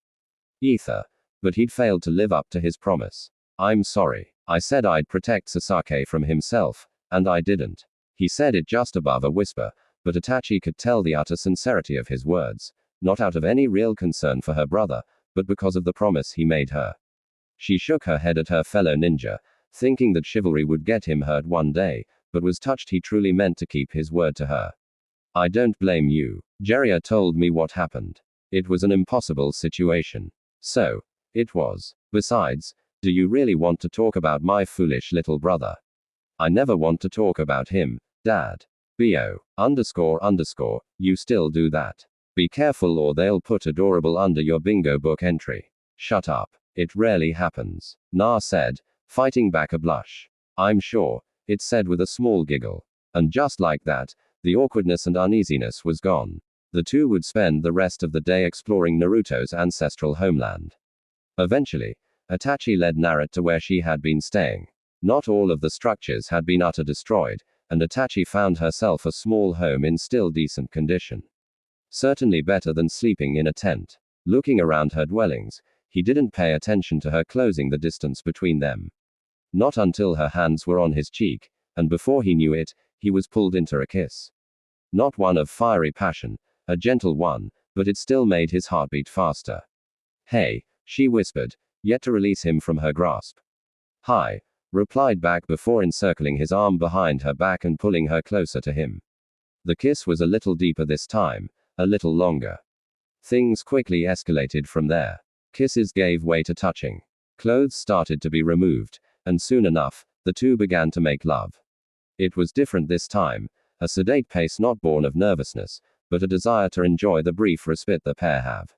Ether. But he'd failed to live up to his promise. I'm sorry. I said I'd protect Sasuke from himself, and I didn't. He said it just above a whisper, but Itachi could tell the utter sincerity of his words, not out of any real concern for her brother, but because of the promise he made her. She shook her head at her fellow ninja, thinking that chivalry would get him hurt one day, but was touched he truly meant to keep his word to her. I don't blame you. Jiraiya told me what happened. It was an impossible situation. So, it was. Besides, do you really want to talk about my foolish little brother? I never want to talk about him, Dad. BO__, you still do that. Be careful or they'll put adorable under your bingo book entry. Shut up. It rarely happens. Na said, fighting back a blush. I'm sure, it said with a small giggle. And just like that, the awkwardness and uneasiness was gone. The two would spend the rest of the day exploring Naruto's ancestral homeland. Eventually, Itachi led Naruto to where she had been staying. Not all of the structures had been utterly destroyed, and Itachi found herself a small home in still decent condition. Certainly better than sleeping in a tent. Looking around her dwellings, he didn't pay attention to her closing the distance between them. Not until her hands were on his cheek, and before he knew it, he was pulled into a kiss. Not one of fiery passion, a gentle one, but it still made his heart beat faster. Hey, she whispered, yet to release him from her grasp. Hi, replied back before encircling his arm behind her back and pulling her closer to him. The kiss was a little deeper this time, a little longer. Things quickly escalated from there. Kisses gave way to touching. Clothes started to be removed, and soon enough, the two began to make love. It was different this time, a sedate pace not born of nervousness, but a desire to enjoy the brief respite the pair have.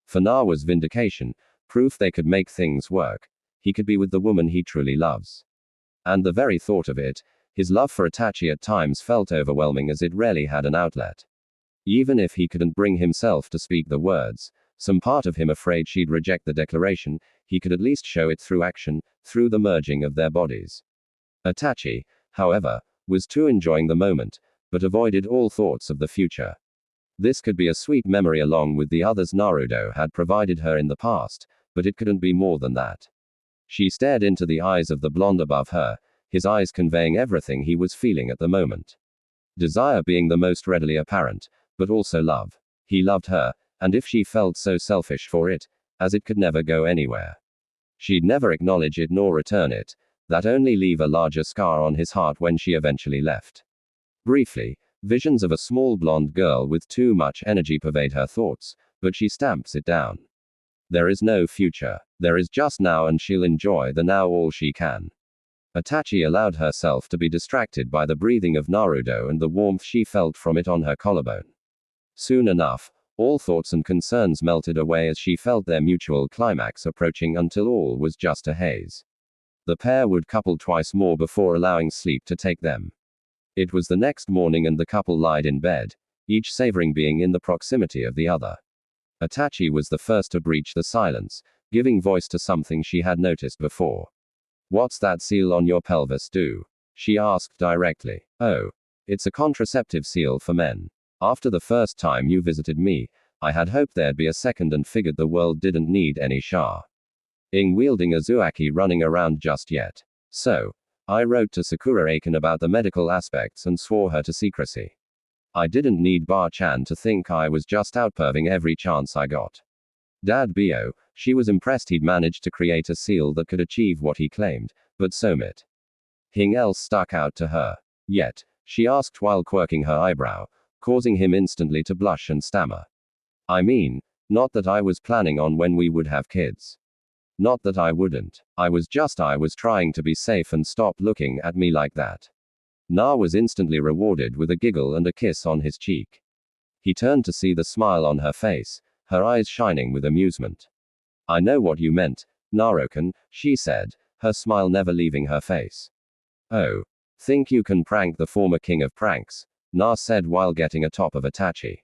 For Na was vindication, proof they could make things work. He could be with the woman he truly loves. And the very thought of it, his love for Itachi at times felt overwhelming as it rarely had an outlet. Even if he couldn't bring himself to speak the words, some part of him afraid she'd reject the declaration, he could at least show it through action, through the merging of their bodies. Itachi, however, was too enjoying the moment, but avoided all thoughts of the future. This could be a sweet memory along with the others Naruto had provided her in the past, but it couldn't be more than that. She stared into the eyes of the blonde above her, his eyes conveying everything he was feeling at the moment. Desire being the most readily apparent, but also love. He loved her, and if she felt so selfish for it, as it could never go anywhere. She'd never acknowledge it nor return it, that only leave a larger scar on his heart when she eventually left. Briefly, visions of a small blonde girl with too much energy pervade her thoughts, but she stamps it down. There is no future. There is just now, and she'll enjoy the now all she can. Itachi allowed herself to be distracted by the breathing of Naruto and the warmth she felt from it on her collarbone. Soon enough, all thoughts and concerns melted away as she felt their mutual climax approaching until all was just a haze. The pair would couple twice more before allowing sleep to take them. It was the next morning and the couple lied in bed, each savoring being in the proximity of the other. Itachi was the first to breach the silence, giving voice to something she had noticed before. "What's that seal on your pelvis do?" she asked directly. "Oh, it's a contraceptive seal for men. After the first time you visited me, I had hoped there'd be a second and figured the world didn't need any Ing wielding a Zuaki running around just yet. So, I wrote to Sakura-Aiken about the medical aspects and swore her to secrecy. I didn't need Bar-chan to think I was just outperving every chance I got. Dad Bio, she was impressed he'd managed to create a seal that could achieve what he claimed, but Somit. Hing else stuck out to her. Yet, she asked while quirking her eyebrow, causing him instantly to blush and stammer. I mean, not that I was planning on when we would have kids. Not that I wouldn't. I was trying to be safe and stop looking at me like that. Na was instantly rewarded with a giggle and a kiss on his cheek. He turned to see the smile on her face, her eyes shining with amusement. I know what you meant, Naruto, she said, her smile never leaving her face. Oh. Think you can prank the former king of pranks, Na said while getting atop of Itachi.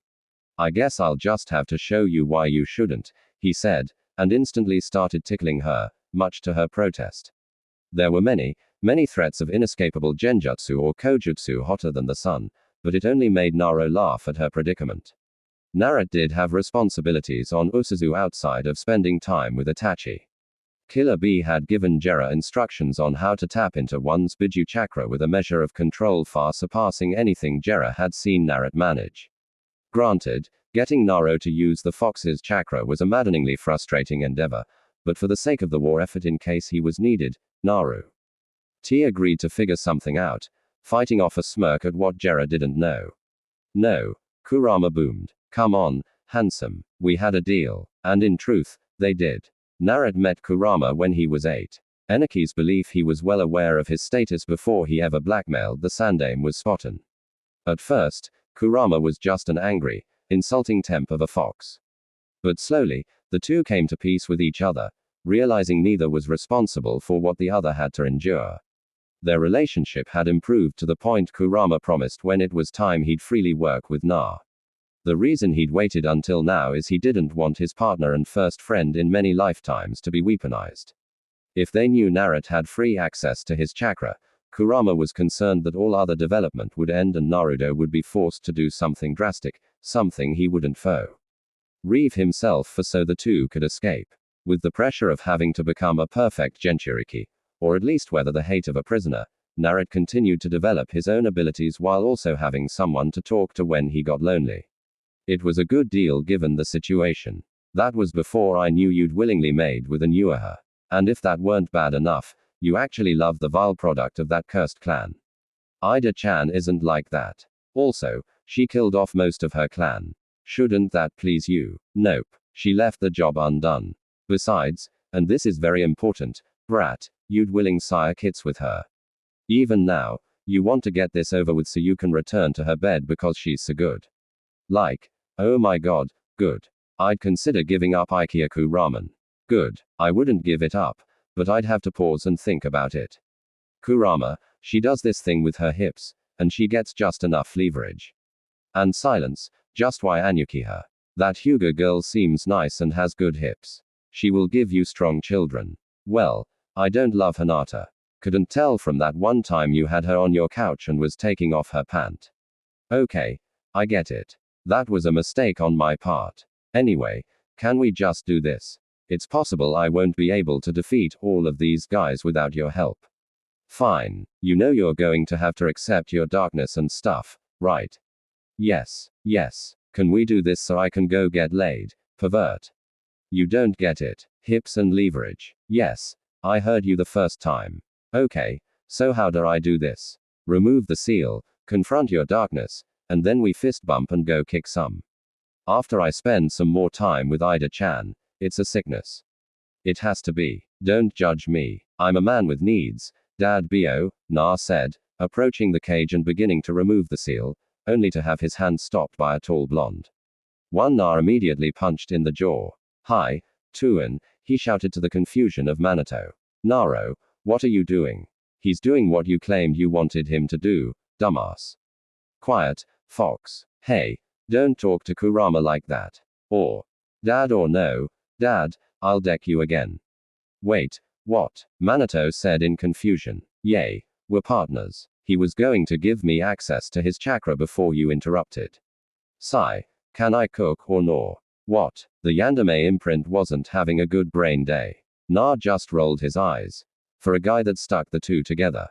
I guess I'll just have to show you why you shouldn't, he said, and instantly started tickling her, much to her protest. There were many threats of inescapable genjutsu or kojutsu hotter than the sun, but it only made Naruto laugh at her predicament. Naruto did have responsibilities on Usuzu outside of spending time with Itachi. Killer Bee had given Jera instructions on how to tap into one's Biju chakra with a measure of control far surpassing anything Jera had seen Naruto manage. Granted, getting Naruto to use the fox's chakra was a maddeningly frustrating endeavor, but for the sake of the war effort in case he was needed, Naruto agreed to figure something out, fighting off a smirk at what Jera didn't know. No, Kurama boomed. Come on, handsome, we had a deal. And in truth, they did. Naruto met Kurama when he was 8. Eniki's belief he was well aware of his status before he ever blackmailed the Sandame was spotted. At first, Kurama was just an angry, insulting temp of a fox. But slowly, the two came to peace with each other, realizing neither was responsible for what the other had to endure. Their relationship had improved to the point Kurama promised when it was time he'd freely work with Na. The reason he'd waited until now is he didn't want his partner and first friend in many lifetimes to be weaponized. If they knew Naruto had free access to his chakra, Kurama was concerned that all other development would end and Naruto would be forced to do something drastic, something he wouldn't forgive himself for so the two could escape. With the pressure of having to become a perfect Jinchuriki, or at least weather the hate of a prisoner, Naruto continued to develop his own abilities while also having someone to talk to when he got lonely. It was a good deal given the situation. That was before I knew you'd willingly made with an Ueha. And if that weren't bad enough, you actually love the vile product of that cursed clan. Ida-chan isn't like that. Also, she killed off most of her clan. Shouldn't that please you? Nope. She left the job undone. Besides, and this is very important, brat, you'd willing sire kits with her. Even now, you want to get this over with so you can return to her bed because she's so good. Like, oh my god, good. I'd consider giving up Ikyaku ramen. Good. I wouldn't give it up, but I'd have to pause and think about it. Kurama, she does this thing with her hips, and she gets just enough leverage. And silence, just why Anyuki her. That Hyuga girl seems nice and has good hips. She will give you strong children. Well, I don't love Hinata. Couldn't tell from that one time you had her on your couch and was taking off her pant. Okay, I get it. That was a mistake on my part. Anyway, can we just do this? It's possible I won't be able to defeat all of these guys without your help. Fine. You know you're going to have to accept your darkness and stuff, right? Yes. Yes. Can we do this so I can go get laid, pervert? You don't get it. Hips and leverage. Yes. I heard you the first time. Okay. So how do I do this? Remove the seal, confront your darkness, and then we fist bump and go kick some. After I spend some more time with Ida-chan, it's a sickness. It has to be. Don't judge me. I'm a man with needs, Dad Bio, Na said, approaching the cage and beginning to remove the seal, only to have his hand stopped by a tall blonde. One Na immediately punched in the jaw. Hi, Tuan, he shouted to the confusion of Minato. Naro, what are you doing? He's doing what you claimed you wanted him to do, dumbass. Quiet, Fox. Hey, don't talk to Kurama like that. Or, Dad or no, Dad, I'll deck you again. Wait, what? Minato said in confusion. Yay, we're partners. He was going to give me access to his chakra before you interrupted. Sigh, can I cook or no? What? The Yandere imprint wasn't having a good brain day. Na just rolled his eyes. For a guy that stuck the two together.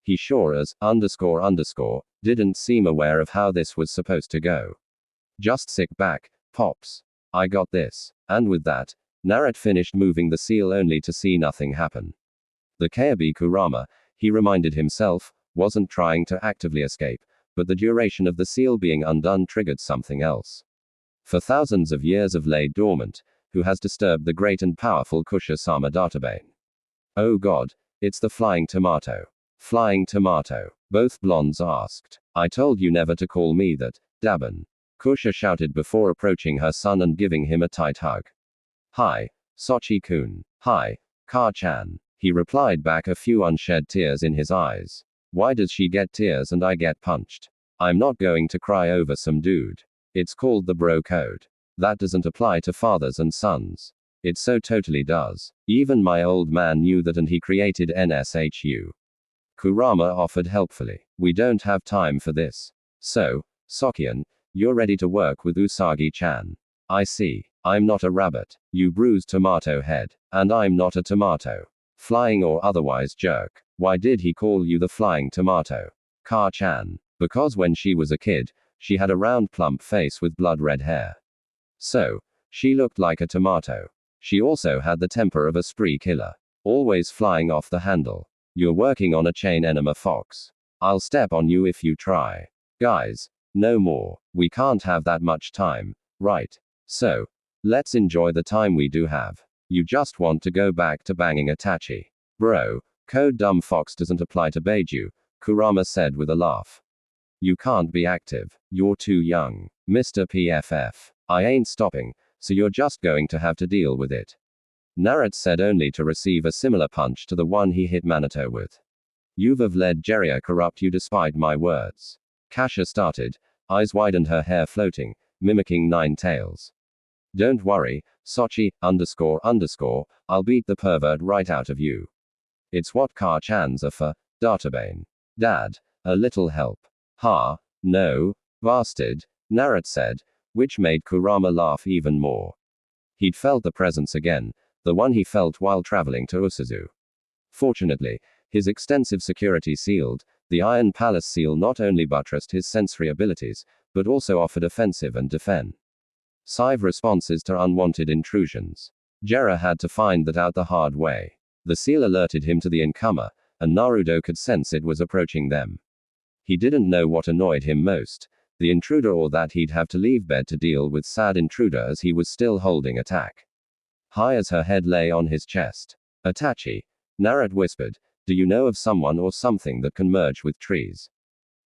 He sure as, didn't seem aware of how this was supposed to go. Just sit back, Pops. I got this. And with that, Naruto finished moving the seal only to see nothing happen. The Kyuubi Kurama, he reminded himself, wasn't trying to actively escape, but the duration of the seal being undone triggered something else. For thousands of years of laid dormant, who has disturbed the great and powerful Kusha-sama database? Oh god, it's the flying tomato. Flying tomato. Both blondes asked. I told you never to call me that, Daban. Kusha shouted before approaching her son and giving him a tight hug. Hi, Sochi-kun. Hi, Ka-chan. He replied back, a few unshed tears in his eyes. Why does she get tears and I get punched? I'm not going to cry over some dude. It's called the bro code. That doesn't apply to fathers and sons. It so totally does. Even my old man knew that and he created NSHU. Kurama offered helpfully. We don't have time for this. So, Sokian, you're ready to work with Usagi-chan. I see. I'm not a rabbit, you bruised tomato head. And I'm not a tomato. Flying or otherwise jerk. Why did he call you the flying tomato? Ka-chan. Because when she was a kid, she had a round plump face with blood red hair. So, she looked like a tomato. She also had the temper of a spree killer. Always flying off the handle. You're working on a chain enema, Fox. I'll step on you if you try. Guys, no more. We can't have that much time, right? So, let's enjoy the time we do have. You just want to go back to banging Itachi. Bro, code dumb Fox doesn't apply to Beiju, Kurama said with a laugh. You can't be active. You're too young. Mr. PFF. I ain't stopping, so you're just going to have to deal with it. Naruto said only to receive a similar punch to the one he hit Minato with. You've let Jiraiya corrupt you despite my words. Kasha started, eyes wide and her hair floating, mimicking nine tails. Don't worry, Sochi, I'll beat the pervert right out of you. It's what Ka-chans are for, Databane. Dad, a little help. Ha, no, bastard, Naruto said, which made Kurama laugh even more. He'd felt the presence again, the one he felt while traveling to Usuzu. Fortunately, his extensive security sealed, the Iron Palace seal not only buttressed his sensory abilities, but also offered offensive and defensive responses to unwanted intrusions. Jiraiya had to find that out the hard way. The seal alerted him to the incomer, and Naruto could sense it was approaching them. He didn't know what annoyed him most, the intruder or that he'd have to leave bed to deal with sad intruder as he was still holding attack. High as her head lay on his chest. Itachi, Naruto whispered, do you know of someone or something that can merge with trees?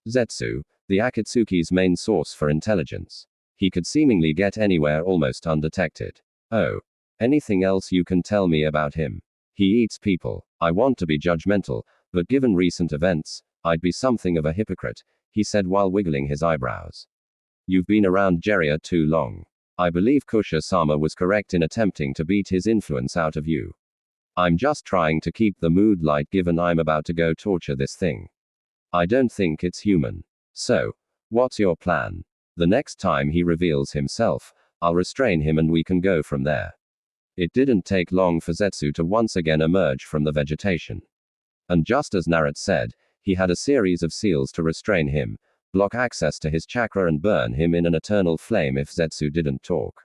Zetsu, the Akatsuki's main source for intelligence. He could seemingly get anywhere almost undetected. Oh. Anything else you can tell me about him? He eats people. I want to be judgmental, but given recent events, I'd be something of a hypocrite, he said while wiggling his eyebrows. You've been around Jiraiya too long. I believe Kusha-sama was correct in attempting to beat his influence out of you. I'm just trying to keep the mood light given I'm about to go torture this thing. I don't think it's human. So, what's your plan? The next time he reveals himself, I'll restrain him and we can go from there. It didn't take long for Zetsu to once again emerge from the vegetation. And just as Naruto said, he had a series of seals to restrain him, block access to his chakra and burn him in an eternal flame if Zetsu didn't talk.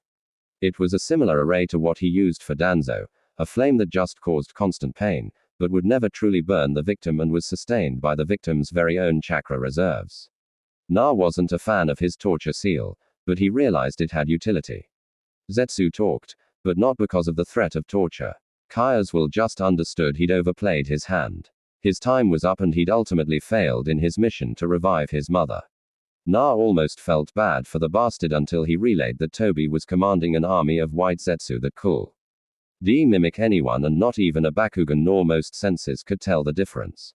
It was a similar array to what he used for Danzo, a flame that just caused constant pain, but would never truly burn the victim and was sustained by the victim's very own chakra reserves. Na wasn't a fan of his torture seal, but he realized it had utility. Zetsu talked, but not because of the threat of torture. Kaya's will just understood he'd overplayed his hand. His time was up and he'd ultimately failed in his mission to revive his mother. Na almost felt bad for the bastard until he relayed that Tobi was commanding an army of white Zetsu that could mimic anyone, and not even a Bakugan nor most senses could tell the difference.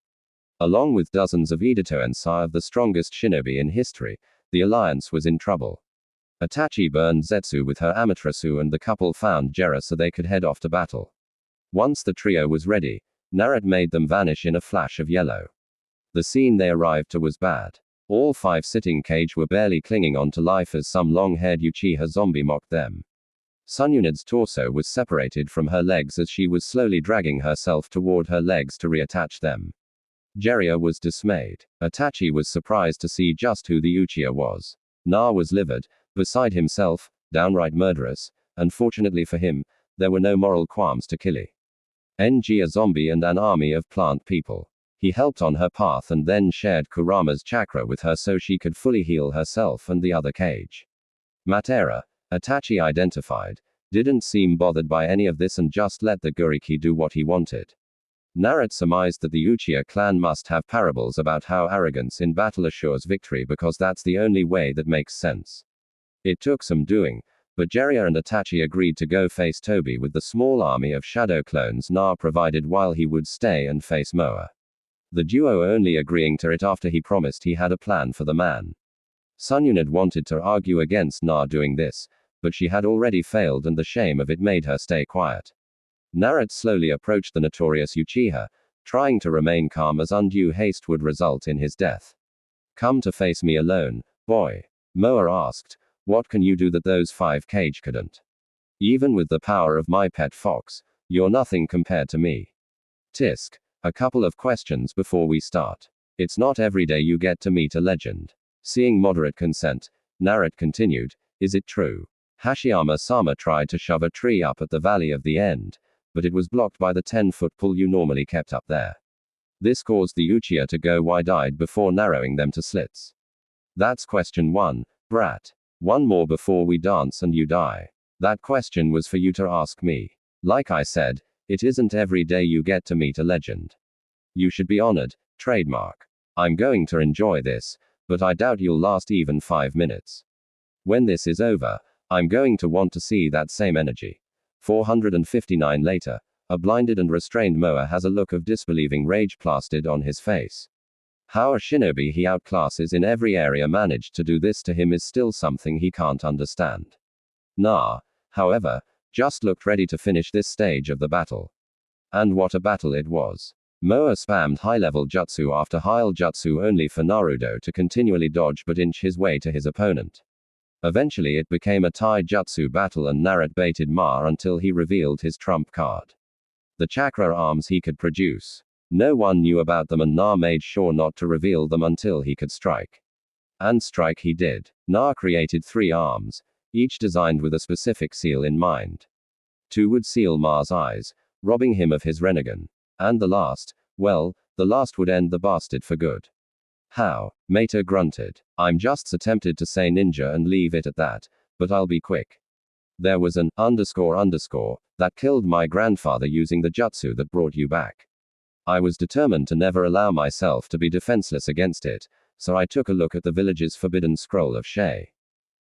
Along with dozens of Itachi of the strongest shinobi in history, the alliance was in trouble. Itachi burned Zetsu with her Amaterasu and the couple found Jiraiya so they could head off to battle. Once the trio was ready, Naruto made them vanish in a flash of yellow. The scene they arrived to was bad. All 5 sitting cage were barely clinging on to life as some long-haired Uchiha zombie mocked them. Sununid's torso was separated from her legs as she was slowly dragging herself toward her legs to reattach them. Jiraiya was dismayed. Itachi was surprised to see just who the Uchiha was. Na was livid, beside himself, downright murderous, and fortunately for him, there were no moral qualms to kill a zombie and an army of plant people. He helped on her path and then shared Kurama's chakra with her so she could fully heal herself and the other cage. Matera, Itachi identified, didn't seem bothered by any of this and just let the Guriki do what he wanted. Naruto surmised that the Uchiha clan must have parables about how arrogance in battle assures victory because that's the only way that makes sense. It took some doing, but Jiraiya and Itachi agreed to go face Tobi with the small army of shadow clones Na provided while he would stay and face Moa. The duo only agreeing to it after he promised he had a plan for the man. Sununid wanted to argue against Na doing this, but she had already failed and the shame of it made her stay quiet. Naruto slowly approached the notorious Uchiha, trying to remain calm as undue haste would result in his death. Come to face me alone, boy? Moa asked. What can you do that those 5 cage couldn't? Even with the power of my pet fox, you're nothing compared to me. Tisk. A couple of questions before we start. It's not every day you get to meet a legend. Seeing moderate consent, Naruto continued, is it true? Hashiyama-sama tried to shove a tree up at the valley of the end, but it was blocked by the 10-foot pole you normally kept up there. This caused the Uchiha to go wide-eyed before narrowing them to slits. That's question 1, brat. One more before we dance and you die. That question was for you to ask me. Like I said, it isn't every day you get to meet a legend. You should be honored, trademark. I'm going to enjoy this, but I doubt you'll last even 5 minutes. When this is over, I'm going to want to see that same energy. 459 later, a blinded and restrained Moa has a look of disbelieving rage plastered on his face. How a shinobi he outclasses in every area managed to do this to him is still something he can't understand. Na, however, just looked ready to finish this stage of the battle. And what a battle it was. Moa spammed high-level jutsu after high-level jutsu only for Naruto to continually dodge but inch his way to his opponent. Eventually it became a Tai jutsu battle and Naruto baited Ma until he revealed his trump card. The chakra arms he could produce. No one knew about them and Na made sure not to reveal them until he could strike. And strike he did. Na created 3 arms, each designed with a specific seal in mind. 2 would seal Ma's eyes, robbing him of his Renegan. And the last would end the bastard for good. How? Mater grunted. I'm just so tempted to say ninja and leave it at that, but I'll be quick. There was an __ that killed my grandfather using the jutsu that brought you back. I was determined to never allow myself to be defenseless against it, so I took a look at the village's forbidden scroll of Shei.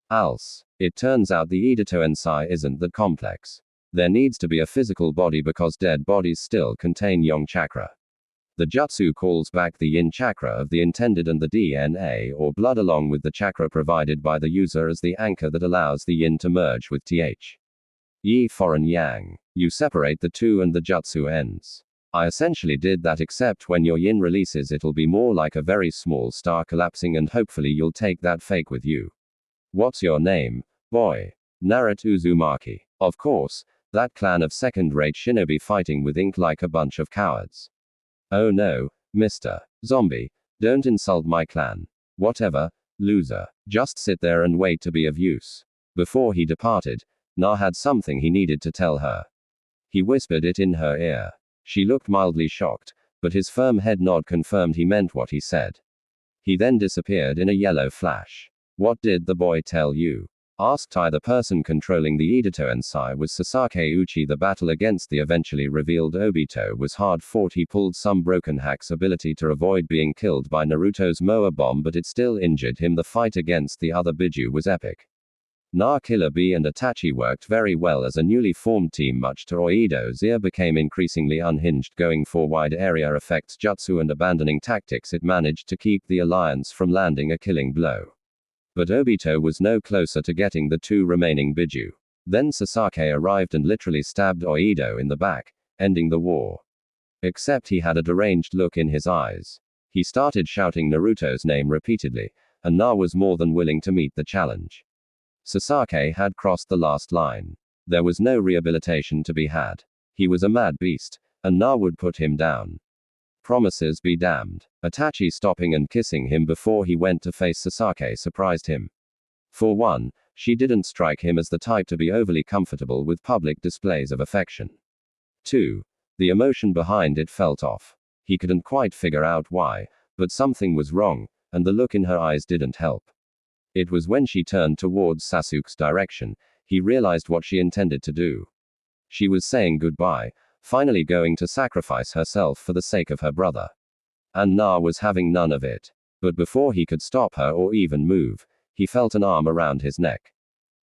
Else, it turns out the Itachi isn't that complex. There needs to be a physical body because dead bodies still contain yang chakra. The jutsu calls back the yin chakra of the intended and the DNA or blood along with the chakra provided by the user as the anchor that allows the yin to merge with yi foreign yang. You separate the two and the jutsu ends. I essentially did that except when your yin releases it'll be more like a very small star collapsing and hopefully you'll take that fake with you. What's your name, boy? Naruto Uzumaki. Of course, that clan of second-rate shinobi fighting with ink like a bunch of cowards. Oh no, Mr. Zombie, don't insult my clan. Whatever, loser. Just sit there and wait to be of use. Before he departed, Na had something he needed to tell her. He whispered it in her ear. She looked mildly shocked, but his firm head nod confirmed he meant what he said. He then disappeared in a yellow flash. What did the boy tell you? Asked I. The person controlling the Obito Ensai was Sasuke Uchi. The battle against the eventually revealed Obito was hard fought. He pulled some broken hack's ability to avoid being killed by Naruto's Moa bomb, but it still injured him. The fight against the other Biju was epic. Na, Killer Bee and Itachi worked very well as a newly formed team. Much to Oido's ear, became increasingly unhinged, going for wide area effects jutsu and abandoning tactics. It managed to keep the alliance from landing a killing blow. But Obito was no closer to getting the two remaining Biju. Then Sasuke arrived and literally stabbed Oido in the back, ending the war. Except he had a deranged look in his eyes. He started shouting Naruto's name repeatedly, and Na was more than willing to meet the challenge. Sasuke had crossed the last line. There was no rehabilitation to be had. He was a mad beast, and Na would put him down. Promises be damned. Itachi stopping and kissing him before he went to face Sasuke surprised him. For one, she didn't strike him as the type to be overly comfortable with public displays of affection. 2. The emotion behind it felt off. He couldn't quite figure out why, but something was wrong, and the look in her eyes didn't help. It was when she turned towards Sasuke's direction, he realized what she intended to do. She was saying goodbye, finally going to sacrifice herself for the sake of her brother. And Na was having none of it. But before he could stop her or even move, he felt an arm around his neck.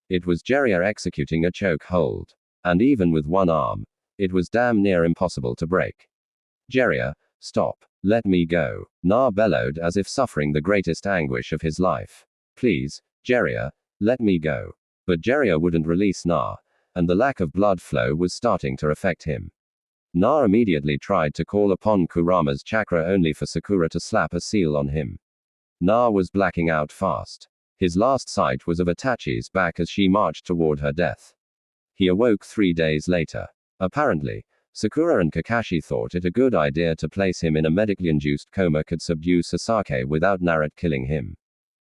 It was Jiraiya executing a choke hold. And even with one arm, it was damn near impossible to break. Jiraiya, stop. Let me go. Na bellowed as if suffering the greatest anguish of his life. Please, Jiraiya, let me go. But Jiraiya wouldn't release Na, and the lack of blood flow was starting to affect him. Na immediately tried to call upon Kurama's chakra only for Sakura to slap a seal on him. Na was blacking out fast. His last sight was of Itachi's back as she marched toward her death. He awoke 3 days later. Apparently, Sakura and Kakashi thought it a good idea to place him in a medically induced coma could subdue Sasuke without Naruto killing him.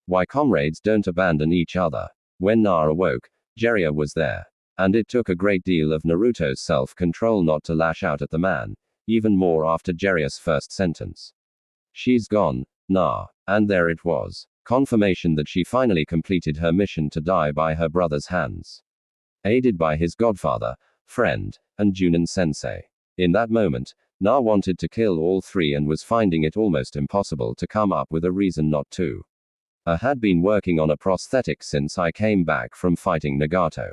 Why comrades don't abandon each other. When Na awoke, Jiraiya was there. And it took a great deal of Naruto's self-control not to lash out at the man, even more after Jiraiya's first sentence. She's gone, Na. And there it was. Confirmation that she finally completed her mission to die by her brother's hands. Aided by his godfather, friend, and Junin sensei. In that moment, Na wanted to kill all three and was finding it almost impossible to come up with a reason not to. I had been working on a prosthetic since I came back from fighting Nagato.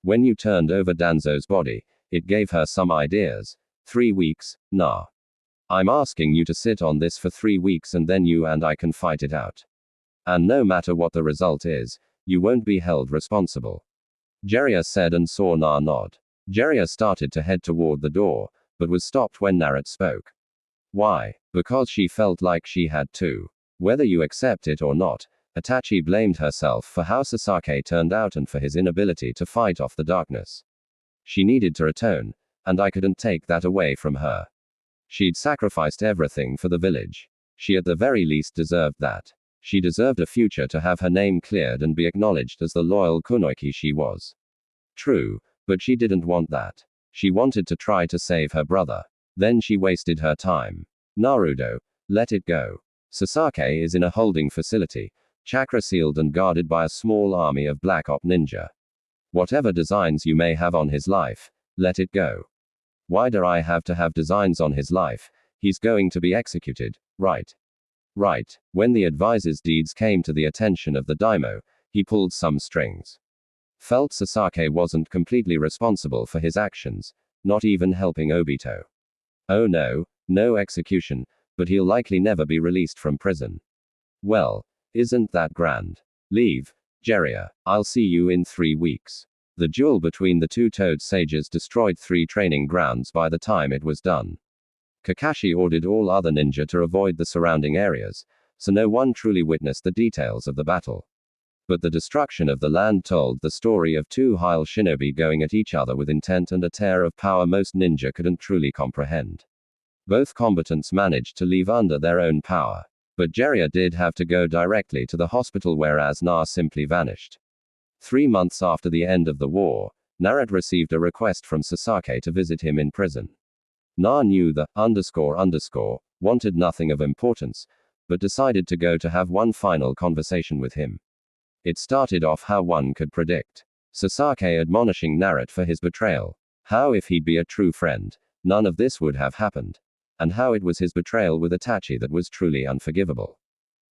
When you turned over Danzo's body, it gave her some ideas. 3 weeks, Na. I'm asking you to sit on this for 3 weeks and then you and I can fight it out. And no matter what the result is, you won't be held responsible. Jiraiya said and saw Na nod. Jiraiya started to head toward the door, but was stopped when Naruto spoke. Why? Because she felt like she had to. Whether you accept it or not, Itachi blamed herself for how Sasuke turned out and for his inability to fight off the darkness. She needed to atone, and I couldn't take that away from her. She'd sacrificed everything for the village. She at the very least deserved that. She deserved a future to have her name cleared and be acknowledged as the loyal kunoichi she was. True, but she didn't want that. She wanted to try to save her brother. Then she wasted her time. Naruto, let it go. Sasuke is in a holding facility, chakra sealed and guarded by a small army of Black Op ninja. Whatever designs you may have on his life, let it go. Why do I have to have designs on his life? He's going to be executed, right? Right. When the advisor's deeds came to the attention of the daimyo, he pulled some strings. Felt Sasuke wasn't completely responsible for his actions, not even helping Obito. Oh no, no execution, but he'll likely never be released from prison. Well, isn't that grand? Leave, Jiraiya. I'll see you in 3 weeks. The duel between the two Toad sages destroyed 3 training grounds by the time it was done. Kakashi ordered all other ninja to avoid the surrounding areas, so no one truly witnessed the details of the battle. But the destruction of the land told the story of 2 Hyle shinobi going at each other with intent and a tear of power most ninja couldn't truly comprehend. Both combatants managed to leave under their own power. But Jiraiya did have to go directly to the hospital, whereas Na simply vanished. 3 months after the end of the war, Naruto received a request from Sasuke to visit him in prison. Na knew the __ wanted nothing of importance, but decided to go to have one final conversation with him. It started off how one could predict. Sasuke admonishing Naruto for his betrayal. How if he'd be a true friend, none of this would have happened. And how it was his betrayal with Itachi that was truly unforgivable.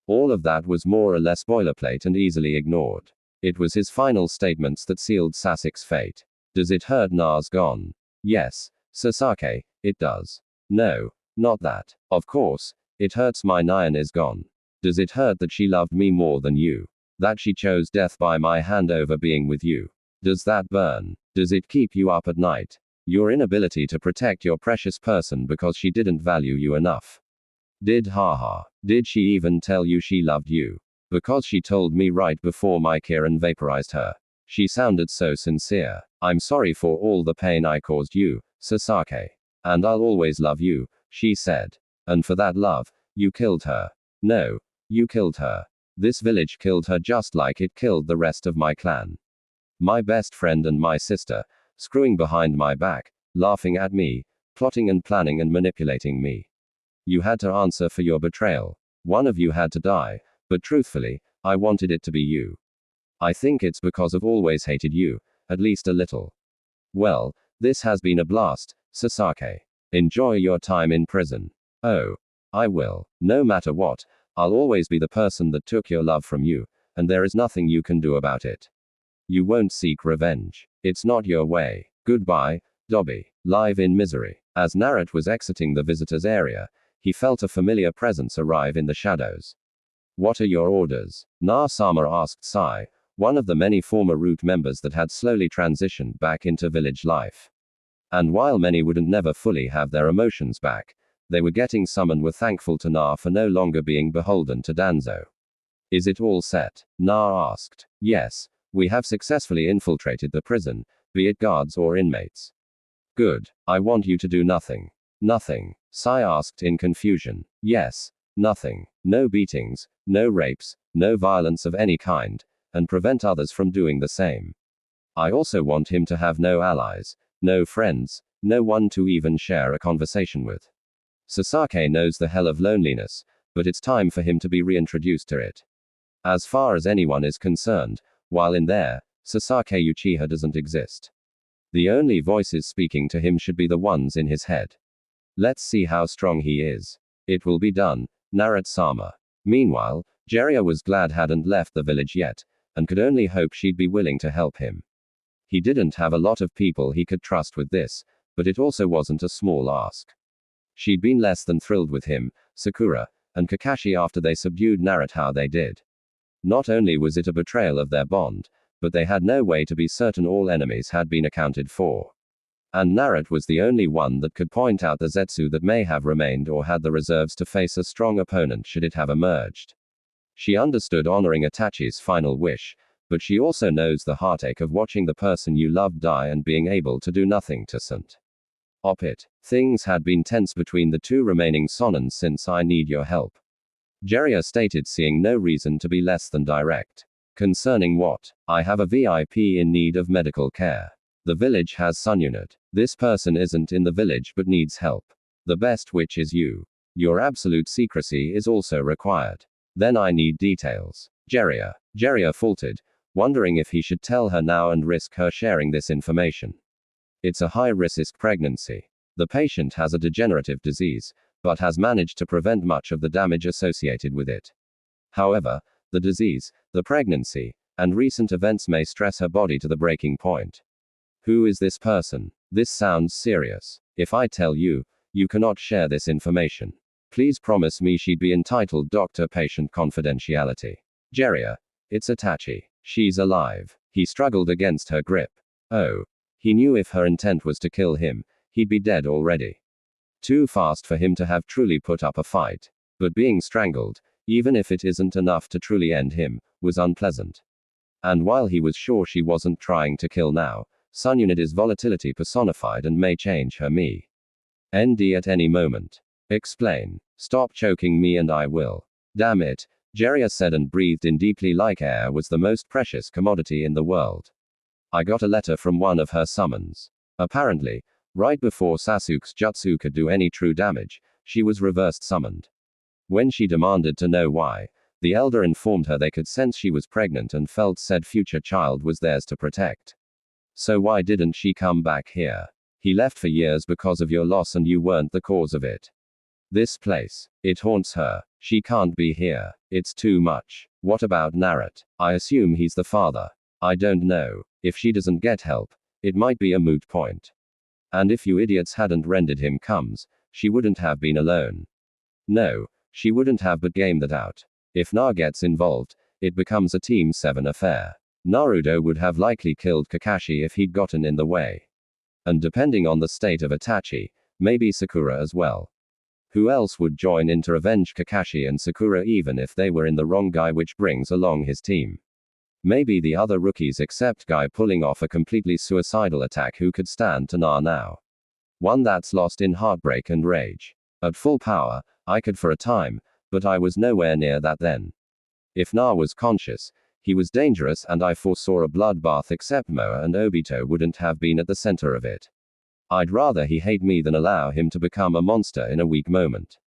All of that was more or less boilerplate and easily ignored. It was his final statements that sealed Sasuke's fate. Does it hurt Na's gone? Yes, Sasuke, it does. No, not that. Of course, it hurts my Nyan is gone. Does it hurt that she loved me more than you? That she chose death by my hand over being with you? Does that burn? Does it keep you up at night? Your inability to protect your precious person because she didn't value you enough. Did she even tell you she loved you? Because she told me right before my Kirin vaporized her. She sounded so sincere. I'm sorry for all the pain I caused you, Sasuke. And I'll always love you, she said. And for that love, you killed her. No, you killed her. This village killed her just like it killed the rest of my clan. My best friend and my sister, screwing behind my back, laughing at me, plotting and planning and manipulating me. You had to answer for your betrayal. One of you had to die, but truthfully, I wanted it to be you. I think it's because I've always hated you, at least a little. Well, this has been a blast, Sasuke. Enjoy your time in prison. Oh, I will. No matter what, I'll always be the person that took your love from you, and there is nothing you can do about it. You won't seek revenge. It's not your way. Goodbye, Dobby. Live in misery. As Naruto was exiting the visitors area, he felt a familiar presence arrive in the shadows. What are your orders? Na-sama asked Sai, one of the many former Root members that had slowly transitioned back into village life. And while many wouldn't never fully have their emotions back, they were getting some and were thankful to Na for no longer being beholden to Danzo. Is it all set? Na asked. Yes. We have successfully infiltrated the prison, be it guards or inmates. Good. I want you to do nothing. Nothing? Sai asked in confusion. Yes, nothing. No beatings, no rapes, no violence of any kind, and prevent others from doing the same. I also want him to have no allies, no friends, no one to even share a conversation with. Sasuke knows the hell of loneliness, but it's time for him to be reintroduced to it. As far as anyone is concerned, while in there, Sasuke Uchiha doesn't exist. The only voices speaking to him should be the ones in his head. Let's see how strong he is. It will be done, Naruto-sama. Meanwhile, Jiraiya was glad hadn't left the village yet, and could only hope she'd be willing to help him. He didn't have a lot of people he could trust with this, but it also wasn't a small ask. She'd been less than thrilled with him, Sakura, and Kakashi after they subdued Naruto how they did. Not only was it a betrayal of their bond, but they had no way to be certain all enemies had been accounted for. And Naruto was the only one that could point out the Zetsu that may have remained or had the reserves to face a strong opponent should it have emerged. She understood honoring Itachi's final wish, but she also knows the heartache of watching the person you loved die and being able to do nothing to st. Op it. Things had been tense between the two remaining Sonins since I need your help. Jiraiya stated, seeing no reason to be less than direct. Concerning what? I have a VIP in need of medical care. The village has Sun Unit. This person isn't in the village but needs help. The best which is you. Your absolute secrecy is also required. Then I need details. Jiraiya faltered, wondering if he should tell her now and risk her sharing this information. It's a high-risk pregnancy. The patient has a degenerative disease, but has managed to prevent much of the damage associated with it. However, the disease, the pregnancy, and recent events may stress her body to the breaking point. Who is this person? This sounds serious. If I tell you, you cannot share this information. Please promise me she'd be entitled doctor-patient confidentiality. Jiraiya, it's Itachi. She's alive. He struggled against her grip. Oh. He knew if her intent was to kill him, he'd be dead already. Too fast for him to have truly put up a fight. But being strangled, even if it isn't enough to truly end him, was unpleasant. And while he was sure she wasn't trying to kill now, Sun Unit is volatility personified and may change her ND at any moment. Explain. Stop choking me and I will. Damn it, Jiraiya said and breathed in deeply like air was the most precious commodity in the world. I got a letter from one of her summons. Apparently, right before Sasuke's jutsu could do any true damage, she was reversed summoned. When she demanded to know why, the elder informed her they could sense she was pregnant and felt said future child was theirs to protect. So why didn't she come back here? He left for years because of your loss and you weren't the cause of it. This place, it haunts her. She can't be here. It's too much. What about Naruto? I assume he's the father. I don't know. If she doesn't get help, it might be a moot point. And if you idiots hadn't rendered him comes, she wouldn't have been alone. No, she wouldn't have but game that out. If Na gets involved, it becomes a Team 7 affair. Naruto would have likely killed Kakashi if he'd gotten in the way. And depending on the state of Itachi, maybe Sakura as well. Who else would join in to revenge Kakashi and Sakura even if they were in the wrong guy, which brings along his team? Maybe the other rookies except Guy pulling off a completely suicidal attack who could stand to Na now. One that's lost in heartbreak and rage. At full power, I could for a time, but I was nowhere near that then. If Na was conscious, he was dangerous and I foresaw a bloodbath, except Moa and Obito wouldn't have been at the center of it. I'd rather he hate me than allow him to become a monster in a weak moment.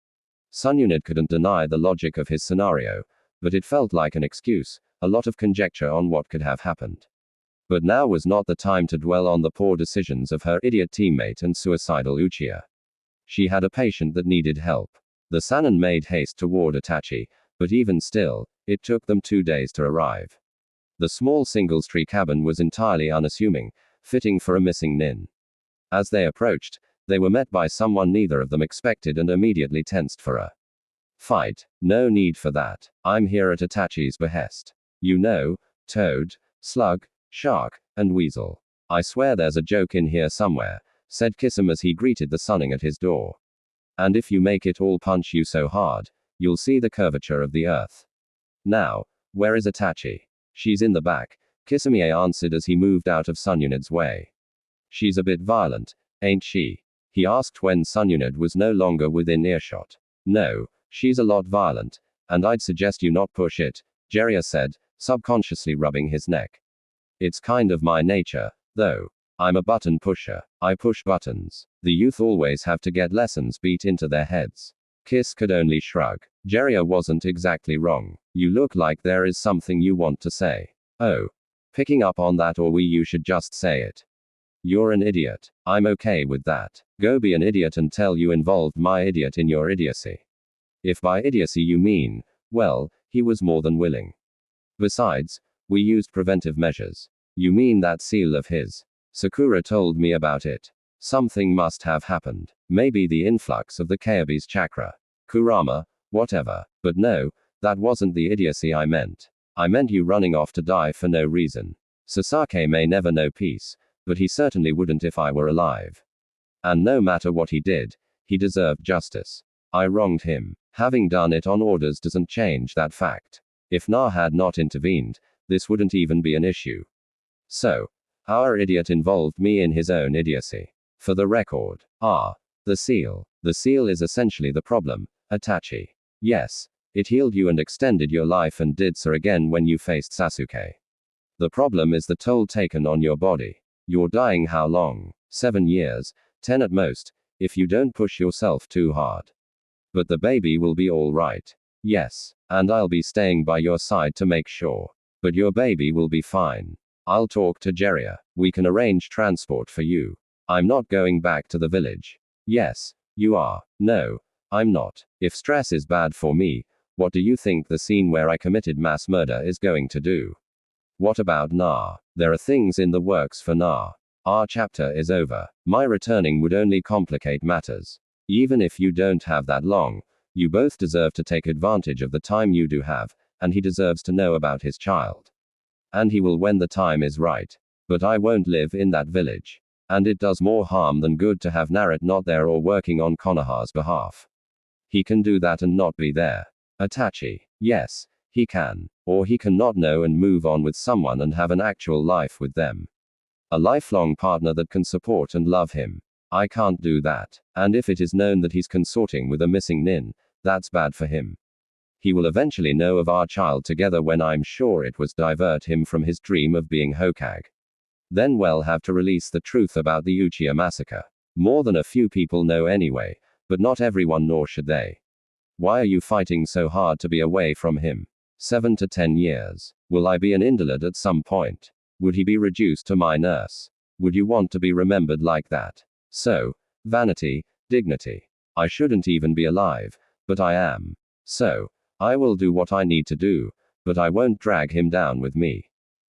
Sununid couldn't deny the logic of his scenario, but it felt like an excuse, a lot of conjecture on what could have happened. But now was not the time to dwell on the poor decisions of her idiot teammate and suicidal Uchiha. She had a patient that needed help. The Sannin made haste toward Itachi, but even still, it took them 2 days to arrive. The small single-tree cabin was entirely unassuming, fitting for a missing nin. As they approached, they were met by someone neither of them expected and immediately tensed for a fight. No need for that. I'm here at Itachi's behest. You know, Toad, Slug, Shark, and Weasel. I swear there's a joke in here somewhere, said Kisame as he greeted the Sunning at his door. And if you make it all punch you so hard, you'll see the curvature of the earth. Now, where is Itachi? She's in the back, Kisame answered as he moved out of Sununid's way. She's a bit violent, ain't she? He asked when Sununid was no longer within earshot. No, she's a lot violent, and I'd suggest you not push it, Jiraiya said, subconsciously rubbing his neck. It's kind of my nature, though. I'm a button pusher. I push buttons. The youth always have to get lessons beat into their heads. Kiss could only shrug. Jiraiya wasn't exactly wrong. You look like there is something you want to say. Oh. Picking up on that, or you should just say it. You're an idiot. I'm okay with that. Go be an idiot until you involved my idiot in your idiocy. If by idiocy you mean, well, he was more than willing. Besides, we used preventive measures. You mean that seal of his? Sakura told me about it. Something must have happened. Maybe the influx of the Kyuubi's chakra. Kurama, whatever. But no, that wasn't the idiocy I meant. I meant you running off to die for no reason. Sasuke may never know peace, but he certainly wouldn't if I were alive. And no matter what he did, he deserved justice. I wronged him. Having done it on orders doesn't change that fact. If Na had not intervened, this wouldn't even be an issue. So, our idiot involved me in his own idiocy. For the record. The seal. The seal is essentially the problem, Itachi. Yes, it healed you and extended your life and did so again when you faced Sasuke. The problem is the toll taken on your body. You're dying how long? 7 years, 10 at most, if you don't push yourself too hard. But the baby will be all right. Yes, and I'll be staying by your side to make sure. But your baby will be fine. I'll talk to Jiraiya. We can arrange transport for you. I'm not going back to the village. Yes, you are. No, I'm not. If stress is bad for me, what do you think the scene where I committed mass murder is going to do? What about Na? There are things in the works for Na. Our chapter is over. My returning would only complicate matters. Even if you don't have that long, you both deserve to take advantage of the time you do have, and he deserves to know about his child. And he will when the time is right. But I won't live in that village. And it does more harm than good to have Naruto not there or working on Konoha's behalf. He can do that and not be there. Itachi. Yes, he can. Or he can not know and move on with someone and have an actual life with them. A lifelong partner that can support and love him. I can't do that. And if it is known that he's consorting with a missing nin, that's bad for him. He will eventually know of our child together when I'm sure it was divert him from his dream of being Hokage. Then we'll have to release the truth about the Uchiha massacre. More than a few people know anyway, but not everyone, nor should they. Why are you fighting so hard to be away from him? 7 to 10 years. Will I be an invalid at some point? Would he be reduced to my nurse? Would you want to be remembered like that? So, vanity, dignity. I shouldn't even be alive, but I am. So, I will do what I need to do, but I won't drag him down with me.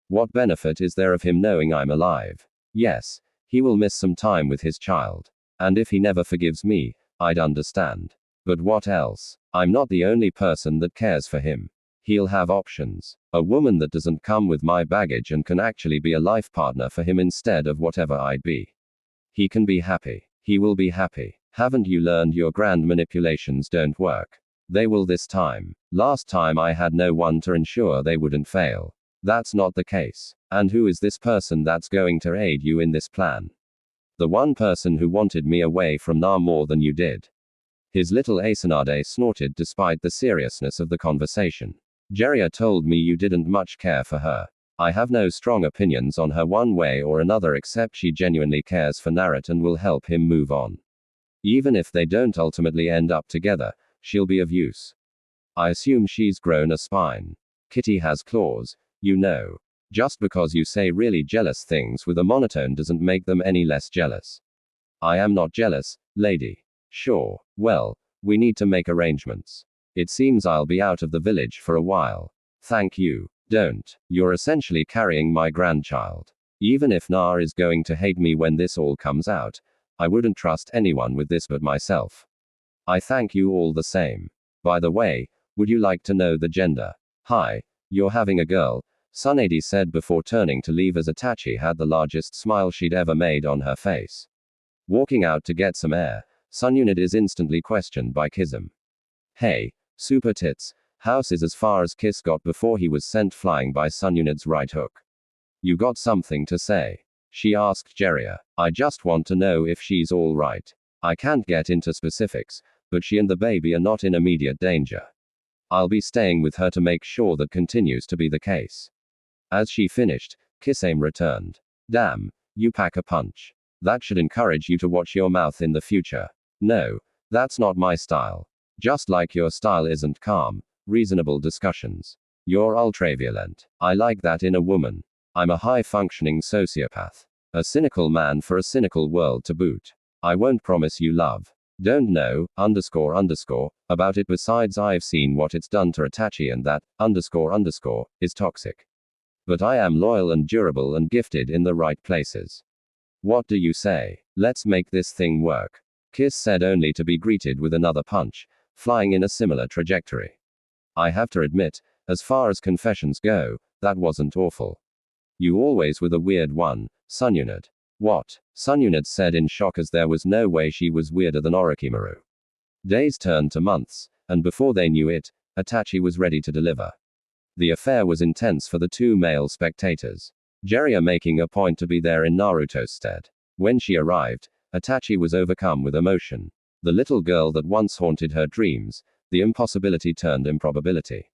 What benefit is there of him knowing I'm alive? Yes, he will miss some time with his child. And if he never forgives me, I'd understand. But what else? I'm not the only person that cares for him. He'll have options. A woman that doesn't come with my baggage and can actually be a life partner for him instead of whatever I'd be. He can be happy. He will be happy. Haven't you learned your grand manipulations don't work? They will this time. Last time I had no one to ensure they wouldn't fail. That's not the case. And who is this person that's going to aid you in this plan? The one person who wanted me away from Na more than you did. His little Asanade snorted despite the seriousness of the conversation. Jiraiya told me you didn't much care for her. I have no strong opinions on her one way or another except she genuinely cares for Naruto and will help him move on. Even if they don't ultimately end up together, she'll be of use. I assume she's grown a spine. Kitty has claws, you know. Just because you say really jealous things with a monotone doesn't make them any less jealous. I am not jealous, lady. Sure. Well, we need to make arrangements. It seems I'll be out of the village for a while. Thank you. Don't. You're essentially carrying my grandchild. Even if Na is going to hate me when this all comes out, I wouldn't trust anyone with this but myself. I thank you all the same. By the way, would you like to know the gender? Hi, you're having a girl, Tsunade said before turning to leave as Itachi had the largest smile she'd ever made on her face. Walking out to get some air, Tsunade is instantly questioned by Kisum. Hey, super tits, house is as far as Kiss got before he was sent flying by Tsunade's right hook. You got something to say? She asked Jiraiya. I just want to know if she's all right. I can't get into specifics, but she and the baby are not in immediate danger. I'll be staying with her to make sure that continues to be the case. As she finished, Kisame returned. Damn, you pack a punch. That should encourage you to watch your mouth in the future. No, that's not my style. Just like your style isn't calm, reasonable discussions. You're ultraviolent. I like that in a woman. I'm a high-functioning sociopath. A cynical man for a cynical world to boot. I won't promise you love. Don't know, about it besides I've seen what it's done to Itachi and that, is toxic. But I am loyal and durable and gifted in the right places. What do you say? Let's make this thing work. Kiss said only to be greeted with another punch, flying in a similar trajectory. I have to admit, as far as confessions go, that wasn't awful. You always were the weird one, Tsunade. What? Tsunade said in shock as there was no way she was weirder than Orochimaru. Days turned to months, and before they knew it, Itachi was ready to deliver. The affair was intense for the two male spectators. Jiraiya making a point to be there in Naruto's stead. When she arrived, Itachi was overcome with emotion. The little girl that once haunted her dreams, the impossibility turned improbability.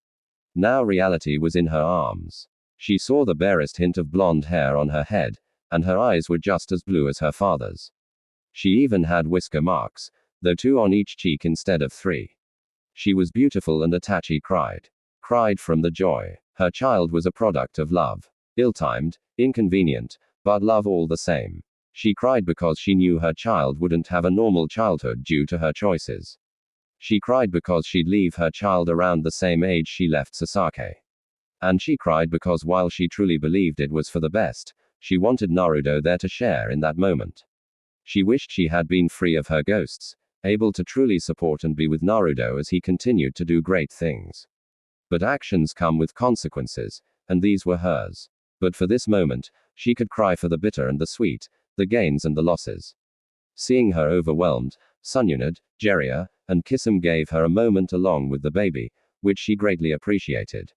Now reality was in her arms. She saw the barest hint of blonde hair on her head, and her eyes were just as blue as her father's. She even had whisker marks, though 2 on each cheek instead of 3. She was beautiful and Itachi cried. Cried from the joy. Her child was a product of love. Ill-timed, inconvenient, but love all the same. She cried because she knew her child wouldn't have a normal childhood due to her choices. She cried because she'd leave her child around the same age she left Sasuke. And she cried because while she truly believed it was for the best, she wanted Naruto there to share in that moment. She wished she had been free of her ghosts, able to truly support and be with Naruto as he continued to do great things. But actions come with consequences, and these were hers. But for this moment, she could cry for the bitter and the sweet, the gains and the losses. Seeing her overwhelmed, Tsunade, Jiraiya, and Kisame gave her a moment along with the baby, which she greatly appreciated.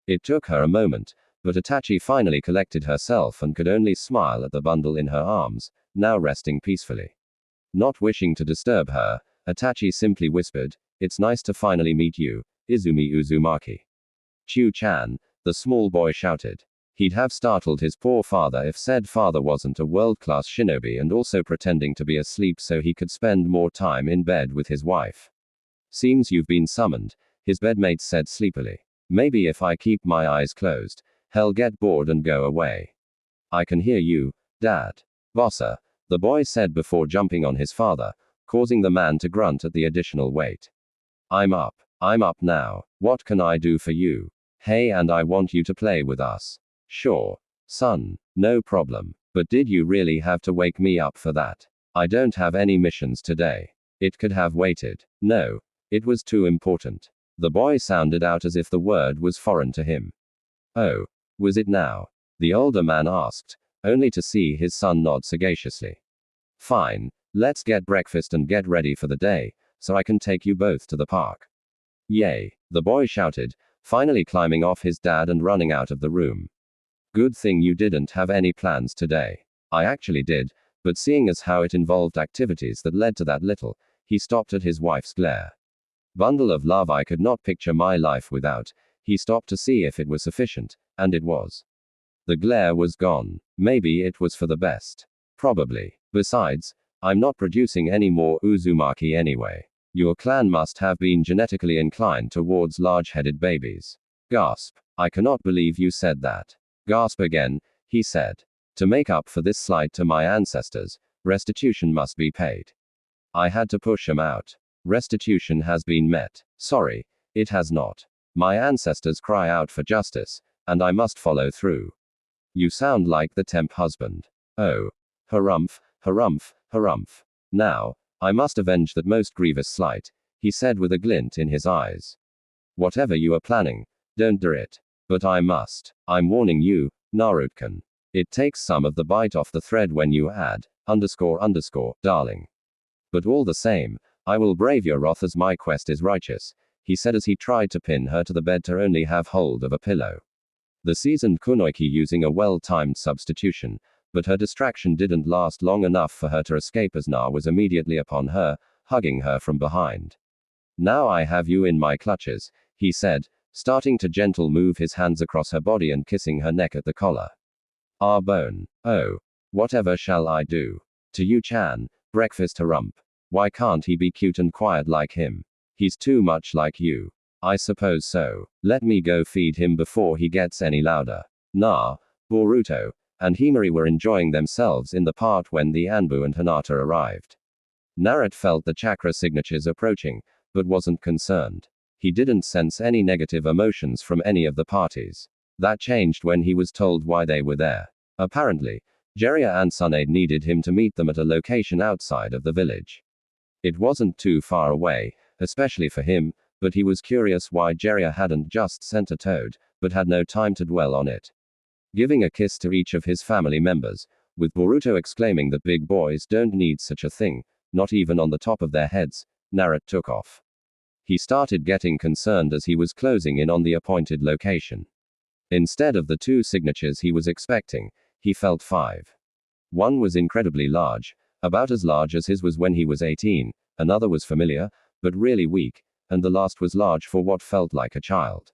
It took her a moment, but Itachi finally collected herself and could only smile at the bundle in her arms, now resting peacefully. Not wishing to disturb her, Itachi simply whispered, "It's nice to finally meet you, Izumi Uzumaki." Chu-chan, the small boy shouted. He'd have startled his poor father if said father wasn't a world-class shinobi and also pretending to be asleep so he could spend more time in bed with his wife. "Seems you've been summoned," his bedmate said sleepily. "Maybe if I keep my eyes closed, he'll get bored and go away." "I can hear you, Dad. Bossa," the boy said before jumping on his father, causing the man to grunt at the additional weight. I'm up now. What can I do for you?" "Hey, and I want you to play with us." "Sure, son, no problem. But did you really have to wake me up for that? I don't have any missions today." "It could have waited." "No, it was too important." The boy sounded out as if the word was foreign to him. "Oh, was it now?" the older man asked, only to see his son nod sagaciously. "Fine, let's get breakfast and get ready for the day, so I can take you both to the park." "Yay," the boy shouted, finally climbing off his dad and running out of the room. "Good thing you didn't have any plans today." "I actually did, but seeing as how it involved activities that led to that little," he stopped at his wife's glare. "Bundle of love I could not picture my life without." He stopped to see if it was sufficient, and it was. The glare was gone. Maybe it was for the best. Probably. Besides, I'm not producing any more Uzumaki anyway. Your clan must have been genetically inclined towards large-headed babies. Gasp. "I cannot believe you said that." "Gasp again," he said. "To make up for this slight to my ancestors, restitution must be paid. I had to push him out. Restitution has been met. Sorry, it has not. My ancestors cry out for justice, and I must follow through." "You sound like the temp husband." "Oh. Harumph, harumph, harumph. Now, I must avenge that most grievous slight," he said with a glint in his eyes. "Whatever you are planning, don't do it. But I must. I'm warning you, Naruto-kun. It takes some of the bite off the thread when you add, darling. But all the same, I will brave your wrath as my quest is righteous," he said as he tried to pin her to the bed to only have hold of a pillow. The seasoned kunoichi using a well-timed substitution, but her distraction didn't last long enough for her to escape as Na was immediately upon her, hugging her from behind. "Now I have you in my clutches," he said, starting to gently move his hands across her body and kissing her neck at the collar. "Ah, bone. Oh. Whatever shall I do? To you, Chan, breakfast harump. Why can't he be cute and quiet like him? He's too much like you." "I suppose so. Let me go feed him before he gets any louder." Na, Boruto, and Himari were enjoying themselves in the part when the Anbu and Hinata arrived. Naruto felt the chakra signatures approaching, but wasn't concerned. He didn't sense any negative emotions from any of the parties. That changed when he was told why they were there. Apparently, Jiraiya and Tsunade needed him to meet them at a location outside of the village. It wasn't too far away, especially for him, but he was curious why Jiraiya hadn't just sent a toad, but had no time to dwell on it. Giving a kiss to each of his family members, with Boruto exclaiming that big boys don't need such a thing, not even on the top of their heads, Naruto took off. He started getting concerned as he was closing in on the appointed location. Instead of the 2 signatures he was expecting, he felt 5. One was incredibly large, about as large as his was when he was 18, another was familiar, but really weak, and the last was large for what felt like a child.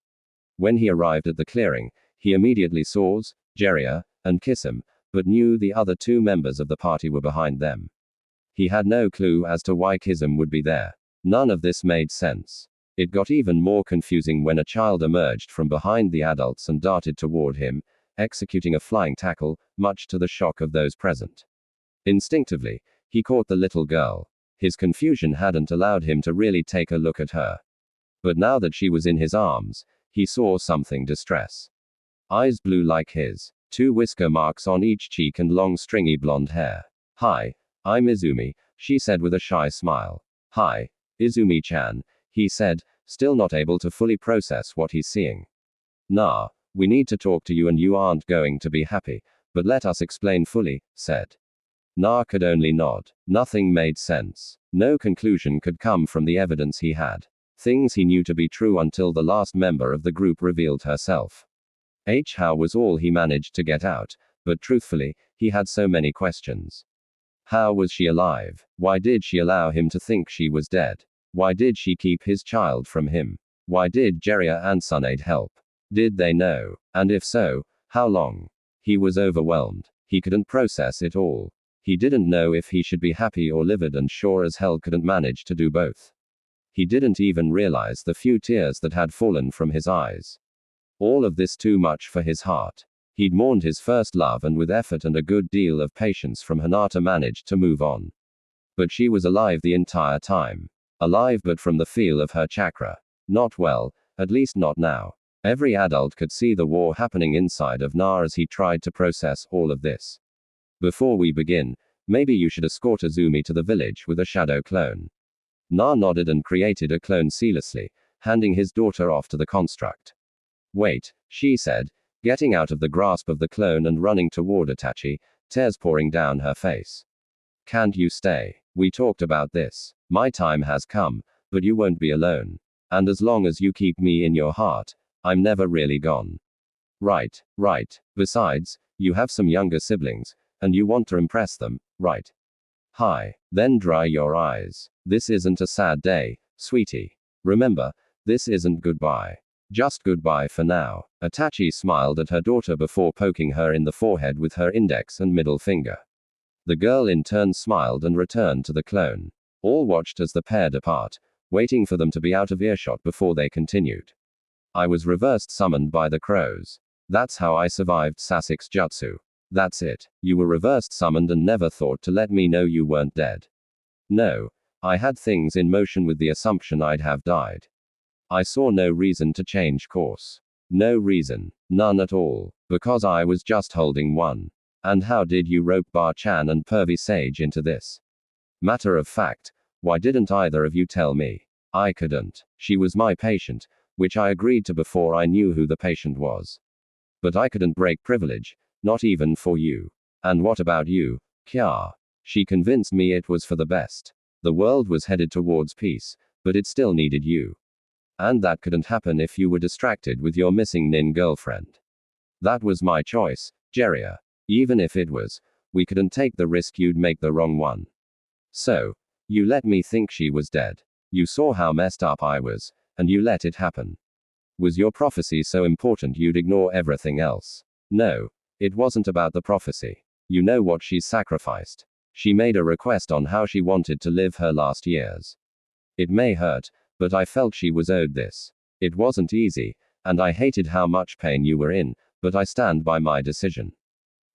When he arrived at the clearing, he immediately saw Jiraiya and Kisame, but knew the other 2 members of the party were behind them. He had no clue as to why Kisame would be there. None of this made sense. It got even more confusing when a child emerged from behind the adults and darted toward him, executing a flying tackle, much to the shock of those present. Instinctively, he caught the little girl. His confusion hadn't allowed him to really take a look at her. But now that she was in his arms, he saw something distress. Eyes blue like his, 2 whisker marks on each cheek and long stringy blonde hair. "Hi, I'm Izumi," she said with a shy smile. "Hi, Izumi-chan," he said, still not able to fully process what he's seeing. "Nah, we need to talk to you and you aren't going to be happy, but let us explain fully," said. Na could only nod. Nothing made sense. No conclusion could come from the evidence he had. Things he knew to be true until the last member of the group revealed herself. How was all he managed to get out, but truthfully, he had so many questions. How was she alive? Why did she allow him to think she was dead? Why did she keep his child from him? Why did Jiraiya and Tsunade help? Did they know? And if so, how long? He was overwhelmed. He couldn't process it all. He didn't know if he should be happy or livid, and sure as hell couldn't manage to do both. He didn't even realize the few tears that had fallen from his eyes. All of this too much for his heart. He'd mourned his first love, and with effort and a good deal of patience from Hinata managed to move on. But she was alive the entire time. Alive, but from the feel of her chakra. Not well, at least not now. Every adult could see the war happening inside of Na as he tried to process all of this. Before we begin, maybe you should escort Azumi to the village with a shadow clone. Na nodded and created a clone seamlessly, handing his daughter off to the construct. Wait, she said, getting out of the grasp of the clone and running toward Itachi, tears pouring down her face. Can't you stay? We talked about this. My time has come, but you won't be alone. And as long as you keep me in your heart, I'm never really gone. Right, right. Besides, you have some younger siblings, and you want to impress them, right? Hi. Then dry your eyes. This isn't a sad day, sweetie. Remember, this isn't goodbye. Just goodbye for now. Itachi smiled at her daughter before poking her in the forehead with her index and middle finger. The girl in turn smiled and returned to the clone. All watched as the pair depart, waiting for them to be out of earshot before they continued. I was reversed summoned by the crows. That's how I survived Sasuke's jutsu. That's it. You were reversed summoned and never thought to let me know you weren't dead. No. I had things in motion with the assumption I'd have died. I saw no reason to change course. No reason. None at all. Because I was just holding one. And how did you rope Bar-chan and Pervy Sage into this? Matter of fact, why didn't either of you tell me? I couldn't. She was my patient, which I agreed to before I knew who the patient was. But I couldn't break privilege, not even for you. And what about you, Kya? She convinced me it was for the best. The world was headed towards peace, but it still needed you. And that couldn't happen if you were distracted with your missing nin girlfriend. That was my choice, Jiraiya. Even if it was, we couldn't take the risk you'd make the wrong one. So, you let me think she was dead. You saw how messed up I was, and you let it happen. Was your prophecy so important you'd ignore everything else? No, it wasn't about the prophecy. You know what she's sacrificed. She made a request on how she wanted to live her last years. It may hurt, but I felt she was owed this. It wasn't easy, and I hated how much pain you were in, but I stand by my decision.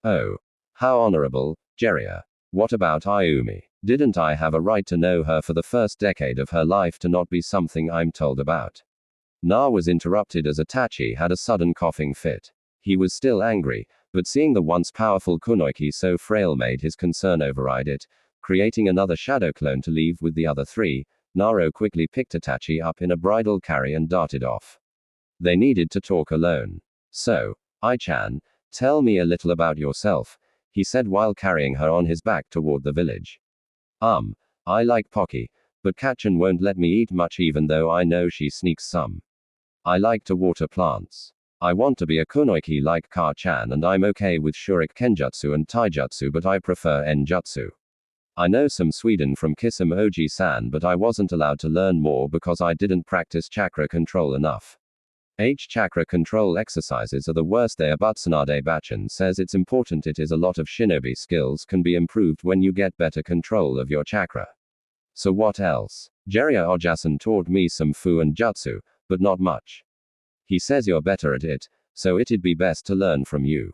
Oh. How honorable, Jiraiya. What about Ayumi? Didn't I have a right to know her for the first decade of her life to not be something I'm told about? Na was interrupted as Itachi had a sudden coughing fit. He was still angry, but seeing the once powerful Kunoichi so frail made his concern override it, creating another shadow clone to leave with the other three. Naruto quickly picked Itachi up in a bridal carry and darted off. They needed to talk alone. So, Ai-chan, tell me a little about yourself, he said while carrying her on his back toward the village. I like Pocky, but Kacchan won't let me eat much even though I know she sneaks some. I like to water plants. I want to be a kunoichi like Ka-chan, and I'm okay with Shurik Kenjutsu and Taijutsu, but I prefer Enjutsu. I know some Sweden from Kisum Oji-san, but I wasn't allowed to learn more because I didn't practice chakra control enough. Chakra control exercises are the worst there, but Tsunade Bachan says it's important. It is a lot of shinobi skills can be improved when you get better control of your chakra. So what else? Jiraiya Ojasan taught me some fu and jutsu, but not much. He says you're better at it, so it'd be best to learn from you.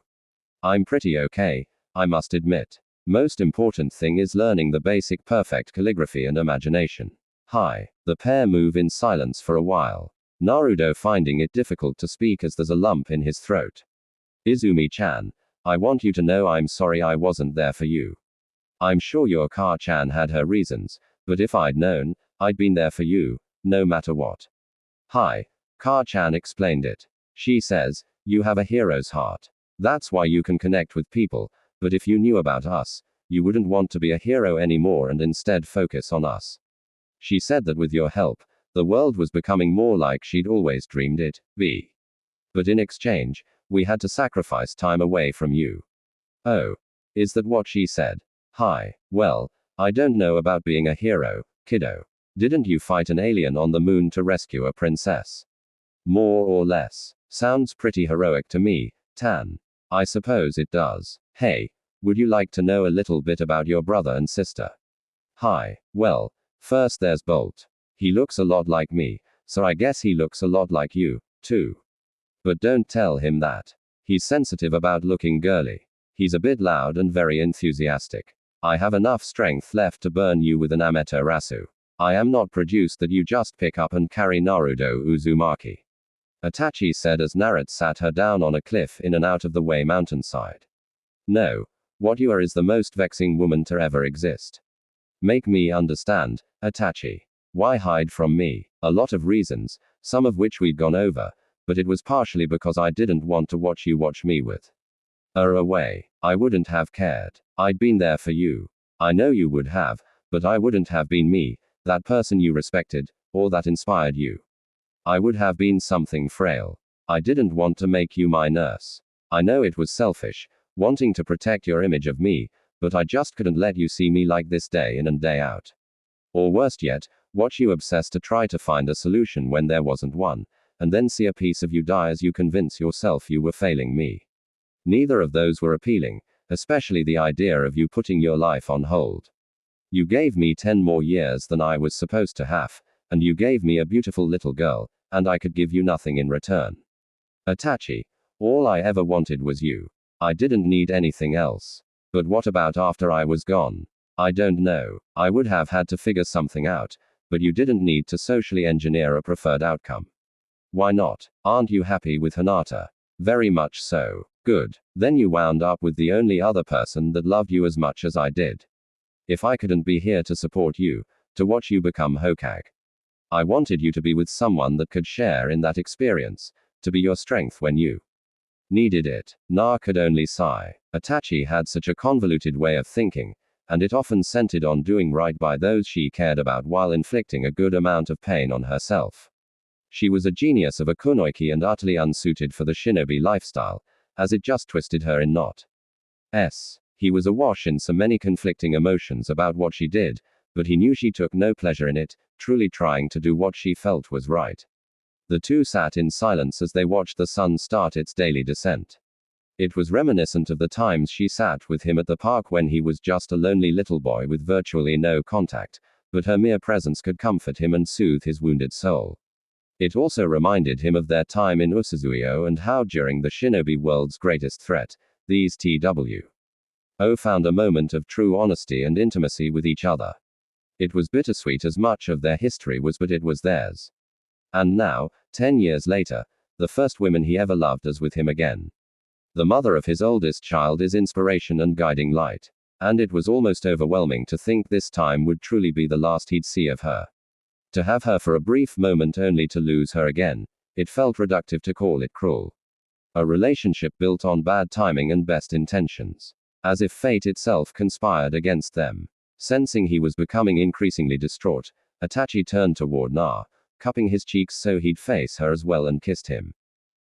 I'm pretty okay, I must admit. Most important thing is learning the basic perfect calligraphy and imagination. Hi. The pair move in silence for a while. Naruto finding it difficult to speak as there's a lump in his throat. Izumi-chan, I want you to know I'm sorry I wasn't there for you. I'm sure your Ka-chan had her reasons, but if I'd known, I'd been there for you, no matter what. Hi. Ka-chan explained it. She says, you have a hero's heart. That's why you can connect with people, but if you knew about us, you wouldn't want to be a hero anymore and instead focus on us. She said that with your help, the world was becoming more like she'd always dreamed it be. But in exchange, we had to sacrifice time away from you. Oh. Is that what she said? Hi. Well, I don't know about being a hero, kiddo. Didn't you fight an alien on the moon to rescue a princess? More or less. Sounds pretty heroic to me, Tan. I suppose it does. Hey, would you like to know a little bit about your brother and sister? Hi. Well, first there's Bolt. He looks a lot like me, so I guess he looks a lot like you, too. But don't tell him that. He's sensitive about looking girly. He's a bit loud and very enthusiastic. I have enough strength left to burn you with an Amaterasu. I am not produced that you just pick up and carry Naruto Uzumaki. Itachi said as Naruto sat her down on a cliff in an out-of-the-way mountainside. No. What you are is the most vexing woman to ever exist. Make me understand, Itachi. Why hide from me? A lot of reasons, some of which we'd gone over, but it was partially because I didn't want to watch you watch me with her away. I wouldn't have cared. I'd been there for you. I know you would have, but I wouldn't have been me, that person you respected, or that inspired you. I would have been something frail. I didn't want to make you my nurse. I know it was selfish, wanting to protect your image of me, but I just couldn't let you see me like this day in and day out. Or worst yet, watch you obsess to try to find a solution when there wasn't one, and then see a piece of you die as you convince yourself you were failing me. Neither of those were appealing, especially the idea of you putting your life on hold. You gave me 10 more years than I was supposed to have, and you gave me a beautiful little girl, and I could give you nothing in return. Itachi, all I ever wanted was you. I didn't need anything else. But what about after I was gone? I don't know. I would have had to figure something out, but you didn't need to socially engineer a preferred outcome. Why not? Aren't you happy with Hinata? Very much so. Good. Then you wound up with the only other person that loved you as much as I did. If I couldn't be here to support you, to watch you become Hokage. I wanted you to be with someone that could share in that experience, to be your strength when you needed it. Na could only sigh. Itachi had such a convoluted way of thinking, and it often centered on doing right by those she cared about while inflicting a good amount of pain on herself. She was a genius of a kunoichi and utterly unsuited for the shinobi lifestyle, as it just twisted her in knots. He was awash in so many conflicting emotions about what she did, but he knew she took no pleasure in it, truly trying to do what she felt was right. The two sat in silence as they watched the sun start its daily descent. It was reminiscent of the times she sat with him at the park when he was just a lonely little boy with virtually no contact, but her mere presence could comfort him and soothe his wounded soul. It also reminded him of their time in Usuzuyo and how during the shinobi world's greatest threat, these TWO found a moment of true honesty and intimacy with each other. It was bittersweet as much of their history was, but it was theirs. And now, 10 years later, the first woman he ever loved is with him again. The mother of his oldest child is inspiration and guiding light. And it was almost overwhelming to think this time would truly be the last he'd see of her. To have her for a brief moment only to lose her again, it felt reductive to call it cruel. A relationship built on bad timing and best intentions. As if fate itself conspired against them. Sensing he was becoming increasingly distraught, Itachi turned toward Na, cupping his cheeks so he'd face her as well and kissed him.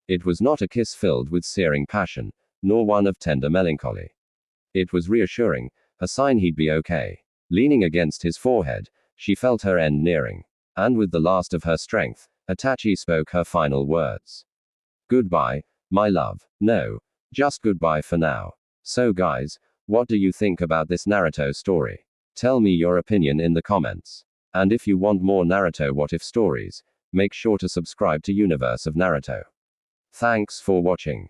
It was not a kiss filled with searing passion, nor one of tender melancholy. It was reassuring, a sign he'd be okay. Leaning against his forehead, she felt her end nearing. And with the last of her strength, Itachi spoke her final words. Goodbye, my love. No, just goodbye for now. So guys, what do you think about this Naruto story? Tell me your opinion in the comments. And if you want more Naruto what if stories, make sure to subscribe to Universe of Naruto. Thanks for watching.